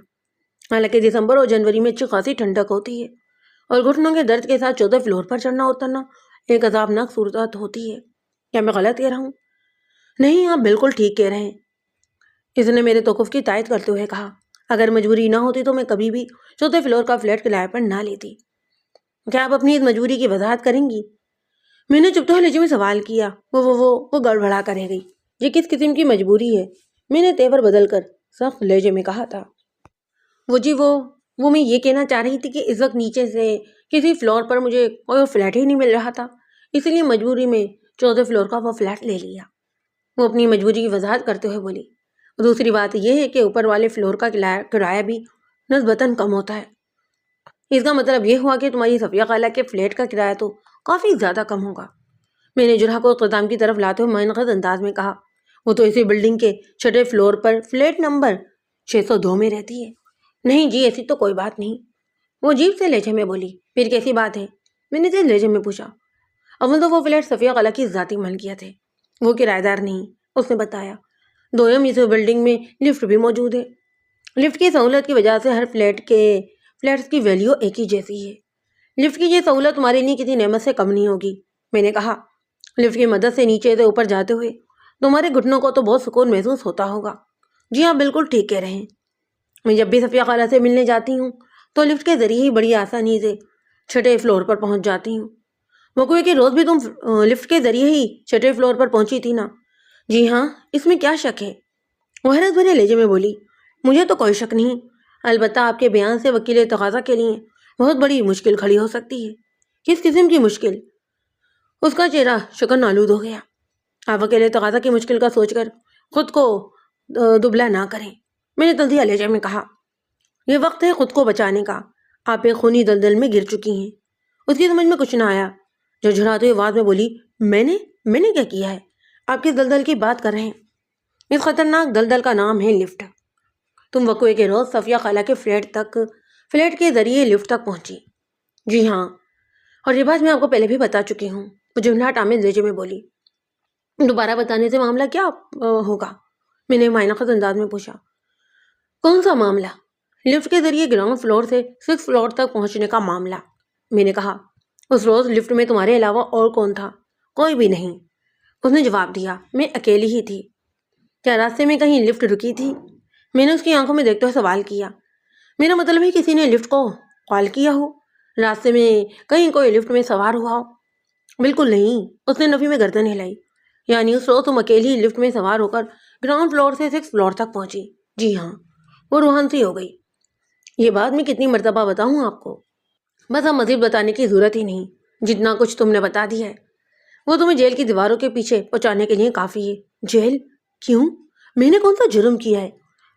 حالانکہ دسمبر اور جنوری میں اچھی خاصی ٹھنڈک ہوتی ہے اور گھٹنوں کے درد کے ساتھ 4تھے فلور پر چڑھنا اترنا ایک عذابناک صورت ہوتی ہے۔ کیا میں غلط کہہ رہا ہوں؟ نہیں، آپ بالکل ٹھیک کہہ رہے ہیں، اس نے میرے توقف کی تائید کرتے ہوئے کہا۔ اگر مجبوری نہ ہوتی تو میں کبھی بھی 4تھے فلور کا فلیٹ کرایہ پر نہ لیتی۔ کیا آپ اپنی اس مجبوری کی وضاحت کریں گی؟ میں نے چپتے ہوئے لہجے میں سوال کیا۔ وہ گڑبڑا کر رہ گئی۔ یہ کس قسم کی مجبوری ہے؟ میں نے تیور بدل کر سخت لہجے میں کہا تھا۔ وہ میں یہ کہنا چاہ رہی تھی کہ اس وقت نیچے سے کسی فلور پر مجھے کوئی فلیٹ ہی نہیں مل رہا تھا، اس لیے مجبوری میں 4تھے فلور کا وہ فلیٹ لے لیا۔ وہ اپنی مجبوری کی وضاحت کرتے ہوئے بولی۔ دوسری بات یہ ہے کہ اوپر والے فلور کا کرایہ بھی نسبتاً کم ہوتا ہے۔ اس کا مطلب یہ ہوا کہ تمہاری صفیہ خالہ کے فلیٹ کا کرایہ تو کافی زیادہ کم ہوگا۔ میں نے جرح کو اختتام کی طرف لاتے ہوئے معنقد انداز میں کہا، وہ تو اسی بلڈنگ کے 6ٹھے فلور پر فلیٹ نمبر 602 میں رہتی ہے۔ نہیں جی، ایسی تو کوئی بات نہیں، وہ عجیب سے لہجے میں بولی۔ پھر کیسی بات ہے؟ میں نے تیز لہجے میں پوچھا۔ اول تو وہ فلیٹ صفیہ خالہ کی ذاتی ملکیت ہے، وہ کرایہ دار نہیں، اس نے بتایا۔ دوم، اس بلڈنگ میں لفٹ بھی موجود ہے۔ لفٹ کی سہولت کی وجہ سے ہر فلیٹس کی ویلیو ایک ہی جیسی ہے۔ لفٹ کی یہ سہولت تمہارے لیے کسی نعمت سے کم نہیں ہوگی۔ میں نے کہا، لفٹ کی مدد سے نیچے سے اوپر جاتے ہوئے تمہارے گھٹنوں کو تو بہت سکون محسوس ہوتا ہوگا۔ جی ہاں، بالکل ٹھیک کہہ رہے ہیں۔ میں جب بھی صفیہ خالہ سے ملنے جاتی ہوں تو لفٹ کے ذریعے ہی بڑی آسانی سے 6ٹھے فلور پر پہنچ جاتی ہوں۔ وہ کوئی کہ روز بھی تم لفٹ کے ذریعے ہی 6ٹھے فلور پر پہنچی تھی نا؟ جی ہاں، اس میں کیا شک ہے؟ وہ حیرت بھرے لہجے میں بولی۔ مجھے تو کوئی شک نہیں، البتہ آپ کے بیان سے وکیل تقاضا کے لیے بہت بڑی مشکل کھڑی ہو سکتی ہے۔ کس قسم کی مشکل؟ اس کا چہرہ شکن آلود ہو گیا۔ آپ وکیل تقاضا کی مشکل کا سوچ کر خود کو دبلا نہ کریں، میں نے تلخیہ لہجے میں کہا۔ یہ وقت ہے خود کو بچانے کا، آپ ایک خونی دلدل میں گر چکی ہیں۔ اس کی سمجھ میں کچھ نہ آیا، جو جھڑاتے ہوئے آواز میں بولی، میں نے کیا کیا ہے؟ آپ کس دلدل کی بات کر رہے ہیں؟ اس خطرناک دلدل کا نام ہے لفٹ۔ تم وقوعے کے روز صفیہ خالہ کے فلیٹ کے ذریعے لفٹ تک پہنچی۔ جی ہاں، اور یہ بات میں آپ کو پہلے بھی بتا چکی ہوں، مجھے جھنجھلاہٹ آمیز لہجے میں بولی۔ دوبارہ بتانے سے معاملہ کیا ہوگا؟ میں نے معنقد انداز میں پوچھا۔ کون سا معاملہ؟ لفٹ کے ذریعے گراؤنڈ فلور سے 6 فلور تک پہنچنے کا معاملہ، میں نے کہا۔ اس روز لفٹ میں تمہارے علاوہ اور کون تھا؟ کوئی بھی نہیں، اس نے جواب دیا۔ میں اکیلی ہی تھی۔ کیا راستے میں کہیں لفٹ رکی تھی؟ میں نے اس کی آنکھوں میں دیکھتے ہوئے سوال کیا۔ میرا مطلب ہے کسی نے لفٹ کو کال کیا ہو، راستے میں کہیں کوئی لفٹ میں سوار ہوا ہو۔ بالکل نہیں، اس نے نفی میں گردن ہلائی۔ یعنی اس روز تم اکیلی لفٹ میں سوار ہو کر گراؤنڈ فلور سے 6 فلور تک پہنچی؟ جی ہاں۔ وہ روحان سی ہو گئی۔ یہ بات میں کتنی مرتبہ بتاؤں آپ کو؟ بس اب مزید بتانے کی ضرورت ہی نہیں، جتنا کچھ تم نے بتا دیا ہے وہ تمہیں جیل کی دیواروں کے پیچھے پہنچانے کے لیے کافی ہے۔ جیل؟ کیوں؟ میں نے کون سا جرم کیا ہے؟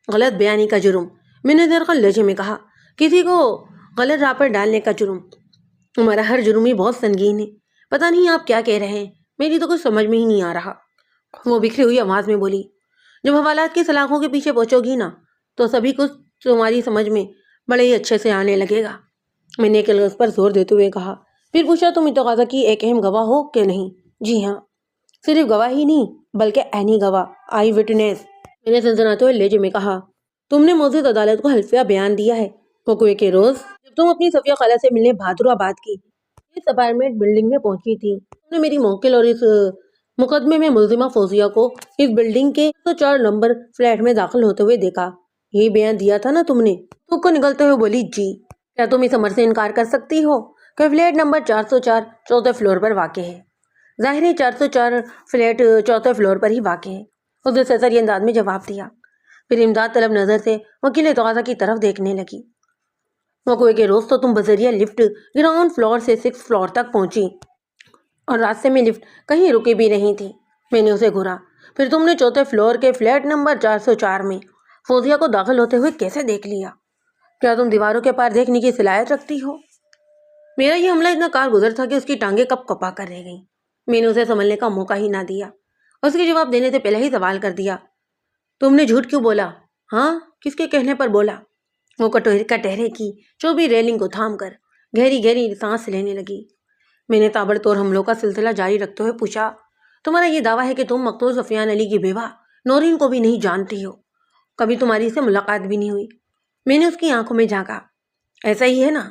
غلط بیانی کا جرم، میں نے درخل لہجے میں کہا۔ کسی کو غلط راہ پر ڈالنے کا جرم۔ ہمارا ہر جرم ہی بہت سنگین ہے، پتہ نہیں آپ کیا کہہ رہے ہیں، میری تو کچھ سمجھ میں ہی نہیں آ رہا، وہ بکھری ہوئی آواز میں بولی۔ جب حوالات کی سلاخوں کے پیچھے پہنچو گی نا تو سبھی کچھ تمہاری سمجھ میں بڑے ہی اچھے سے آنے لگے گا، میں نے ایک لفظ پر زور دیتے ہوئے کہا۔ پھر پوچھا، تم ارتقاء کی ایک اہم گواہ ہو کہ نہیں؟ جی ہاں، صرف گواہ ہی نہیں بلکہ عینی گواہ، آئی وٹنس، میں نے سنسناتے ہوئے لہجے میں کہا۔ تم نے موجود عدالت کو حلفیہ بیان دیا ہے حقوق کے روز جب تم اپنی صفیہ خالہ سے ملنے بہادر آباد کی اس اپارٹمنٹ بلڈنگ میں پہنچی تھی، تم نے میری موکل اور اس مقدمے میں ملزمہ فوزیہ کو اس بلڈنگ کے 104 نمبر فلیٹ میں داخل ہوتے ہوئے دیکھا، یہی بیان دیا تھا نا تم نے؟ تو کو نکلتے ہوئے بولی، جی۔ کیا تم اس امر سے انکار کر سکتی ہو کہ فلیٹ نمبر 404 چوتھے فلور پر واقع ہے؟ ظاہر ہے 404 فلیٹ چوتھے فلور پر ہی واقع ہے، اس نے سرسری انداز میں جواب دیا۔ پھر امداد طلب نظر سے وکیل تقاضا کی طرف دیکھنے لگی۔ وقوع کے روز تو تم بذریعہ لفٹ گراؤنڈ فلور سے 6 فلور تک پہنچی اور راستے میں لفٹ کہیں رکی بھی نہیں تھی۔ میں نے اسے گھورا، پھر تم نے چوتھے فلور کے فلیٹ نمبر 404 میں فوزیہ کو داخل ہوتے ہوئے کیسے دیکھ لیا؟ کیا تم دیواروں کے پار دیکھنے کی صلاحیت رکھتی ہو؟ میرا یہ حملہ اتنا کارگزر تھا کہ اس کی ٹانگیں کپ کپا کر رہ گئیں۔ میں نے اسے سنبھلنے کا موقع ہی نہ دیا، اس کے جواب دینے سے پہلے ہی سوال کر دیا، تم نے جھوٹ کیوں بولا؟ ہاں، کس کے کہنے پر بولا؟ وہ کٹہرے کی چوبی ریلنگ کو تھام کر گہری گہری سانس لینے لگی۔ میں نے تابڑ توڑ حملوں کا سلسلہ جاری رکھتے ہوئے پوچھا، تمہارا یہ دعویٰ ہے کہ تم مقتول سفیان علی کی بیوہ نورین کو بھی نہیں جانتی ہو، کبھی تمہاری سے ملاقات بھی نہیں ہوئی؟ میں نے اس کی آنکھوں میں جھانکا۔ ایسا ہی ہے نا؟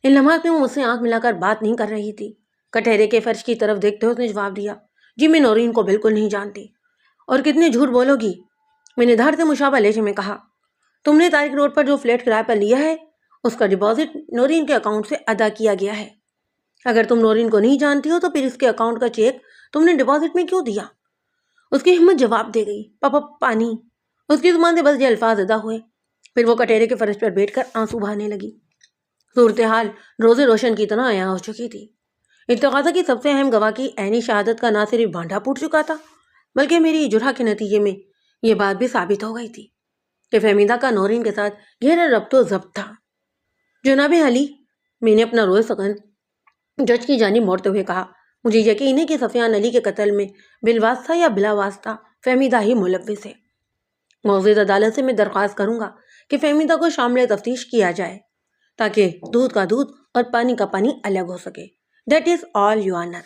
ان لمحات میں وہ مجھ سے آنکھ ملا کر بات نہیں کر رہی تھی۔ کٹہرے کے فرش کی طرف دیکھتے ہوئے اس نے جواب دیا، جی میں نورین کو بالکل نہیں جانتی۔ اور کتنے جھوٹ بولو گی؟ میں نے دھار سے مشابہ لہجے میں کہا، تم نے طارق روڈ پر جو فلیٹ کرائے پر لیا ہے اس کا ڈپازٹ نورین کے اکاؤنٹ سے ادا کیا گیا ہے۔ اگر تم نورین کو نہیں جانتی ہو تو پھر اس کے اکاؤنٹ کا چیک تم نے ڈپازٹ میں کیوں دیا؟ اس کی ہمت جواب دے گئی، پاپا پانی۔ اس کی زبان سے بس یہ الفاظ ادا ہوئے، پھر وہ کٹہرے کے فرش پر بیٹھ کر آنسو بہانے لگی۔ صورتحال روز روشن کی طرح عیاں ہو چکی تھی۔ ارتقاء کی سب سے اہم گواہ کی عینی شہادت کا نہ صرف بھانڈا پھوٹ چکا تھا بلکہ میری جرح کے نتیجے میں یہ بات بھی ثابت ہو گئی تھی کہ فہمیدہ کا نورین کے ساتھ گہرا ربط و ضبط تھا۔ جناب علی، میں نے اپنا روئے سخن جج کی جانب موڑتے ہوئے کہا، مجھے یقین ہے کہ سفیان علی کے قتل میں بالواسطہ یا بلا واسطہ فہمیدہ ہی ملوث ہے۔ معزز عدالت سے میں درخواست کروں گا کہ فہمیدہ کو شامل تفتیش کیا جائے تاکہ دودھ کا دودھ اور پانی کا پانی الگ ہو سکے۔ That is all your owner.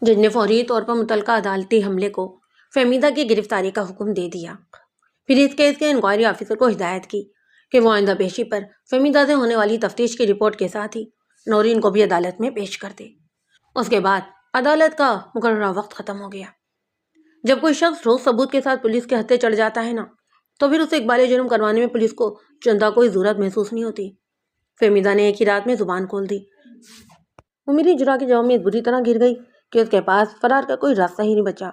جج نے فوری طور پر متعلقہ عدالتی حملے کو فہمیدہ کی گرفتاری کا حکم دے دیا۔ پھر اس کیس کے انکوائری آفیسر کو ہدایت کی کہ وہ آئندہ پیشی پر فہمیدہ سے ہونے والی تفتیش کی رپورٹ کے ساتھ ہی نورین کو بھی عدالت میں پیش کر دے۔ اس کے بعد عدالت کا مقررہ وقت ختم ہو گیا۔ جب کوئی شخص ٹھوس ثبوت کے ساتھ پولیس کے ہتھے چڑھ جاتا ہے نا تو پھر اسے اقبال جرم کروانے میں پولیس کو چندہ کوئی ضرورت محسوس نہیں ہوتی۔ فہمیدہ نے ایک ہی رات میں زبان کھول دی۔ وہ میری جرح کے جواب میں بری طرح گر گئی کہ اس کے پاس فرار کا کوئی راستہ ہی نہیں بچا۔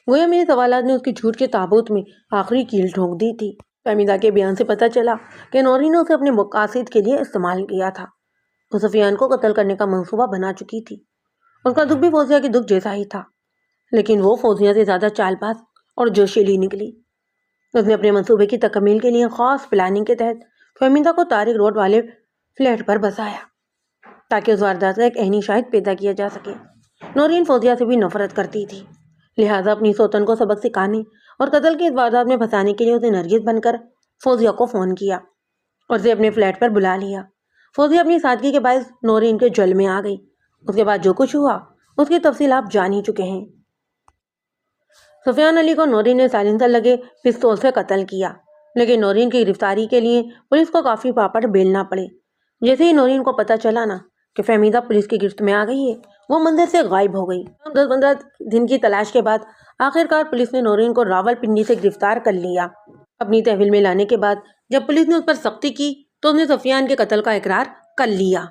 گویا میرے سوالات نے اس کی جھوٹ کے تابوت میں آخری کیل ٹھونک دی تھی۔ فہمیدہ کے بیان سے پتہ چلا کہ نورین نے اسے اپنے مقاصد کے لیے استعمال کیا تھا۔ وہ سفیان کو قتل کرنے کا منصوبہ بنا چکی تھی۔ اس کا دکھ بھی فوزیہ کے دکھ جیسا ہی تھا، لیکن وہ فوزیہ سے زیادہ چال باز اور جوشیلی نکلی۔ اس نے اپنے منصوبے کی تکمیل کے لیے خاص پلاننگ کے تحت فہمیدہ کو طارق روڈ والے فلیٹ پر بسایا تاکہ اس واردات کا ایک عینی شاہد پیدا کیا جا سکے۔ نورین فوزیہ سے بھی نفرت کرتی تھی، لہٰذا اپنی سوتن کو سبق سکھانے اور قتل کی اس واردات میں پھنسانے کے لیے اسے نرگس بن کر فوزیہ کو فون کیا اور اسے اپنے فلیٹ پر بلا لیا۔ فوزیہ اپنی سادگی کے باعث نورین کے جل میں آ گئی۔ اس کے بعد جو کچھ ہوا اس کی تفصیل آپ جان ہی چکے ہیں۔ سفیان علی کو نورین نے سائلنسر لگے پستول سے قتل کیا، لیکن نورین کی گرفتاری کے لیے پولیس کو کافی پاپڑ بیلنا پڑے۔ جیسے ہی نورین کو پتہ چلا نا کہ فہمیدہ پولیس کی گرفت میں آ گئی ہے، وہ منظر سے غائب ہو گئی۔ 10-15 دن کی تلاش کے بعد آخرکار پولیس نے نورین کو راول پنڈی سے گرفتار کر لیا۔ اپنی تحویل میں لانے کے بعد جب پولیس نے اس پر سختی کی تو اس نے سفیان کے قتل کا اقرار کر لیا۔